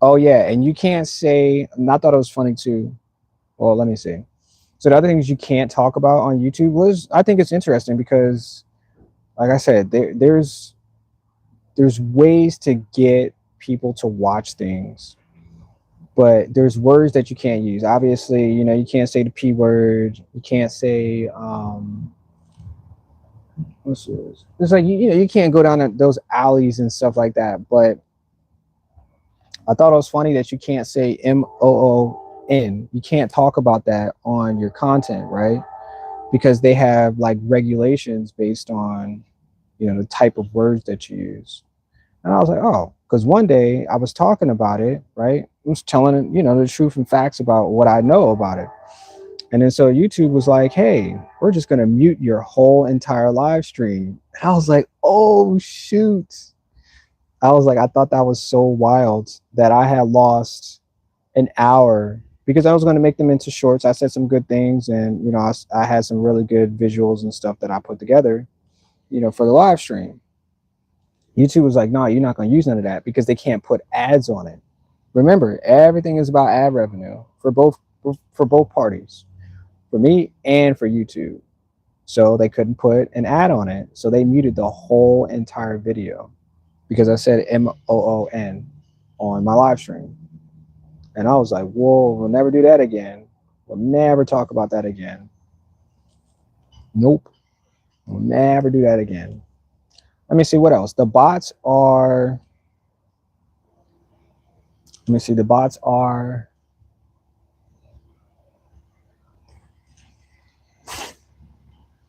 Oh yeah, and you can't say, and I thought it was funny too. Well, let me see. So the other things you can't talk about on YouTube was, I think it's interesting because, like I said, there's ways to get people to watch things, but there's words that you can't use. Obviously, you know, you can't say the P word. You can't say, what's this? It's like, you know, you can't go down those alleys and stuff like that. But I thought it was funny that you can't say MOON. You can't talk about that on your content, right? Because they have like regulations based on, you know, the type of words that you use. And I was like, oh, because one day I was talking about it, right? I was telling, you know, the truth and facts about what I know about it. And then so YouTube was like, hey, we're just going to mute your whole entire live stream. And I was like, oh, shoot. I was like, I thought that was so wild that I had lost an hour because I was going to make them into shorts. I said some good things, and, you know, I had some really good visuals and stuff that I put together, you know, for the live stream. YouTube was like, no, you're not going to use none of that because they can't put ads on it. Remember, everything is about ad revenue for both parties, for me and for YouTube. so they couldn't put an ad on it. So they muted the whole entire video because I said MOON on my live stream. And I was like, whoa, we'll never do that again. We'll never talk about that again. Nope. We'll never do that again. Let me see what else. The bots are, let me see, the bots are,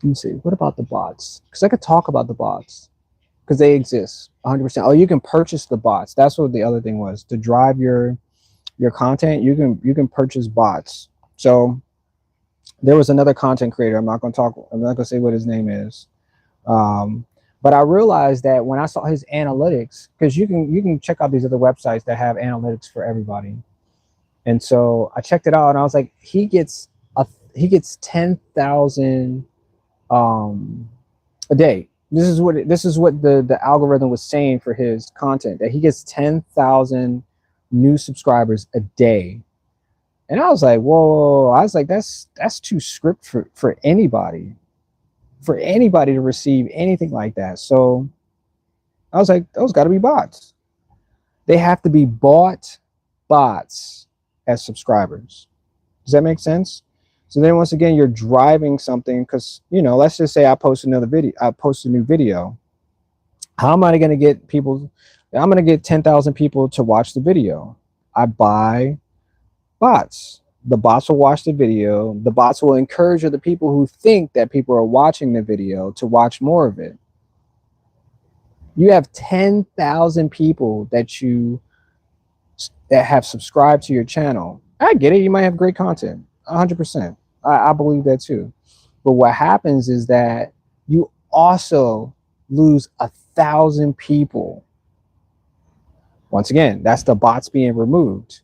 let me see, what about the bots? Because I could talk about the bots because they exist 100%. Oh, you can purchase the bots. That's what the other thing was. To drive your content, you can purchase bots. So there was another content creator. I'm not gonna say what his name is. But I realized that when I saw his analytics, because you can check out these other websites that have analytics for everybody. And so I checked it out and I was like, he gets 10,000 a day. This is what the algorithm was saying for his content, that he gets 10,000 new subscribers a day. And I was like, whoa, I was like, that's too script for anybody to receive anything like that. So I was like, those got to be bots. They have to be bought bots as subscribers. Does that make sense? So then once again, you're driving something because, you know, let's just say I post another video, I post a new video. How am I going to get people? I'm going to get 10,000 people to watch the video. I buy bots. The bots will watch the video. The bots will encourage the people who think that people are watching the video to watch more of it. You have 10,000 people that have subscribed to your channel. I get it. You might have great content. 100%. I believe that too. But what happens is that you also lose 1,000 people. Once again, that's the bots being removed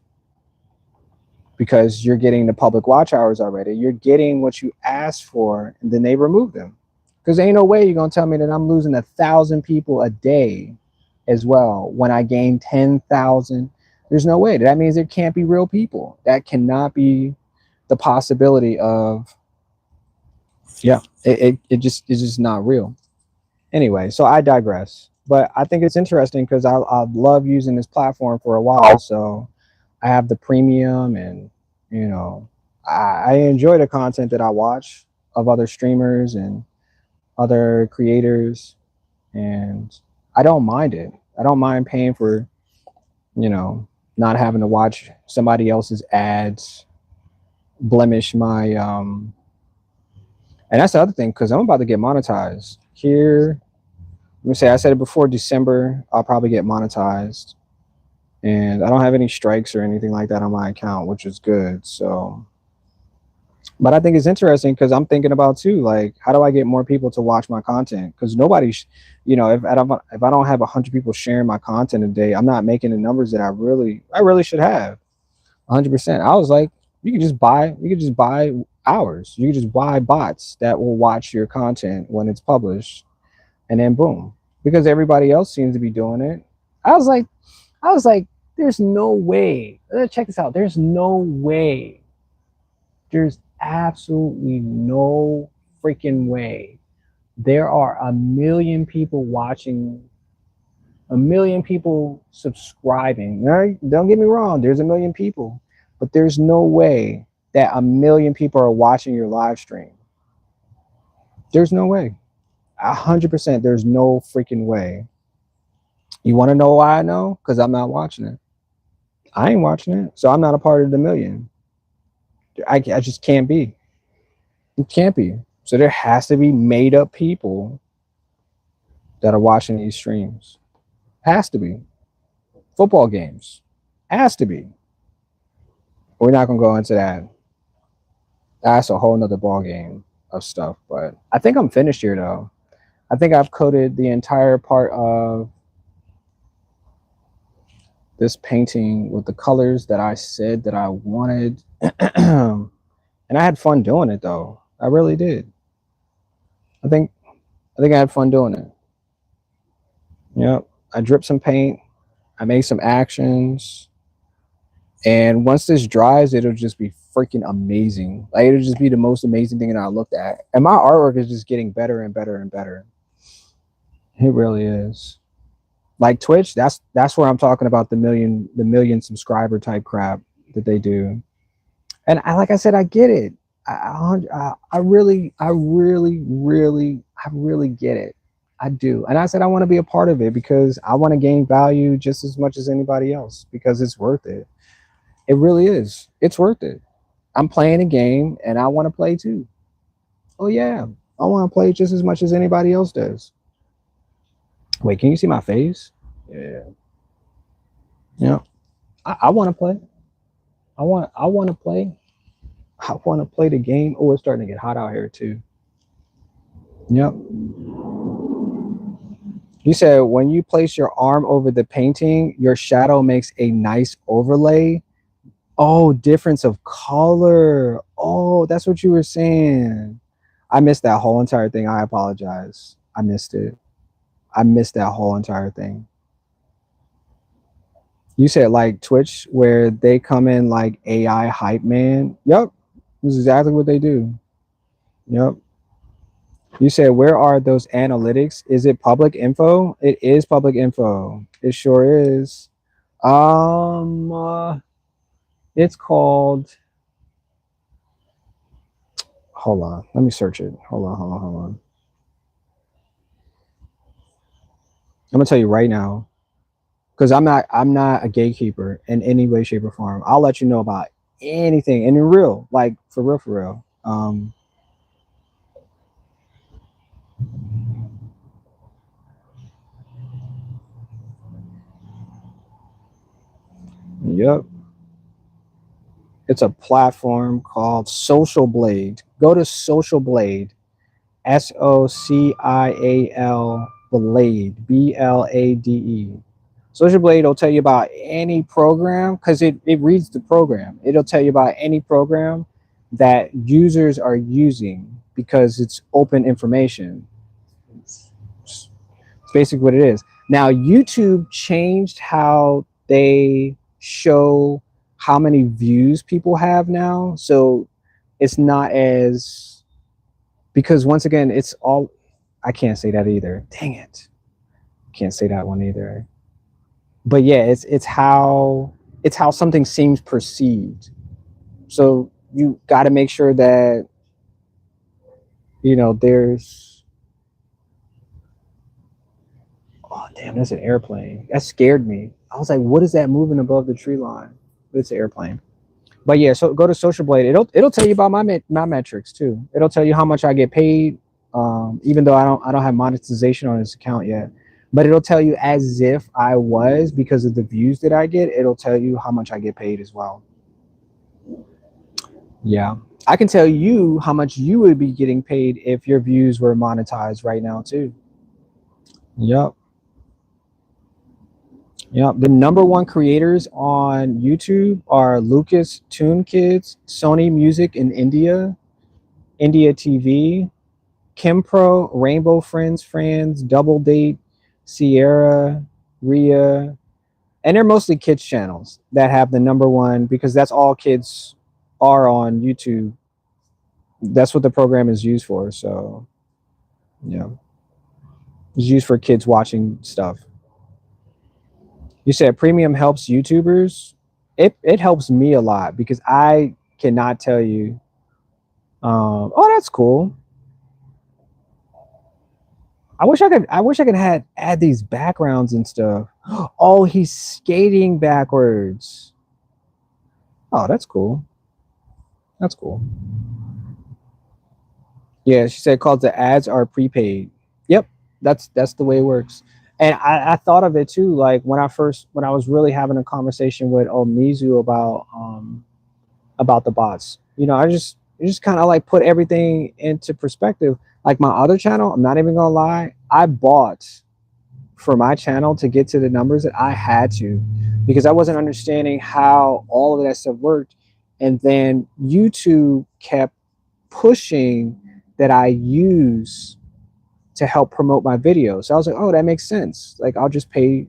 because you're getting the public watch hours already. You're getting what you asked for, and then they remove them. Because ain't no way you're going to tell me that I'm losing 1,000 people a day as well when I gain 10,000. There's no way. That means there can't be real people. That cannot be the possibility of, yeah, it's just not real. Anyway, so I digress. But I think it's interesting because I've loved using this platform for a while. So I have the premium, and, you know, I enjoy the content that I watch of other streamers and other creators, and I don't mind it. I don't mind paying for, you know, not having to watch somebody else's ads blemish my and that's the other thing, because I'm about to get monetized here. Let me say, I said it before, December I'll probably get monetized, and I don't have any strikes or anything like that on my account, which is good. So, but I think it's interesting because I'm thinking about too, like, how do I get more people to watch my content? Because nobody's, you know, if I don't have 100 people sharing my content a day, I'm not making the numbers that I really should have. 100%. I was like, you can just buy hours. You can just buy bots that will watch your content when it's published, and then boom, because everybody else seems to be doing it. I was like, there's no way. Check this out. There's no way. There's absolutely no freaking way. There are 1 million people watching, 1 million people subscribing. Right? Don't get me wrong. There's 1 million people, but there's no way that 1 million people are watching your live stream. There's no way. 100%. There's no freaking way. You want to know why I know? Because I'm not watching it. I ain't watching it, so I'm not a part of the million. I just can't be. It can't be. So there has to be made up people that are watching these streams. Has to be. Football games. Has to be. We're not gonna go into that. That's a whole nother ball game of stuff. But I think I'm finished here though. I think I've coated the entire part of this painting with the colors that I said that I wanted. And I had fun doing it though. I really did. I think I had fun doing it. Yep. I dripped some paint. I made some actions. And once this dries, it'll just be freaking amazing. Like it'll just be the most amazing thing that I looked at. And my artwork is just getting better and better and better. It really is. Like Twitch, that's where I'm talking about the million subscriber type crap that they do. And like I said, I get it. I really get it. I do. And I said I want to be a part of it because I want to gain value just as much as anybody else because it's worth it. It really is. It's worth it. I'm playing a game and I want to play too. Oh yeah, I want to play just as much as anybody else does. Wait, can you see my face? Yeah. Yeah. I want to play. I want to play. I want to play the game. Oh, it's starting to get hot out here too. Yep. You said when you place your arm over the painting, your shadow makes a nice overlay. Oh, difference of color. Oh, that's what you were saying. I missed that whole entire thing. I apologize. I missed it. I missed that whole entire thing. You said like Twitch where they come in like AI hype man. Yep. This is exactly what they do. Yep. You said where are those analytics? Is it public info? It is public info. It sure is. It's called, hold on, let me search it. Hold on. I'm gonna tell you right now, because I'm not a gatekeeper in any way, shape, or form. I'll let you know about anything and in real, like for real. Yep. It's a platform called Social Blade. Go to Social Blade, SOCIAL Blade, BLADE. Social Blade will tell you about any program because it reads the program. It'll tell you about any program that users are using because it's open information. It's basically what it is. Now, YouTube changed how they show how many views people have now. So it's not as, because once again, it's all, I can't say that either. Dang it. Can't say that one either. But yeah, it's how something seems perceived. So you got to make sure that there's, oh damn, that's an airplane. That scared me. I was like, what is that moving above the tree line? But it's an airplane. But yeah, so go to Social Blade. It'll tell you about my metrics too. It'll tell you how much I get paid, even though I don't have monetization on this account yet. But it'll tell you as if I was, because of the views that I get. It'll tell you how much I get paid as well. Yeah, I can tell you how much you would be getting paid if your views were monetized right now too. Yep. Yep. The number one creators on YouTube are Lucas Toon Kids, Sony Music in India, India TV, Kim Pro, Rainbow Friends, Double Date, Sierra, Ria, and they're mostly kids channels that have the number one because that's all kids are on YouTube. That's what the program is used for. So, yeah, it's used for kids watching stuff. You said premium helps YouTubers. It helps me a lot because I cannot tell you. Oh, that's cool. I wish I could add these backgrounds and stuff. Oh, he's skating backwards. Oh, that's cool. That's cool. Yeah, she said called the ads are prepaid. Yep, that's the way it works. And I thought of it too, like when I was really having a conversation with Mizu about the bots. I just kind of like put everything into perspective. Like my other channel, I'm not even gonna lie, I bought for my channel to get to the numbers that I had to because I wasn't understanding how all of that stuff worked. And then YouTube kept pushing that I use to help promote my videos. So I was like, oh, that makes sense. Like I'll just pay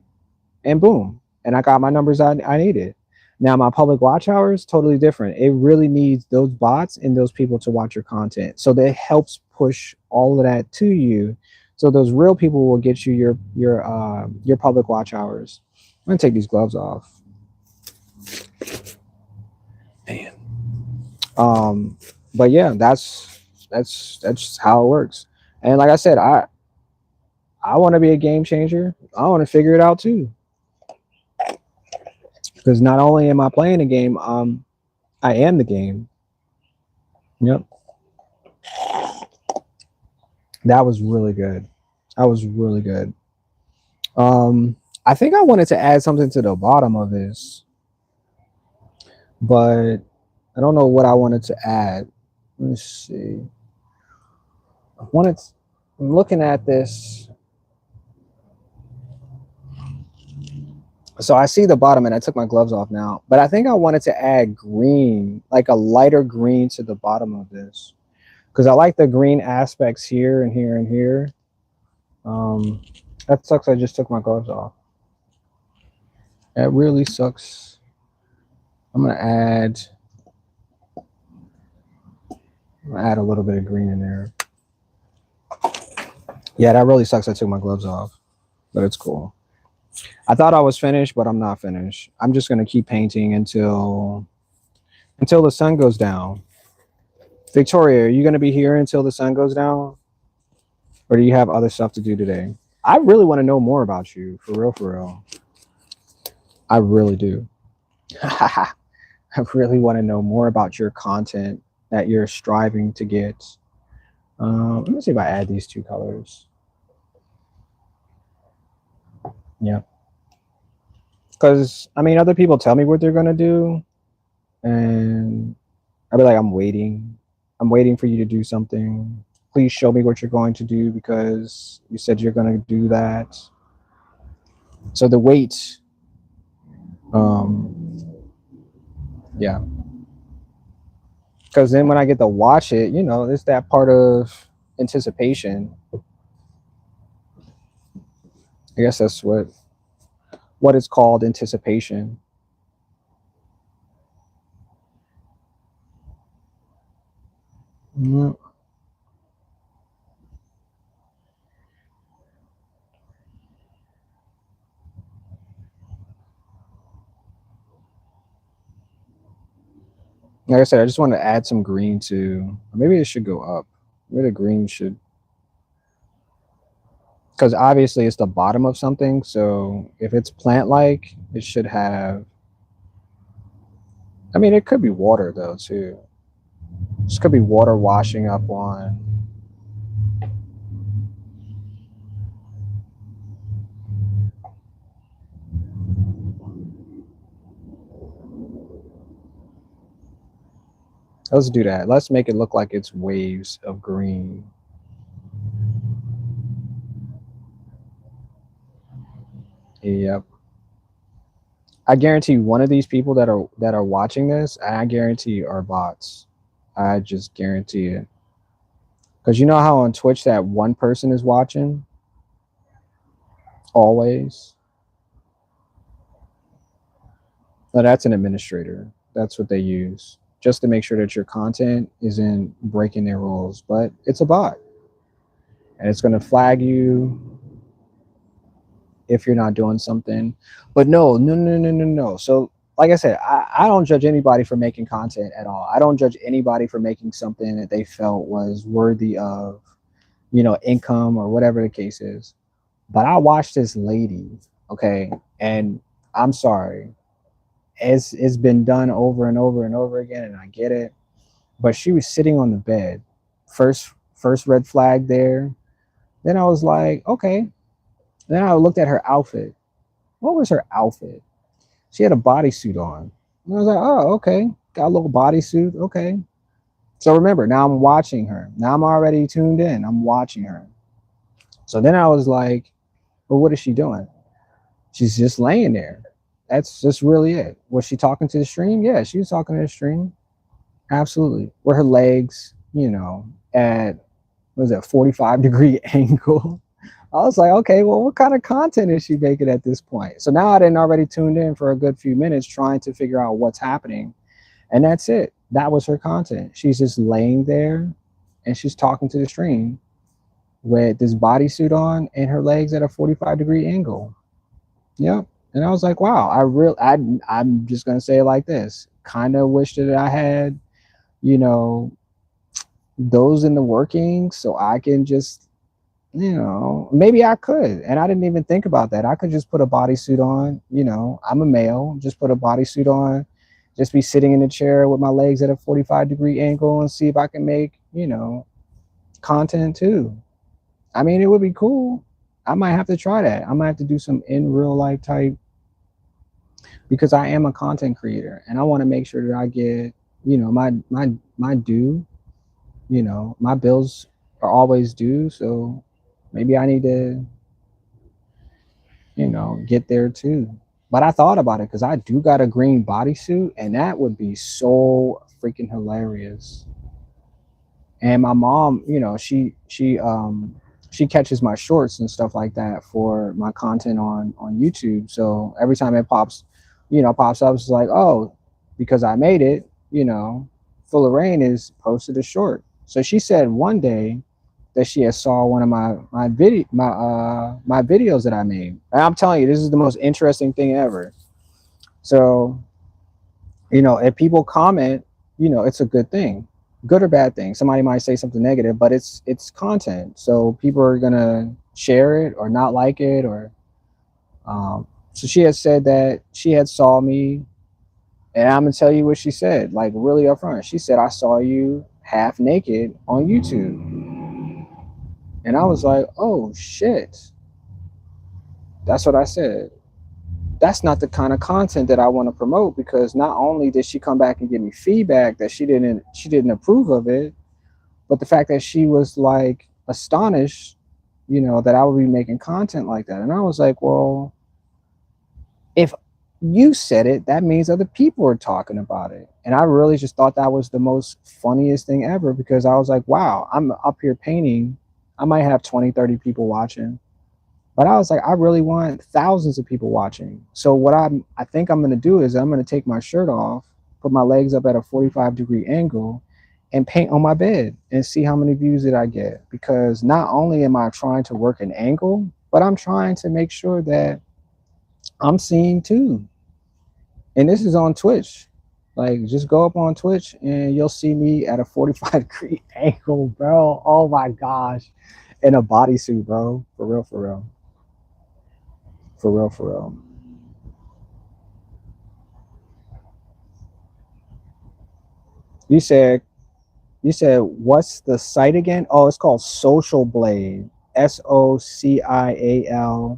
and boom. And I got my numbers I needed. Now my public watch hours totally different. It really needs those bots and those people to watch your content. So that helps push all of that to you. So those real people will get you your public watch hours. I'm gonna take these gloves off. Man. But yeah, that's how it works. And like I said, I want to be a game changer. I want to figure it out too. Because not only am I playing the game, I am the game. Yep. That was really good. That was really good. I think I wanted to add something to the bottom of this, but I don't know what I wanted to add. Let's see. I'm looking at this. So I see the bottom and I took my gloves off now, but I think I wanted to add green, like a lighter green to the bottom of this. Because I like the green aspects here and here and here. That sucks. I just took my gloves off. That really sucks. I'm gonna add a little bit of green in there. Yeah, that really sucks. I took my gloves off, but it's cool. I thought I was finished, but I'm not finished. I'm just gonna keep painting until the sun goes down. Victoria, are you gonna be here until the sun goes down, or do you have other stuff to do today? I really want to know more about you, for real, for real. I really do. I really want to know more about your content that you're striving to get. Let me see if I add these two colors. Yeah. Because, I mean, other people tell me what they're going to do, and I'll be like, I'm waiting. I'm waiting for you to do something. Please show me what you're going to do because you said you're going to do that. So the wait, yeah. Because then when I get to watch it, you know, it's that part of anticipation. I guess that's what it's called, anticipation. Mm. Like I said, I just want to add some green to, maybe it should go up. Maybe the green should, because obviously it's the bottom of something. So if it's plant-like, it should have, I mean, it could be water though too. This could be water washing up on. Let's do that. Let's make it look like it's waves of green. Yep. I guarantee one of these people that are watching this, I guarantee are bots. I just guarantee it. Because you know how on Twitch that one person is watching? Always. No, that's an administrator. That's what they use. Just to make sure that your content isn't breaking their rules. But it's a bot. And it's going to flag you if you're not doing something. But no. So like I said, I don't judge anybody for making content at all. I don't judge anybody for making something that they felt was worthy of, you know, income or whatever the case is. But I watched this lady, okay, and I'm sorry. It's been done over and over and over again, and I get it. But she was sitting on the bed. First red flag there. Then I was like, okay. Then I looked at her outfit. What was her outfit? She had a bodysuit on. And I was like, oh, okay. Got a little bodysuit. Okay. So remember, now I'm watching her. Now I'm already tuned in. I'm watching her. So then I was like, well, what is she doing? She's just laying there. That's just really it. Was she talking to the stream? Yeah, she was talking to the stream. Absolutely. With her legs, you know, at, what was that, 45-degree angle. I was like, okay, well, what kind of content is she making at this point? So now I didn't already tuned in for a good few minutes trying to figure out what's happening. And that's it. That was her content. She's just laying there and she's talking to the stream with this bodysuit on and her legs at a 45-degree angle. Yep. And I was like, wow, I'm just gonna say it like this. Kind of wish that I had, you know, those in the working so I can just, maybe I could. And I didn't even think about that. I could just put a bodysuit on, I'm a male, just put a bodysuit on, just be sitting in a chair with my legs at a 45-degree angle and see if I can make, content too. I mean, it would be cool. I might have to try that. I might have to do some in real life type, because I am a content creator and I want to make sure that I get, my due, my bills are always due. So maybe I need to, get there too. But I thought about it because I do got a green bodysuit and that would be so freaking hilarious. And my mom, she catches my shorts and stuff like that for my content on YouTube. So every time it pops up, it's like, oh, because I made it, Full of Rain is posted a short. So she said one day that she had saw one of my videos that I made. And I'm telling you, this is the most interesting thing ever. So, if people comment, it's a good thing, good or bad thing. Somebody might say something negative, but it's content. So people are gonna share it or not like it, or so she had said that she had saw me, and I'm gonna tell you what she said, like really upfront. She said, I saw you half naked on YouTube. And I was like, oh shit. That's what I said. That's not the kind of content that I want to promote, because not only did she come back and give me feedback that she didn't approve of it, but the fact that she was like astonished, that I would be making content like that. And I was like, well, if you said it, that means other people are talking about it. And I really just thought that was the most funniest thing ever, because I was like, wow, I'm up here painting. I might have 20, 30 people watching. But I was like, I really want thousands of people watching. So what I think I'm going to do is I'm going to take my shirt off, put my legs up at a 45-degree angle, and paint on my bed and see how many views that I get. Because not only am I trying to work an angle, but I'm trying to make sure that I'm seen too. And this is on Twitch. Like, just go up on Twitch and you'll see me at a 45-degree angle, bro. Oh my gosh. In a bodysuit, bro. For real, for real. For real, for real. You said what's the site again? Oh, it's called Social Blade. SOCIAL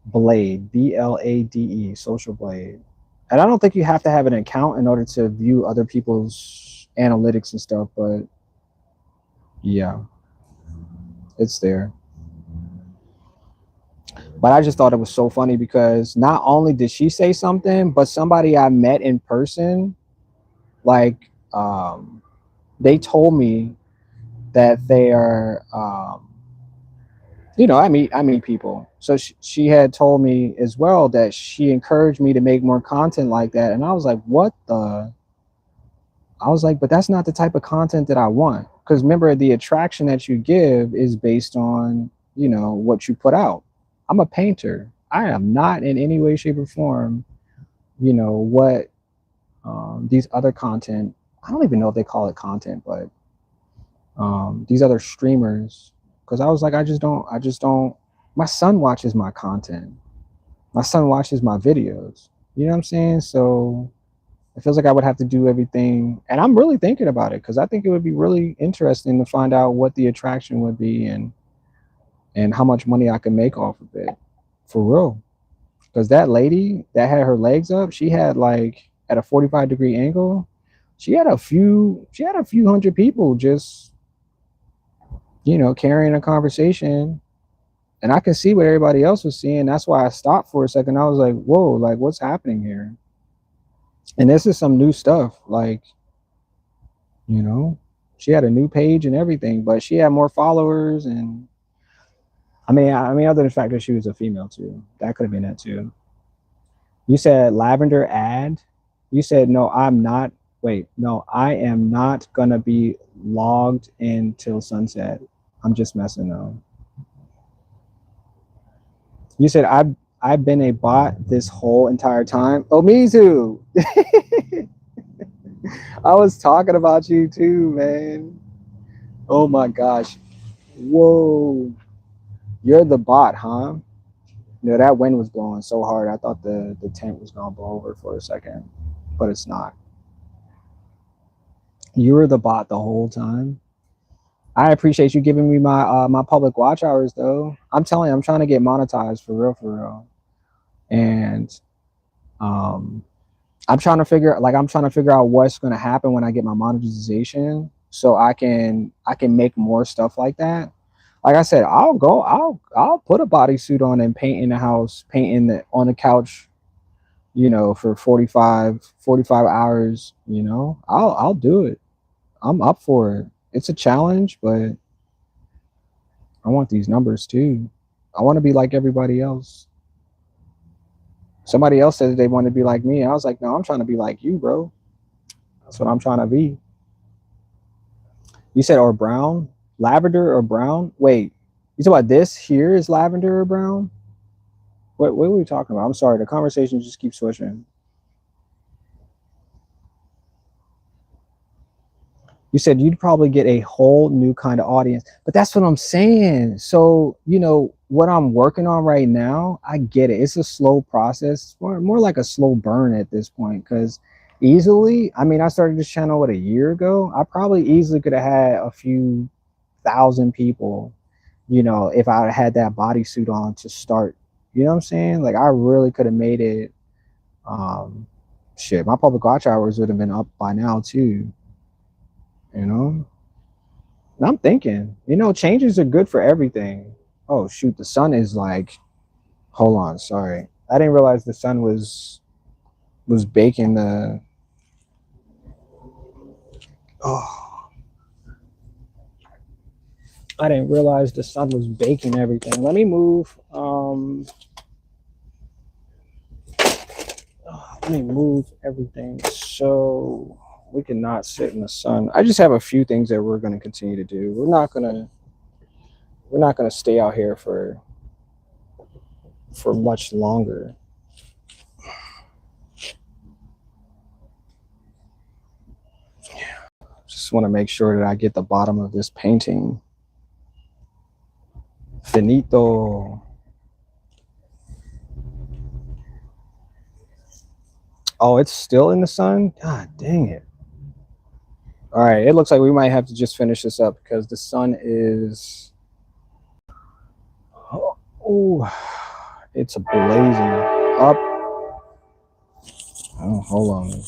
Blade. BLADE. Social Blade. And I don't think you have to have an account in order to view other people's analytics and stuff, but yeah, it's there. But I just thought it was so funny because not only did she say something, but somebody I met in person, like, they told me that they are, I meet people. So she had told me as well that she encouraged me to make more content like that. And I was like, what the? I was like, but that's not the type of content that I want. Because remember, the attraction that you give is based on, what you put out. I'm a painter. I am not in any way, shape, or form, what these other content, I don't even know if they call it content, but these other streamers, because I was like, I just don't, my son watches my content. My son watches my videos. You know what I'm saying? So it feels like I would have to do everything. And I'm really thinking about it because I think it would be really interesting to find out what the attraction would be and how much money I can make off of it. For real. Because that lady that had her legs up, she had like at a 45-degree angle, she had a few hundred people just, carrying a conversation. And I could see what everybody else was seeing. That's why I stopped for a second. I was like, whoa, like what's happening here? And this is some new stuff. Like, she had a new page and everything, but she had more followers. And I mean, other than the fact that she was a female too, that could have been it too. You said lavender ad. You said no. I'm not. Wait, no, I am not gonna be logged in till sunset. I'm just messing though. You said I've been a bot this whole entire time. Oh, Mizu, I was talking about you too, man. Oh my gosh. Whoa, you're the bot, huh? No, that wind was blowing so hard. I thought the tent was gonna blow over for a second, but it's not. You were the bot the whole time. I appreciate you giving me my public watch hours though. I'm telling you, I'm trying to get monetized for real. And um I'm trying to figure out what's gonna happen when I get my monetization so I can make more stuff like that. Like I said, I'll put a bodysuit on and paint in the house, on the couch, for 45 hours, I'll do it. I'm up for it. It's a challenge, but I want these numbers too. I want to be like everybody else. Somebody else said they want to be like me. I was like, no, I'm trying to be like you, bro. That's what I'm trying to be. You said or brown, lavender or brown. Wait, you talk about this here is lavender or brown? What are we talking about? I'm sorry, the conversation just keeps switching. You said you'd probably get a whole new kind of audience, but that's what I'm saying. So what I'm working on right now, I get it. It's a slow process, more like a slow burn at this point. Because easily, I mean, I started this channel a year ago. I probably easily could have had a few thousand people, if I had that bodysuit on to start. You know what I'm saying? Like I really could have made it. Um, Shit, my public watch hours would have been up by now too. You know. And I'm thinking, changes are good for everything. Oh shoot, the sun is like, hold on, sorry. I didn't realize the sun was baking the oh I didn't realize the sun was baking everything. Let me move. Let me move everything so we cannot sit in the sun. I just have a few things that we're gonna continue to do. We're not gonna stay out here for much longer. Just want to make sure that I get the bottom of this painting. Finito. Oh, it's still in the sun? God dang it. All right, it looks like we might have to just finish this up because the sun is oh, it's blazing up. Oh, hold on.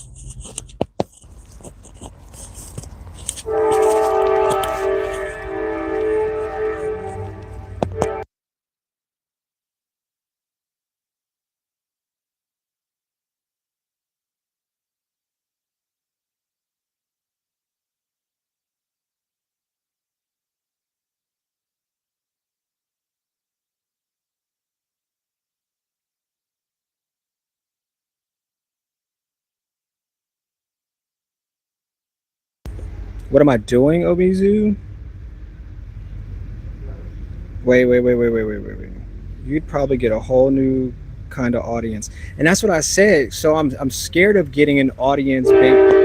What am I doing, Obizu? Wait. You'd probably get a whole new kind of audience. And that's what I said. So I'm scared of getting an audience based.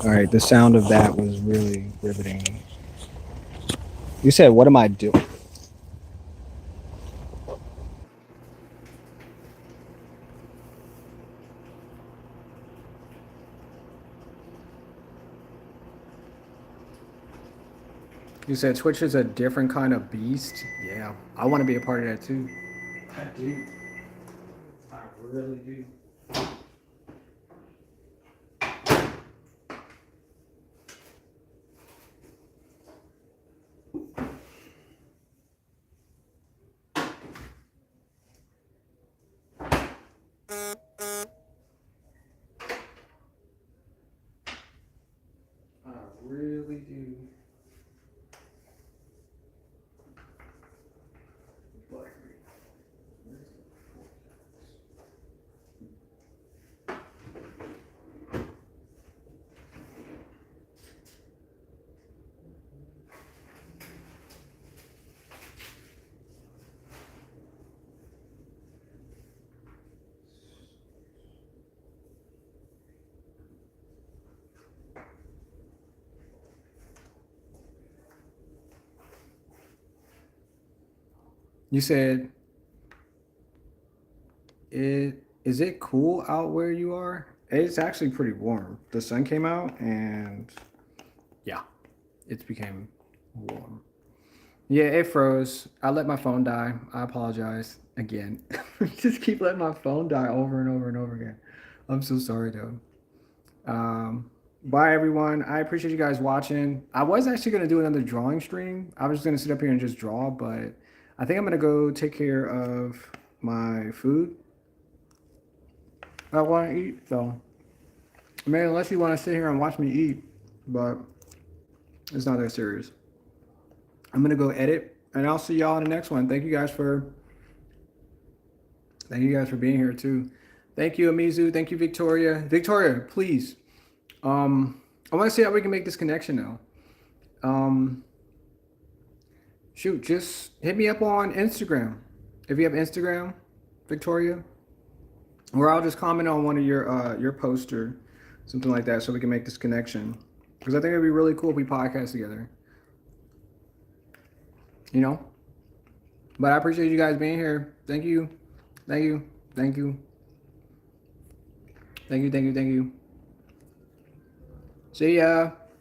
All right, the sound of that was really riveting. You said, what am I doing? You said Twitch is a different kind of beast. Yeah, I want to be a part of that too. I do. I really do. I really do. You said, is it cool out where you are? It's actually pretty warm. The sun came out and yeah, it's became warm. Yeah, it froze. I let my phone die. I apologize again. Just keep letting my phone die over and over and over again. I'm so sorry though. Bye everyone. I appreciate you guys watching. I was actually gonna do another drawing stream. I was just gonna sit up here and just draw, but I think I'm gonna go take care of my food I want to eat. So, I mean, unless you want to sit here and watch me eat, but it's not that serious. I'm gonna go edit, and I'll see y'all in the next one. Thank you guys for being here too. Thank you, Amizu. Thank you, Victoria. Victoria, please. I want to see how we can make this connection now. Shoot, just hit me up on Instagram if you have Instagram, Victoria, or I'll just comment on one of your posts or something like that, so we can make this connection. Because I think it'd be really cool if we podcast together. You know. But I appreciate you guys being here. Thank you. Thank you. Thank you. Thank you. Thank you. Thank you. See ya.